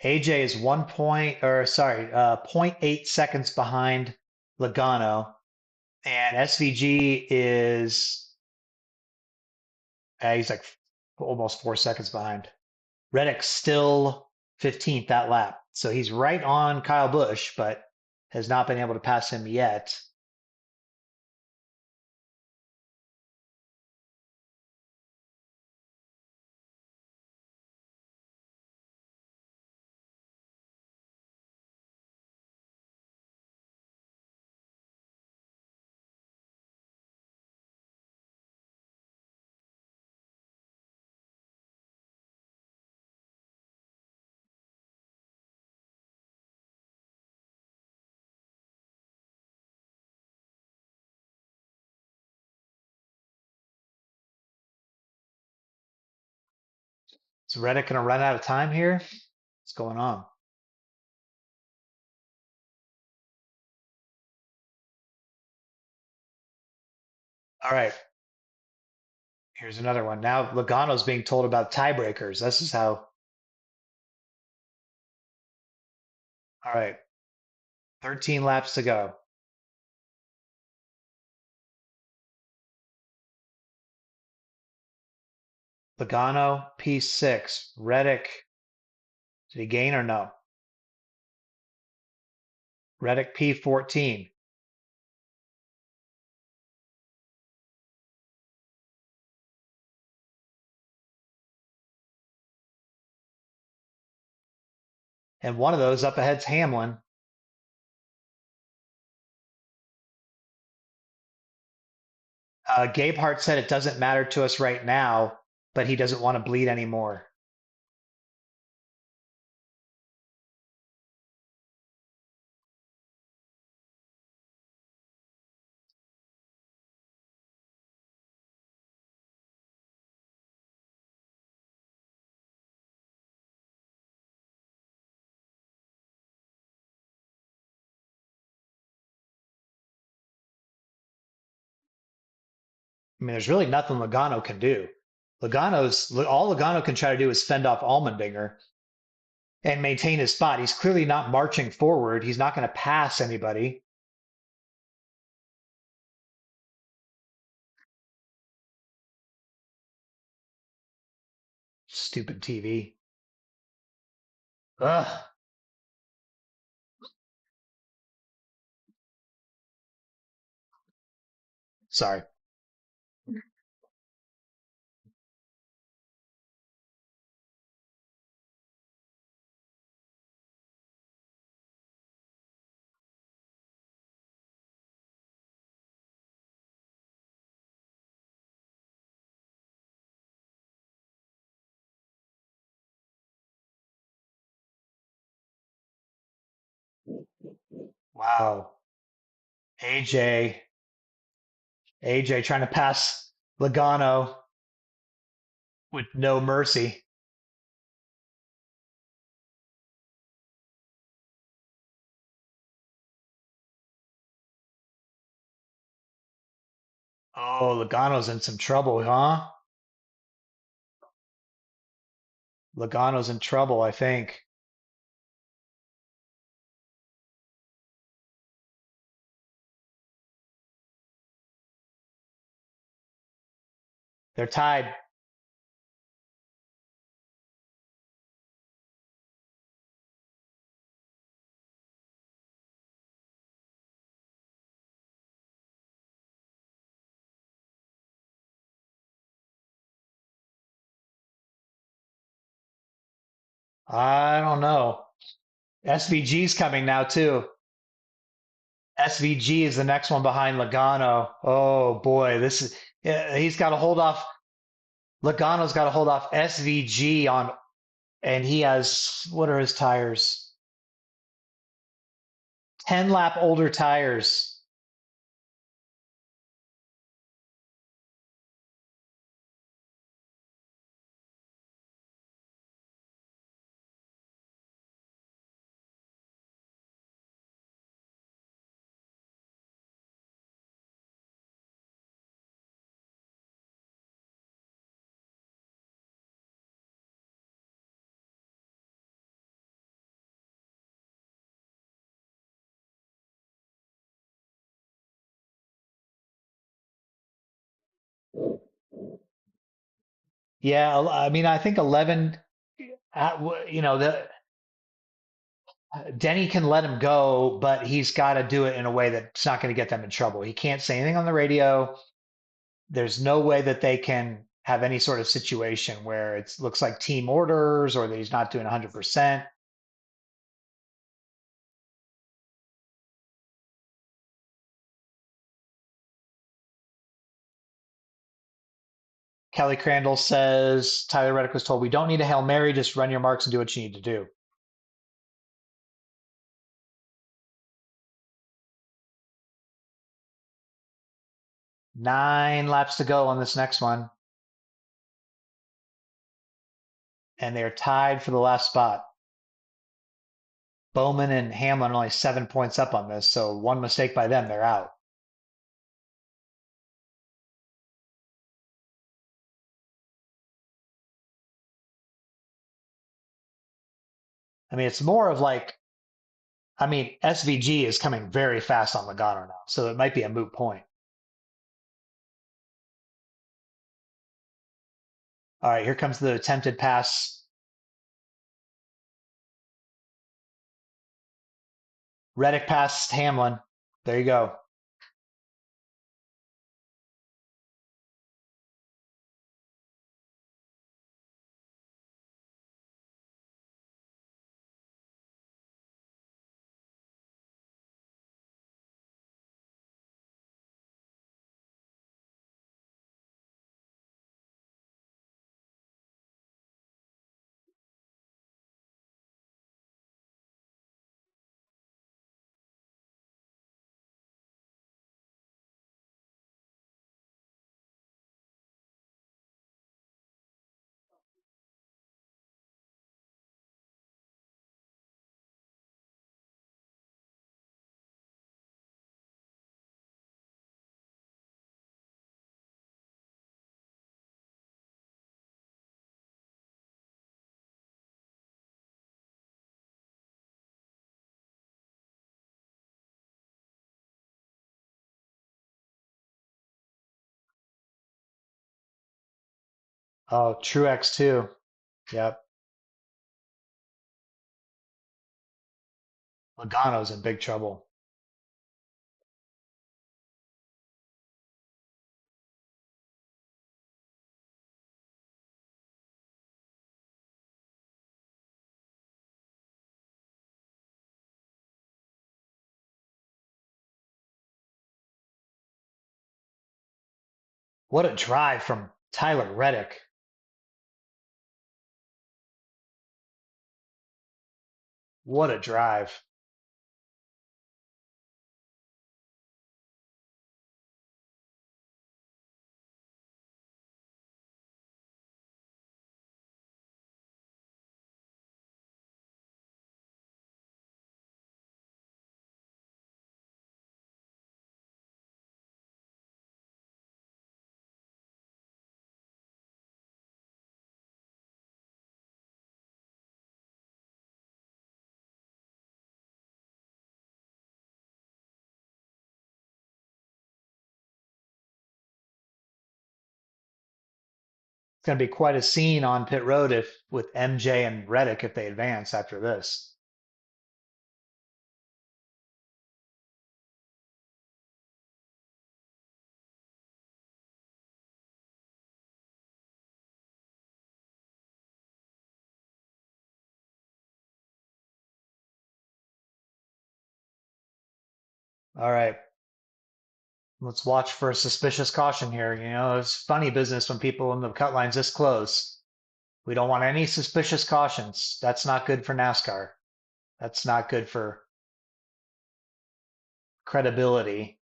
AJ is 1 point, or sorry, 0.8 seconds behind Logano, and SVG is he's like almost 4 seconds behind. Reddick's still 15th that lap, so he's right on Kyle Busch, but has not been able to pass him yet. Is Reddick going to run out of time here? What's going on? All right, here's another one. Now Logano's being told about tiebreakers. This is how. All right, 13 laps to go. Logano, P6. Reddick, did he gain or no? Reddick, P14. And one of those up ahead's Hamlin. Gabehart said it doesn't matter to us right now, but he doesn't want to bleed anymore. I mean, there's really nothing Logano can do. All Logano can try to do is fend off Allmendinger and maintain his spot. He's clearly not marching forward. He's not going to pass anybody. Stupid TV. Ugh. Sorry. Wow. AJ. AJ trying to pass Logano with no mercy. Oh, Logano's in some trouble, huh? Logano's in trouble, I think. They're tied. I don't know. SVG's coming now too. SVG is the next one behind Logano. Oh boy, this is he's got to hold off. Logano's got to hold off SVG on, and he has what are his tires? 10 lap older tires. Yeah, I mean, I think 11. The Denny can let him go, but he's got to do it in a way that's not going to get them in trouble. He can't say anything on the radio. There's no way that they can have any sort of situation where it looks like team orders or that he's not doing 100%. Kelly Crandall says Tyler Reddick was told we don't need a Hail Mary, just run your marks and do what you need to do. 9 laps to go on this next one, and they're tied for the last spot. Bowman and Hamlin are only 7 points up on this, so one mistake by them, they're out. I mean, it's more of like, I mean, SVG is coming very fast on Logano now, so it might be a moot point. All right, here comes the attempted pass. Reddick passed Hamlin. There you go. Oh, Truex too. Yep. Logano's in big trouble. What a drive from Tyler Reddick. What a drive. It's going to be quite a scene on pit road if with MJ and Reddick if they advance after this. All right, let's watch for a suspicious caution here. You know, it's funny business when people in the cut lines this close. We don't want any suspicious cautions. That's not good for NASCAR. That's not good for credibility.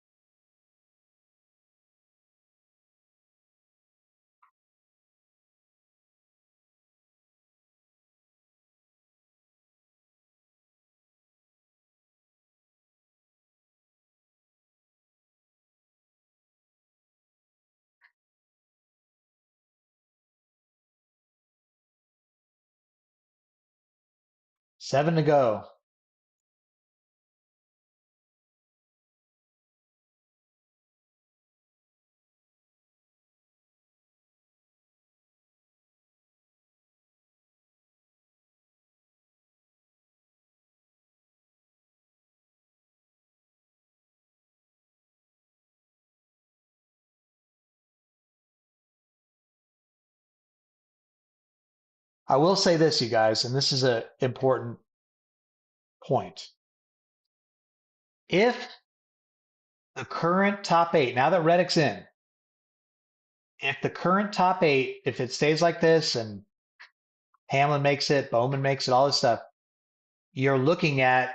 Seven to go. I will say this, you guys, and this is an important point. If the current top eight, now that Reddick's in, if the current top eight, if it stays like this and Hamlin makes it, Bowman makes it, all this stuff, you're looking at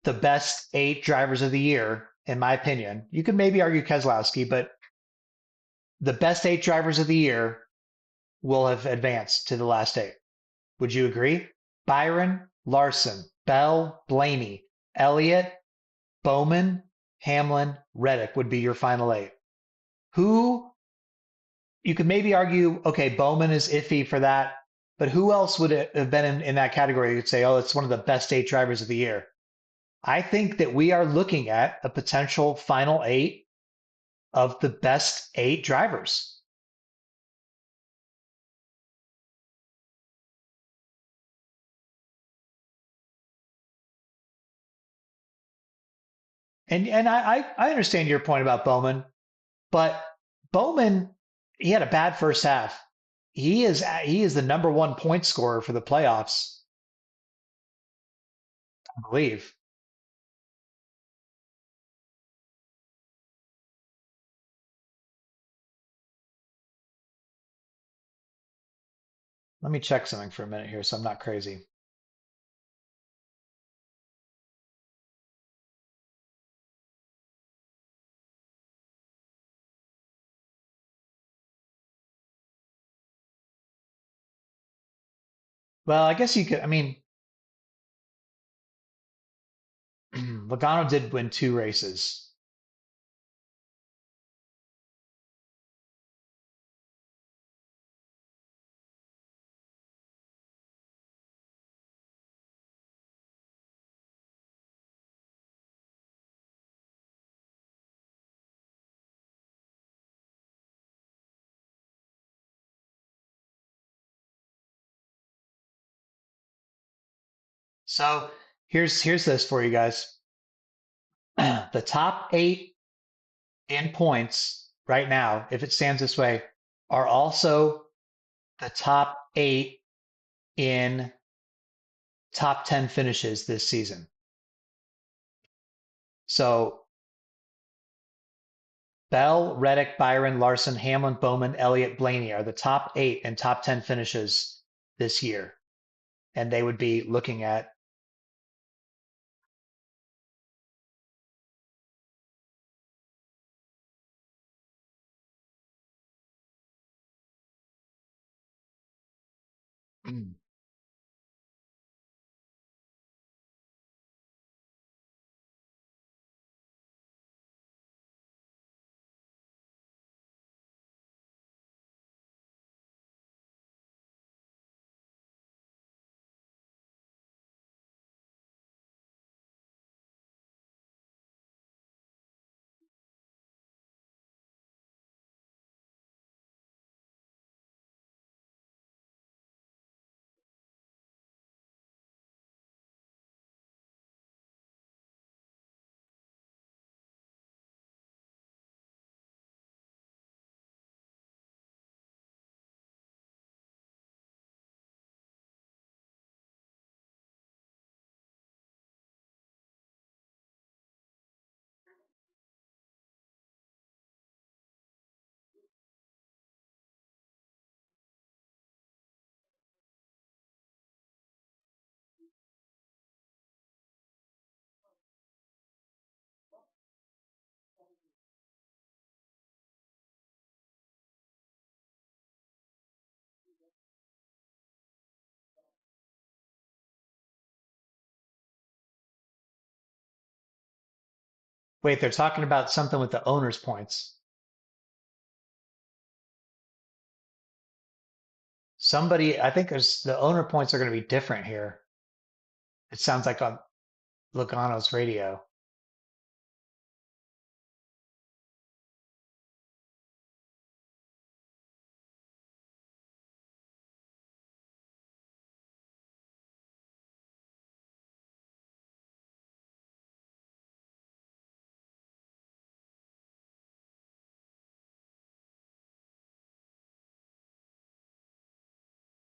the best eight drivers of the year, in my opinion. You could maybe argue Keselowski, but the best eight drivers of the year will have advanced to the last eight. Would you agree? Byron, Larson, Bell, Blaney, Elliott, Bowman, Hamlin, Reddick would be your final eight. Who you could maybe argue, okay, Bowman is iffy for that, but who else would it have been in that category? You'd say, oh, it's one of the best eight drivers of the year. I think that we are looking at a potential final eight of the best eight drivers. And I understand your point about Bowman, but Bowman, he had a bad first half. He is the number one point scorer for the playoffs, I believe. Let me check something for a minute here so I'm not crazy. Well, I guess you could, I mean, Logano did win two races. So here's this for you guys. The top eight in points right now, if it stands this way, are also the top eight in top 10 finishes this season. So Bell, Reddick, Byron, Larson, Hamlin, Bowman, Elliott, Blaney are the top eight and top 10 finishes this year. And they would be looking at, wait, they're talking about something with the owner's points. Somebody, I think there's the owner points are going to be different here. It sounds like on Logano's radio.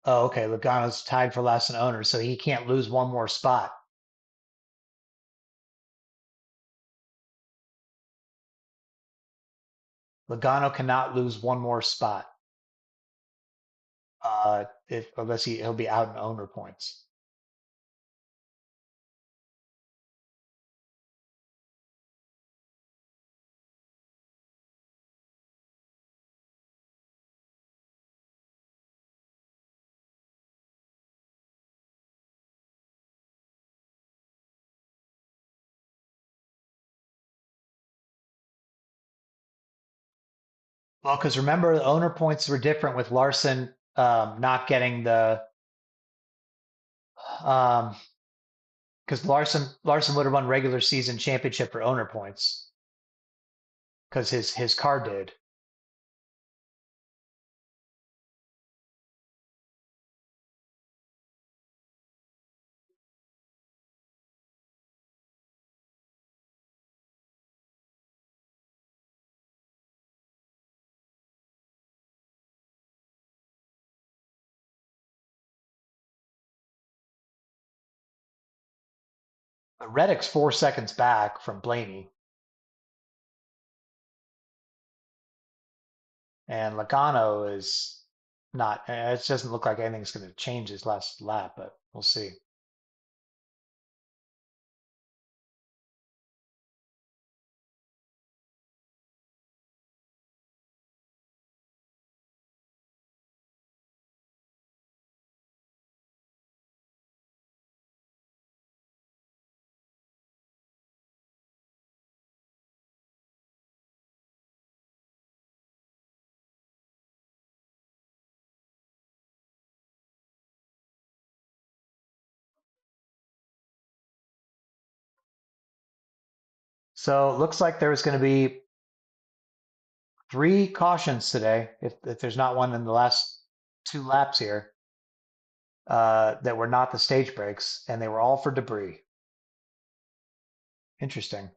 Oh, okay. Logano's tied for last in owner, so he can't lose one more spot. Logano cannot lose one more spot. If unless he'll be out in owner points. Well, because remember, the owner points were different with Larson not getting the um, because Larson would have won regular season championship for owner points because his car did. Reddick's 4 seconds back from Blaney, and Logano is not. It doesn't look like anything's going to change his last lap, but we'll see. So it looks like there was going to be 3 cautions today, if there's not one in the last 2 laps here, that were not the stage breaks, and they were all for debris. Interesting.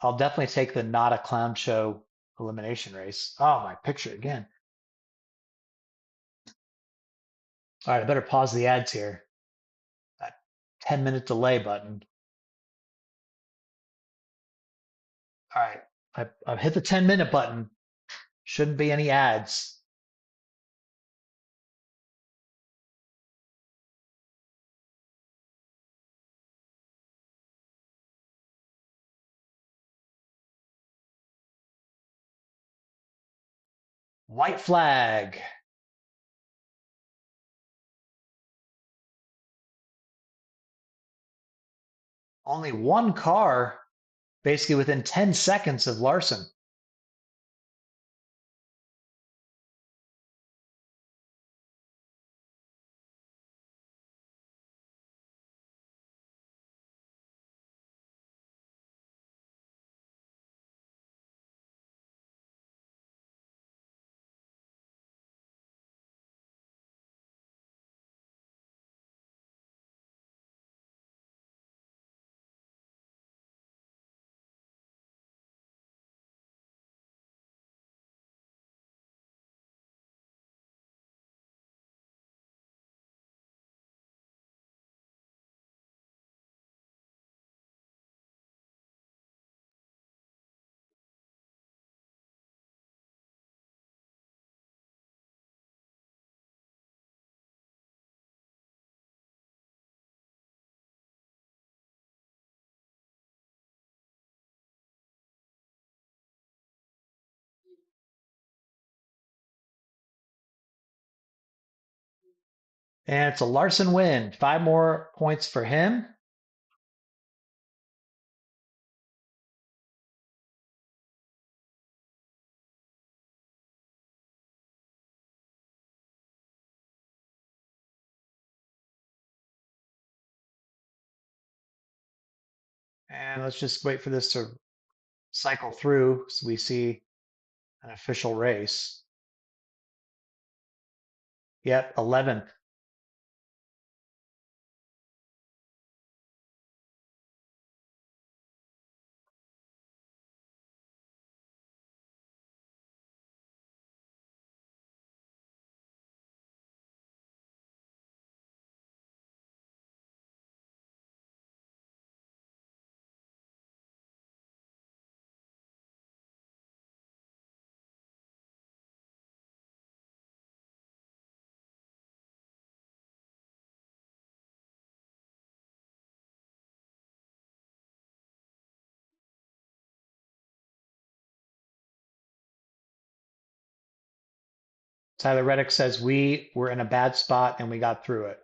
I'll definitely take the not a clown show elimination race. Oh, my picture again. All right, I better pause the ads here. That 10-minute delay button. All right, I've hit the 10-minute button. Shouldn't be any ads. White flag. Only one car basically within 10 seconds of Larson. And it's a Larson win. 5 more points for him. And let's just wait for this to cycle through so we see an official race. Yep, 11th. Tyler Reddick says we were in a bad spot and we got through it.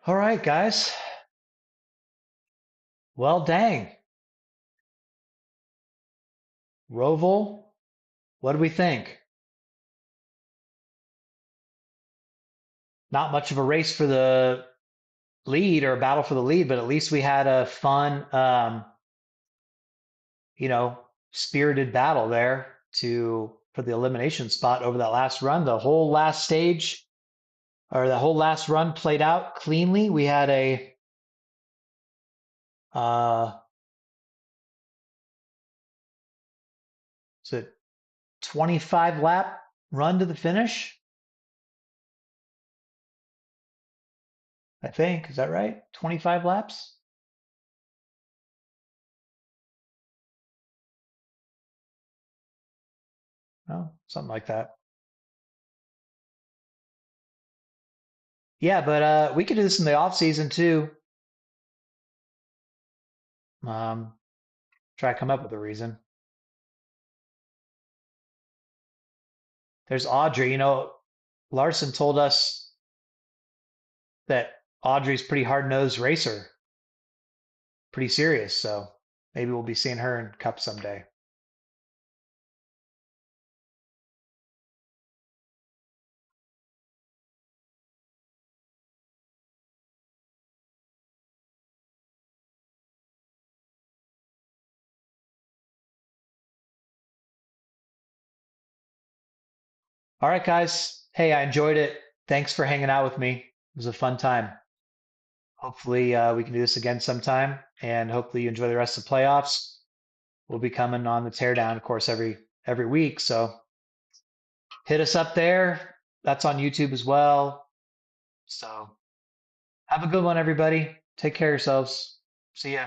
All right, guys. Well, dang. Roval, what do we think? Not much of a race for the lead or a battle for the lead, but at least we had a fun, you know, spirited battle there for the elimination spot over that last run. The whole last stage or the whole last run played out cleanly. We had a uh, is it 25 lap run to the finish? I think. Is that right? 25 laps? Oh, something like that. Yeah, but we could do this in the off season too. Um, try to come up with a reason. There's Audrey. You know, Larson told us that Audrey's pretty hard-nosed racer, pretty serious. So maybe we'll be seeing her in Cup someday. All right, guys. Hey, I enjoyed it. Thanks for hanging out with me. It was a fun time. Hopefully, we can do this again sometime, and hopefully you enjoy the rest of the playoffs. We'll be coming on the teardown, of course, every week. So hit us up there. That's on YouTube as well. So have a good one, everybody. Take care of yourselves. See ya.